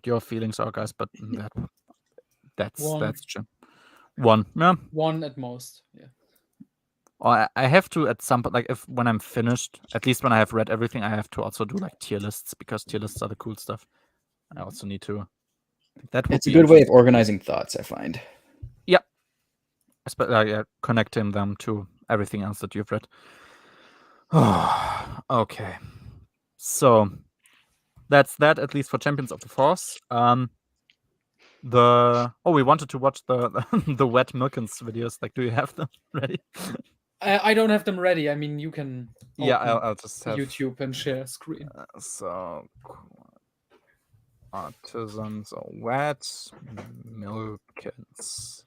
your feelings are, guys, but that's true. 1, yeah. 1 at most, yeah. Or I have to at some point, like when I'm finished, at least when I have read everything, I have to also do like tier lists, because tier lists are the cool stuff. I also need to. It's a good way of organizing thoughts, I find. Yeah. Connecting them to everything else that you've read. Okay. So that's that, at least for Champions of the Force. We wanted to watch the Wet Milkins videos. Like, do you have them ready? I don't have them ready. I mean, you can. Yeah, I'll just have YouTube and share screen. So Autism, so Wet Milkins.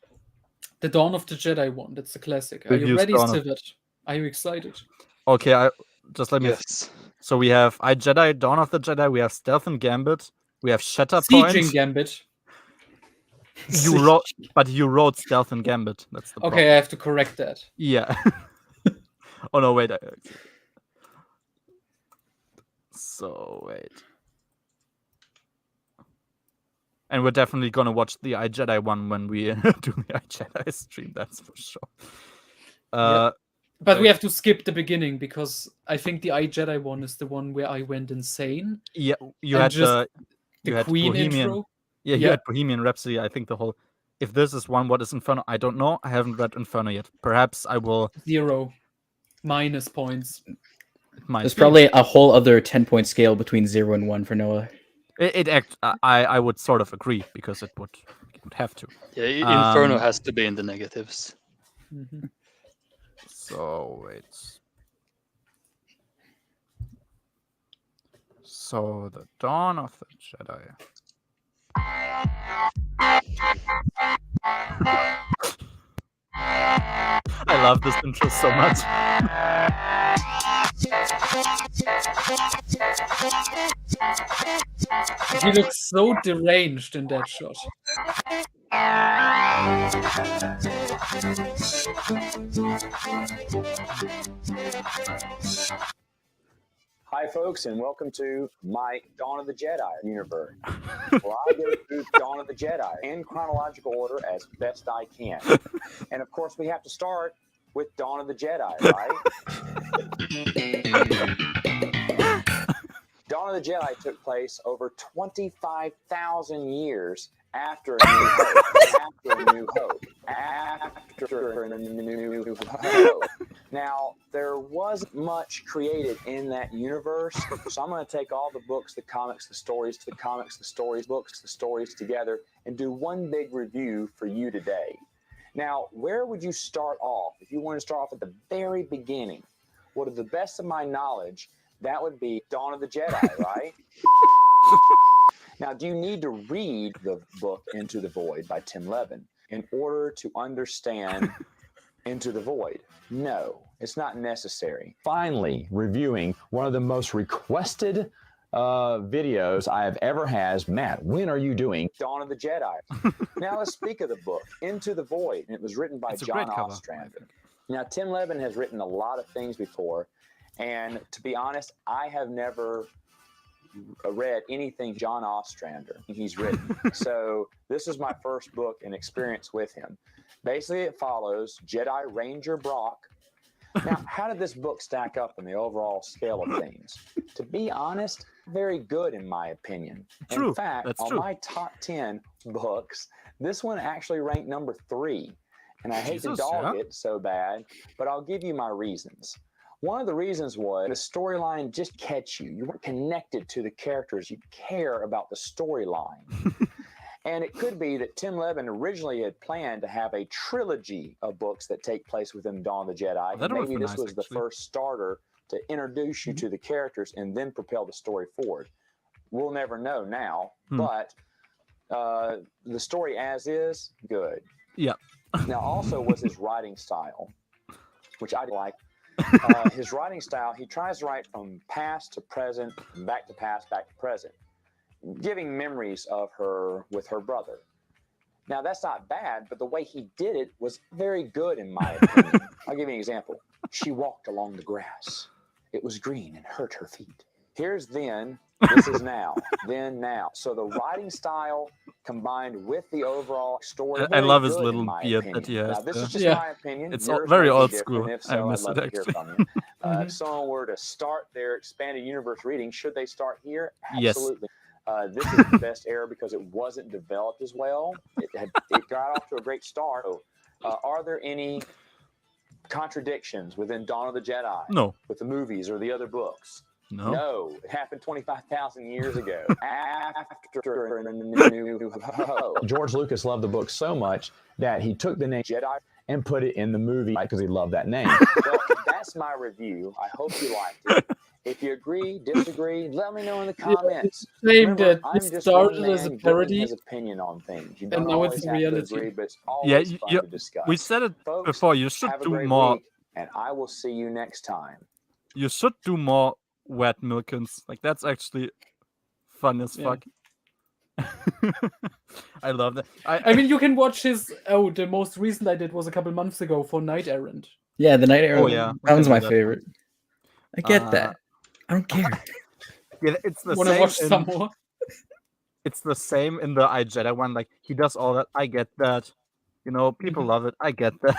The Dawn of the Jedi one. That's the classic. Are you ready, Civet? Are you excited? Okay, just let me. Yes. So we have iJedi, Dawn of the Jedi. We have Stealth and Gambit. We have Shatterpoint. Sieging Gambit. You wrote Stealth and Gambit. That's the problem. Okay, I have to correct that. Yeah. Oh no, wait. So wait. And we're definitely gonna watch the iJedi one when we do the iJedi stream. That's for sure. Yeah. But we have to skip the beginning, because I think the iJedi one is the one where I went insane. Yeah, you had the Queen Bohemian intro. Yeah, you had Bohemian Rhapsody. I think the whole. If this is one, what is Inferno? I don't know. I haven't read Inferno yet. Perhaps I will. 0 minus points. There's probably a whole other 10-point scale between 0 and 1 for Noah. I would sort of agree, because it would have to. Yeah, Inferno has to be in the negatives. Mm-hmm. So wait. So the Dawn of the Jedi. I love this intro so much. He looks so deranged in that shot. Hi, folks, and welcome to my Dawn of the Jedi universe. Well, I go through Dawn of the Jedi in chronological order as best I can. And, of course, we have to start with Dawn of the Jedi, right? Dawn of the Jedi took place over 25,000 years after A New Hope. After A New Hope. After A New Hope. Now, there wasn't much created in that universe, so I'm going to take all the books, the comics, the stories, books, the stories together, and do one big review for you today. Now, where would you start off? If you want to start off at the very beginning, well, to the best of my knowledge, that would be Dawn of the Jedi, right? Now, do you need to read the book Into the Void by Tim Levin in order to understand Into the Void? No, it's not necessary. Finally, reviewing one of the most requested videos I have ever had. Matt, when are you doing Dawn of the Jedi? Now let's speak of the book, Into the Void. And it was written by John Ostrander. Now, Tim Levin has written a lot of things before. And to be honest, I have never read anything John Ostrander he's written. So this is my first book and experience with him. Basically, it follows Jedi Ranger Brock. Now, how did this book stack up in the overall scale of things? To be honest, very good in my opinion. True. In fact, on my top 10 books, this one actually ranked number 3. And I hate to dog it so bad, but I'll give you my reasons. One of the reasons was the storyline just catch you. You weren't connected to the characters. You care about the storyline. And it could be that Tim Levin originally had planned to have a trilogy of books that take place within Dawn of the Jedi. And maybe this was the first starter to introduce you to the characters and then propel the story forward. We'll never know now, but the story as is, good. Yeah. Now, also was his writing style, which I like. His writing style, he tries to write from past to present, back to past, back to present, giving memories of her with her brother. Now, that's not bad, but the way he did it was very good in my opinion. I'll give you an example. She walked along the grass. It was green and hurt her feet. Here's then, this is now, then now. So the writing style combined with the overall story. I love his little beard that he has. Now, this is just my opinion. It's Yours very may be old different. school. If so, I miss I'd love it, to hear actually. from you. If someone were to start their expanded universe reading, should they start here? Absolutely. This is the best era because it wasn't developed as well. It got off to a great start. So, are there any contradictions within Dawn of the Jedi? No. With the movies or the other books? No. No, it happened 25,000 years ago. After a New Hope. George Lucas loved the book so much that he took the name Jedi and put it in the movie because he loved that name. Well, that's my review. I hope you liked it. If you agree, disagree, let me know in the comments. Remember, I'm it just started one as a man parody, giving his opinion on things. You don't and now always it's have to reality. agree, but it's always fun to discuss. We said it Folks, before. You should have a do great more. week, and I will see you next time. You should do more wet milkins. Like that's actually fun as fuck. I love that. I mean, you can watch his. Oh, the most recent I did was a couple months ago for Night Errant. Yeah, the Night Errant. Oh, yeah. That one's my That. favorite. I get that. I don't care. Yeah, it's the Want to same. watch some more? It's the same in the I Jedi one. Like he does all that. I get that. You know, people love it. I get that.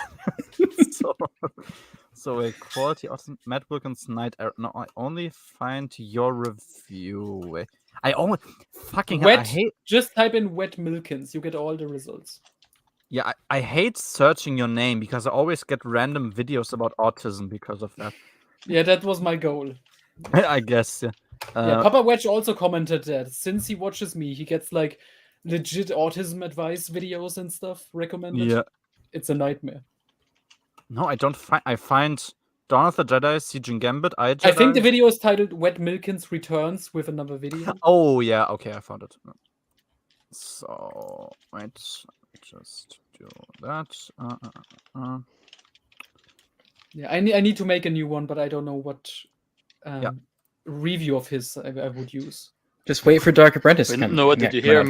So a quality awesome Matt Wilkins Night Errant. No, I only find your review. I only fucking Wet. I hate. Just type in Wet Milkins. You get all the results. Yeah, I hate searching your name because I always get random videos about autism because of that. Yeah, that was my goal. I guess. Yeah. Yeah, Papa Wedge also commented that since he watches me, he gets like legit autism advice videos and stuff recommended. Yeah. It's a nightmare. No, I don't find. I find Dawn of the Jedi, Siege and Gambit, I Jedi. I think the video is titled "Wet Milkins Returns" with another video. Oh yeah, okay, I found it. So wait, just do that. Yeah, I need to make a new one, but I don't know what review of his I would use. Just wait for Dark Apprentice. Noah, did you hear?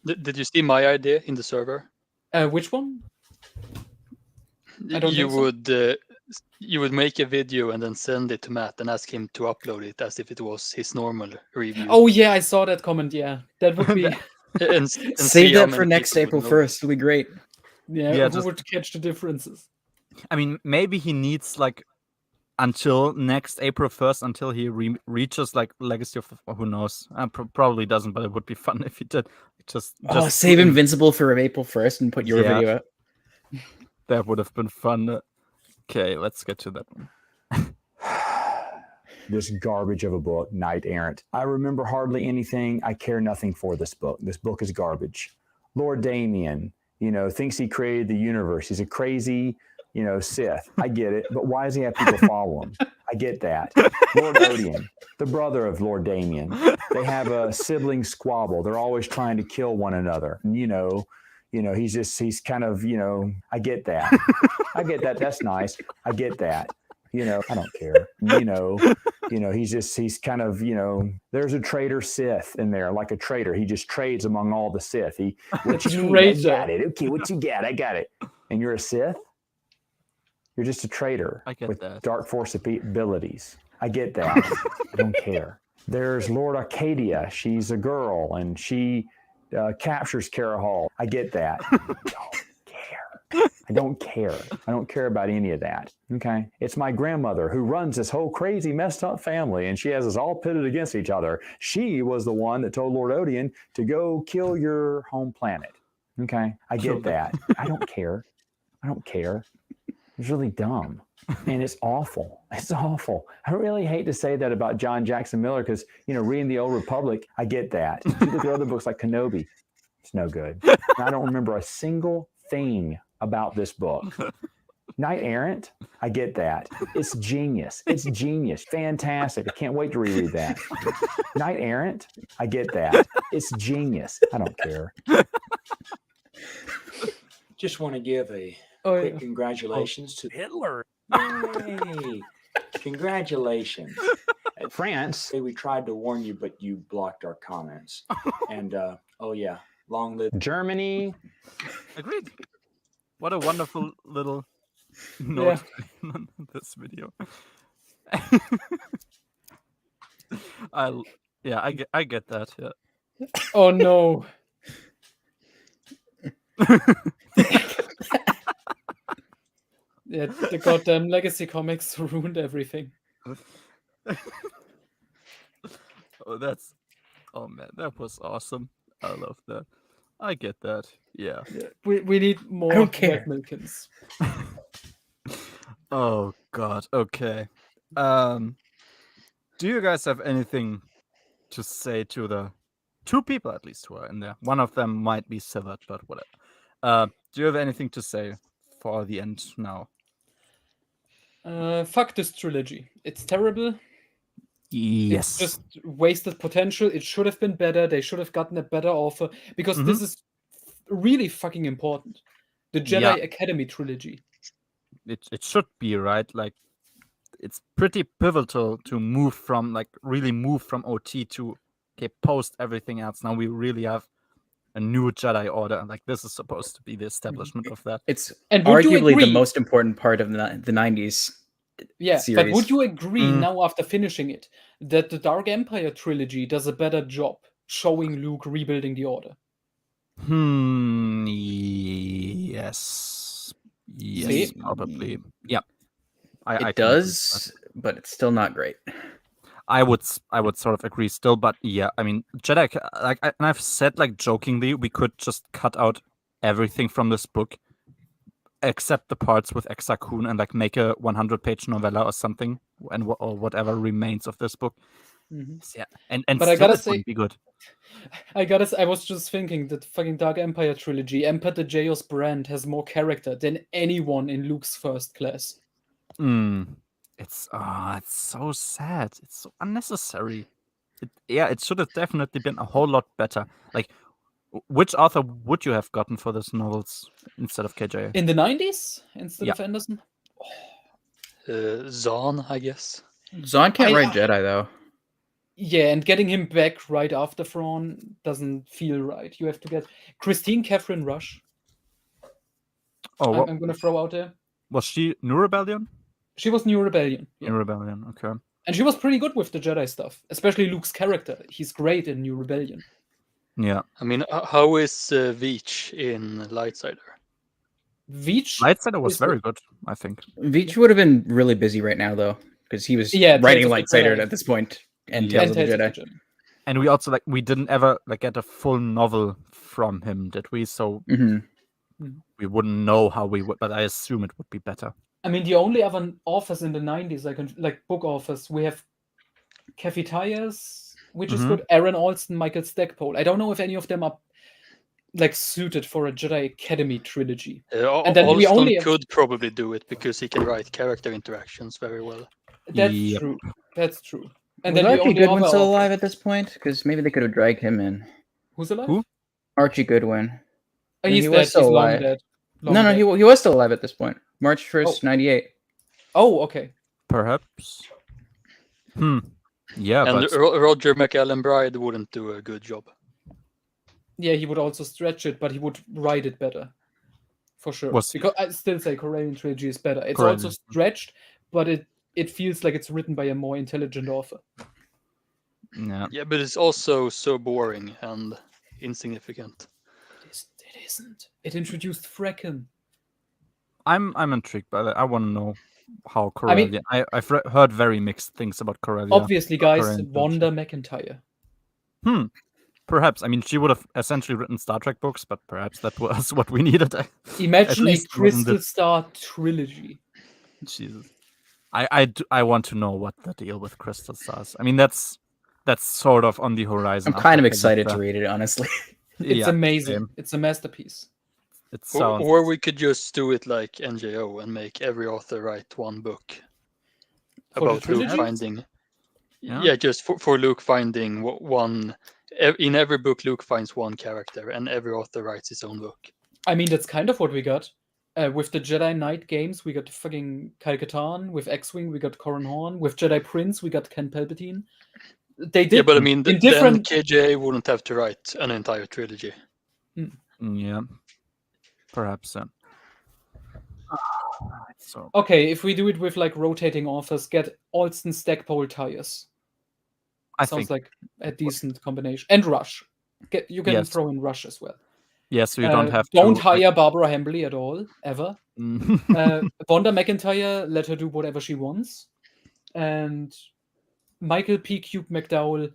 Did you see my idea in the server? Which one? I don't think so. You would make a video and then send it to Matt and ask him to upload it as if it was his normal review. Oh yeah, I saw that comment. Yeah, that would be. and save that for next April 1st. It'll be great. Yeah, who would catch the differences? I mean, maybe he needs like until next April 1st, until he reaches like Legacy of who knows. Probably doesn't, but it would be fun if he did. Just save Invincible for April 1st and put your video up. That would have been fun. Okay, let's get to that one. This garbage of a book, Knight Errant. I remember hardly anything. I care nothing for this book. This book is garbage. Lord Damien, thinks he created the universe. He's a crazy, Sith. I get it, but why does he have people follow him? I get that. Lord Odian, the brother of Lord Damien, they have a sibling squabble. They're always trying to kill one another. He's kind of, I get that. I get that. That's nice. I get that. I don't care. He's kind of, there's a traitor Sith in there, like a traitor. He just trades among all the Sith. What you mean? I got it. Okay, what you got? I got it. And you're a Sith? You're just a traitor with that. Dark Force abilities. I get that. I don't care. There's Lord Arcadia. She's a girl, and she captures Cara Hall. I get that. I don't care. I don't care about any of that. Okay. It's my grandmother who runs this whole crazy, messed up family, and she has us all pitted against each other. She was the one that told Lord Odian to go kill your home planet. Okay. I get that. I don't care. I don't care. It's really dumb. And it's awful. It's awful. I really hate to say that about John Jackson Miller because, reading The Old Republic, I get that. If you look at other books like Kenobi, it's no good. And I don't remember a single thing about this book. Knight Errant, I get that. It's genius. It's genius. Fantastic. I can't wait to reread that. Knight Errant, I get that. It's genius. I don't care. Just want to give a quick congratulations to Hitler. Yay! Congratulations. At France, we tried to warn you, but you blocked our comments. And, long live Germany. Agreed. What a wonderful little note on this video. I get that. Yeah. Oh no. Yeah, the goddamn Legacy comics ruined everything. Oh man, that was awesome. I love that. I get that. Yeah. We need more Wet Milkins. Oh god. Okay. Do you guys have anything to say to the two people at least who are in there? One of them might be severed, but whatever. Do you have anything to say for the end now? Fuck this trilogy. It's terrible. Yes. It's just wasted potential. It should have been better. They should have gotten a better offer because this is really fucking important. The Jedi Academy trilogy. It should be, right? Like, it's pretty pivotal to move from OT to post everything else. Now we really have a new Jedi Order. Like, this is supposed to be the establishment of that. It's arguably the most important part of the 90s. Yeah, series. But would you agree now after finishing it that the Dark Empire trilogy does a better job showing Luke rebuilding the Order? Yes. Yes, probably. Yeah. It does, but it's still not great. I would sort of agree still, but yeah, I mean, Jedi, and I've said jokingly, we could just cut out everything from this book, except the parts with Exar Kun, and make a 100-page novella or something, or whatever remains of this book. Yeah, and but I gotta say, would be good. I was just thinking that fucking Dark Empire trilogy, Emperor Dejaeus Brand has more character than anyone in Luke's first class. It's so sad. It's so unnecessary. It should have definitely been a whole lot better. Which author would you have gotten for these novels instead of KJ? In the 90s instead of Anderson? Zahn, I guess. Zahn can't write Jedi though. Yeah, and getting him back right after Thrawn doesn't feel right. You have to get Christine Catherine Rush. Oh, I'm going to throw out there. Was she New Rebellion? She was New Rebellion. Yeah. New Rebellion, okay. And she was pretty good with the Jedi stuff, especially Luke's character. He's great in New Rebellion. Yeah. I mean, how is Veach in Lightsider? Veach Lightsaber was is very good, I think. Veach would have been really busy right now, though, because he was Yeah, writing Tales of the Lightsaber Jedi. at this point, and Yeah. Tales of the Tales of Jedi. the Jedi. And we also we didn't ever get a full novel from him, did we? So we wouldn't know how we would, but I assume it would be better. I mean, the only other authors in the 90s, like book authors, we have Kathy Tyers, which is good, Aaron Alston, Michael Stackpole. I don't know if any of them are like suited for a Jedi Academy trilogy. And then Alston could probably do it because he can write character interactions very well. That's true. That's true. And was then Archie Goodwin still author... alive at this point? Because maybe they could have dragged him in. Who's alive? Who? Archie Goodwin. He's he dead. was still He's alive. long dead. No, he was still alive at this point. March 1st, 98. Oh, okay. Perhaps. Yeah, and but Roger McAllen Bride wouldn't do a good job. Yeah, he would also stretch it, but he would write it better. For sure. Because I still say Corellian Trilogy is better. It's also stretched, but it feels like it's written by a more intelligent author. Yeah, but it's also so boring and insignificant. It isn't. It introduced Frecken. I'm intrigued by that. I want to know how Corellian. I've heard very mixed things about Corellia. Obviously, guys, Wanda McIntyre. Perhaps. I mean, she would have essentially written Star Trek books, but perhaps that was what we needed. Imagine a Crystal Star trilogy. Jesus. I want to know what the deal with Crystal Stars. I mean, that's sort of on the horizon. I'm kind of excited to read it, honestly. It's amazing. It's a masterpiece. Or we could just do it like NJO and make every author write one book about Luke finding. Yeah, just for Luke finding one. In every book, Luke finds one character, and every author writes his own book. I mean, that's kind of what we got. With the Jedi Knight games, we got fucking Kyle Katarn. With X-Wing, we got Corran Horn. With Jedi Prince, we got Ken Palpatine. They did. Yeah, but I mean, then KJ wouldn't have to write an entire trilogy. Yeah, perhaps. So okay, if we do it with like rotating authors, get Alston, Stackpole, Tyers. Sounds like a decent combination. And Rush. You can throw in Rush as well. Yes, so you don't have to... Don't hire Barbara Hambly at all, ever. Wanda McIntyre, let her do whatever she wants. And Michael P. Cube McDowell,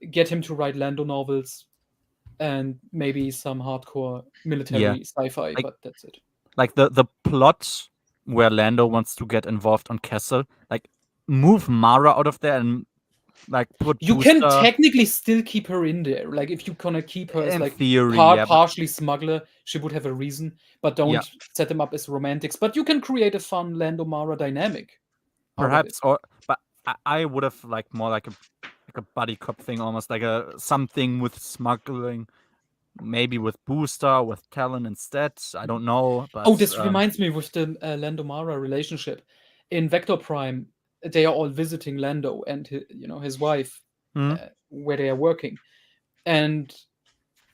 get him to write Lando novels and maybe some hardcore military sci-fi, but that's it. Like the plot where Lando wants to get involved on Kessel, like move Mara out of there and like put you Booster... can technically still keep her in there. Like if you gonna keep her as like theory, partially smuggler, she would have a reason, but don't set them up as romantics. But you can create a fun Lando Mara dynamic. Perhaps, but I would have liked more like a buddy cop thing, almost like something with smuggling, maybe with Booster, with Talon instead. I don't know. But, this reminds me with the Lando Mara relationship in Vector Prime. They are all visiting Lando and his wife, where they are working, and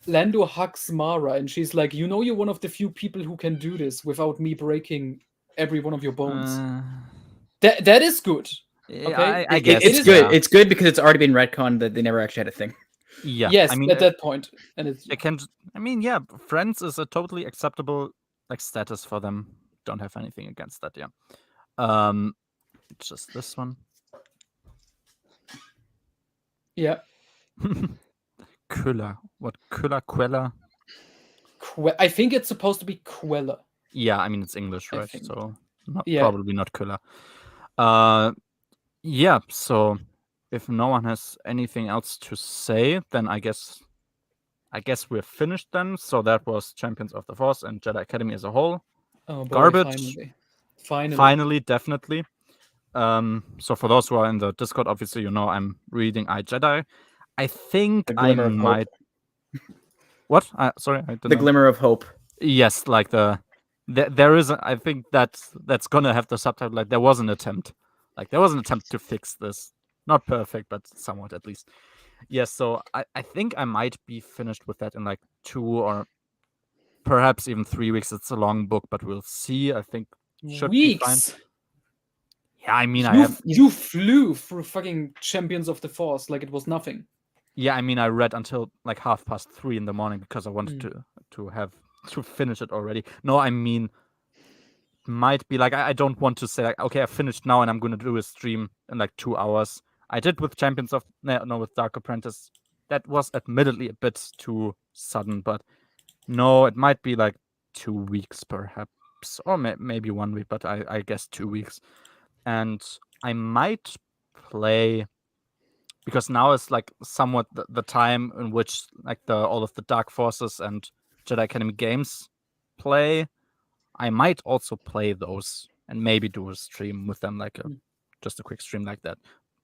Lando hugs Mara, and she's like, "You're one of the few people who can do this without me breaking every one of your bones." That is good. Okay, I guess it's good. Yeah. It's good because it's already been retconned that they never actually had a thing. Yeah. Yes, I mean, at that point, and it's. Friends is a totally acceptable status for them. Don't have anything against that. Yeah. It's just this one. Yeah. Quella. What? Quella? I think it's supposed to be Quella. Yeah, I mean, it's English, right? So probably not Quella. Yeah, so if no one has anything else to say, then I guess we're finished then. So that was Champions of the Force and Jedi Academy as a whole. Oh, boy, garbage. Finally, definitely. So for those who are in the Discord, obviously I'm reading iJedi. I think I might. What? Sorry, I didn't. The Glimmer of Hope. Yes, like there is. I think that's gonna have the subtitle. Like there was an attempt. To fix this. Not perfect, but somewhat at least. Yes. So I think I might be finished with that in like 2 or perhaps even 3 weeks. It's a long book, but we'll see. I think should be fine. Yeah, I mean, you flew through fucking Champions of the Force like it was nothing. Yeah, I mean, I read until like 3:30 in the morning because I wanted to finish it already. No, I mean, might be like I don't want to say like, okay, I finished now and I'm gonna do a stream in like 2 hours. I did with with Dark Apprentice. That was admittedly a bit too sudden, but no, it might be like 2 weeks perhaps, or maybe 1 week, but I guess 2 weeks. And I might play, because now is like somewhat the time in which like all of the Dark Forces and Jedi Academy games play. I might also play those and maybe do a stream with them, like just a quick stream like that.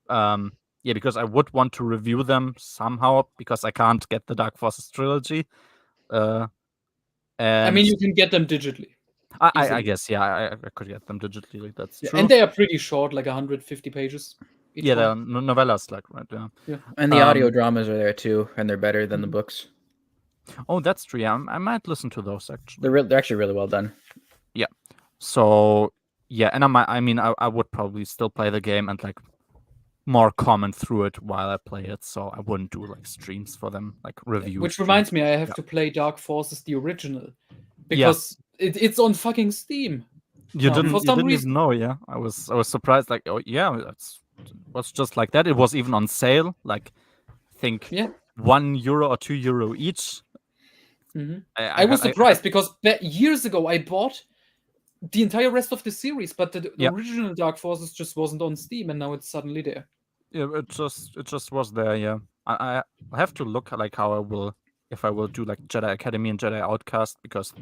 Yeah, because I would want to review them somehow, because I can't get the Dark Forces trilogy. And I mean, you can get them digitally. I guess, yeah, I could get them digitally. That's true. And they are pretty short, like 150 pages. Yeah, they're novellas, like, right? Yeah. And the audio dramas are there too, and they're better than the books. Oh, that's true. Yeah, I might listen to those actually. They're actually really well done. Yeah. So yeah, and I would probably still play the game and like more comment through it while I play it. So I wouldn't do like streams for them, like reviews. Which reminds me, I have to play Dark Forces the original, because it's on fucking Steam. You didn't even know, yeah? I was surprised. Like, oh yeah, it was just like that. It was even on sale. Like, I think €1 or €2 each. Mm-hmm. I was surprised because years ago I bought the entire rest of the series, but the original Dark Forces just wasn't on Steam, and now it's suddenly there. Yeah, it just was there. Yeah, I have to look like how I will, if I will do like Jedi Academy and Jedi Outcast, because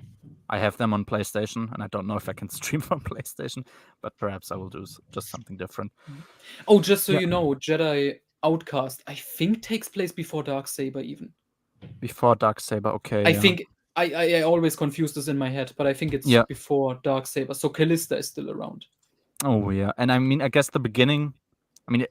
I have them on PlayStation, and I don't know if I can stream from PlayStation, but perhaps I will do just something different. Oh, just so you know, Jedi Outcast, I think, takes place before Darksaber even. Before Darksaber, okay. I think I always confuse this in my head, but I think it's before Darksaber. So Callista is still around. Oh yeah, and I mean, I guess the beginning, I mean,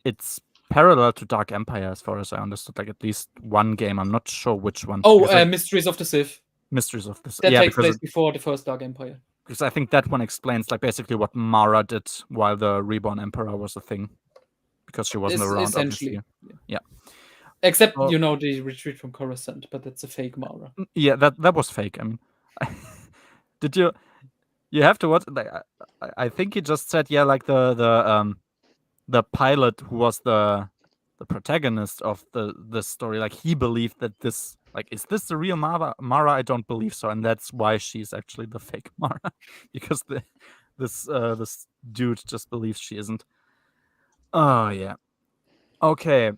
it's parallel to Dark Empire as far as I understood. Like at least one game, I'm not sure which one. Oh, Mysteries of the Sith. Mysteries of the Sith. That takes place before the first Dark Empire. Because I think that one explains like basically what Mara did while the Reborn Emperor was a thing, because she wasn't around. Essentially, obviously. Yeah. Except the retreat from Coruscant, but that's a fake Mara. Yeah, that was fake. I mean, did you? You have to watch. Like, I think he just said, yeah, like the pilot who was the protagonist of this story, like he believed that this, like, is this the real Mara? I don't believe so, and that's why she's actually the fake Mara, because this dude just believes she isn't. Oh yeah. Okay.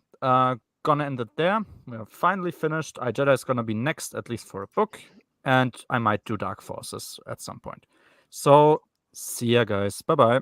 Gonna end it there. We're finally finished. iJedi is gonna be next, at least for a book, and I might do Dark Forces at some point. So see ya, guys. Bye bye.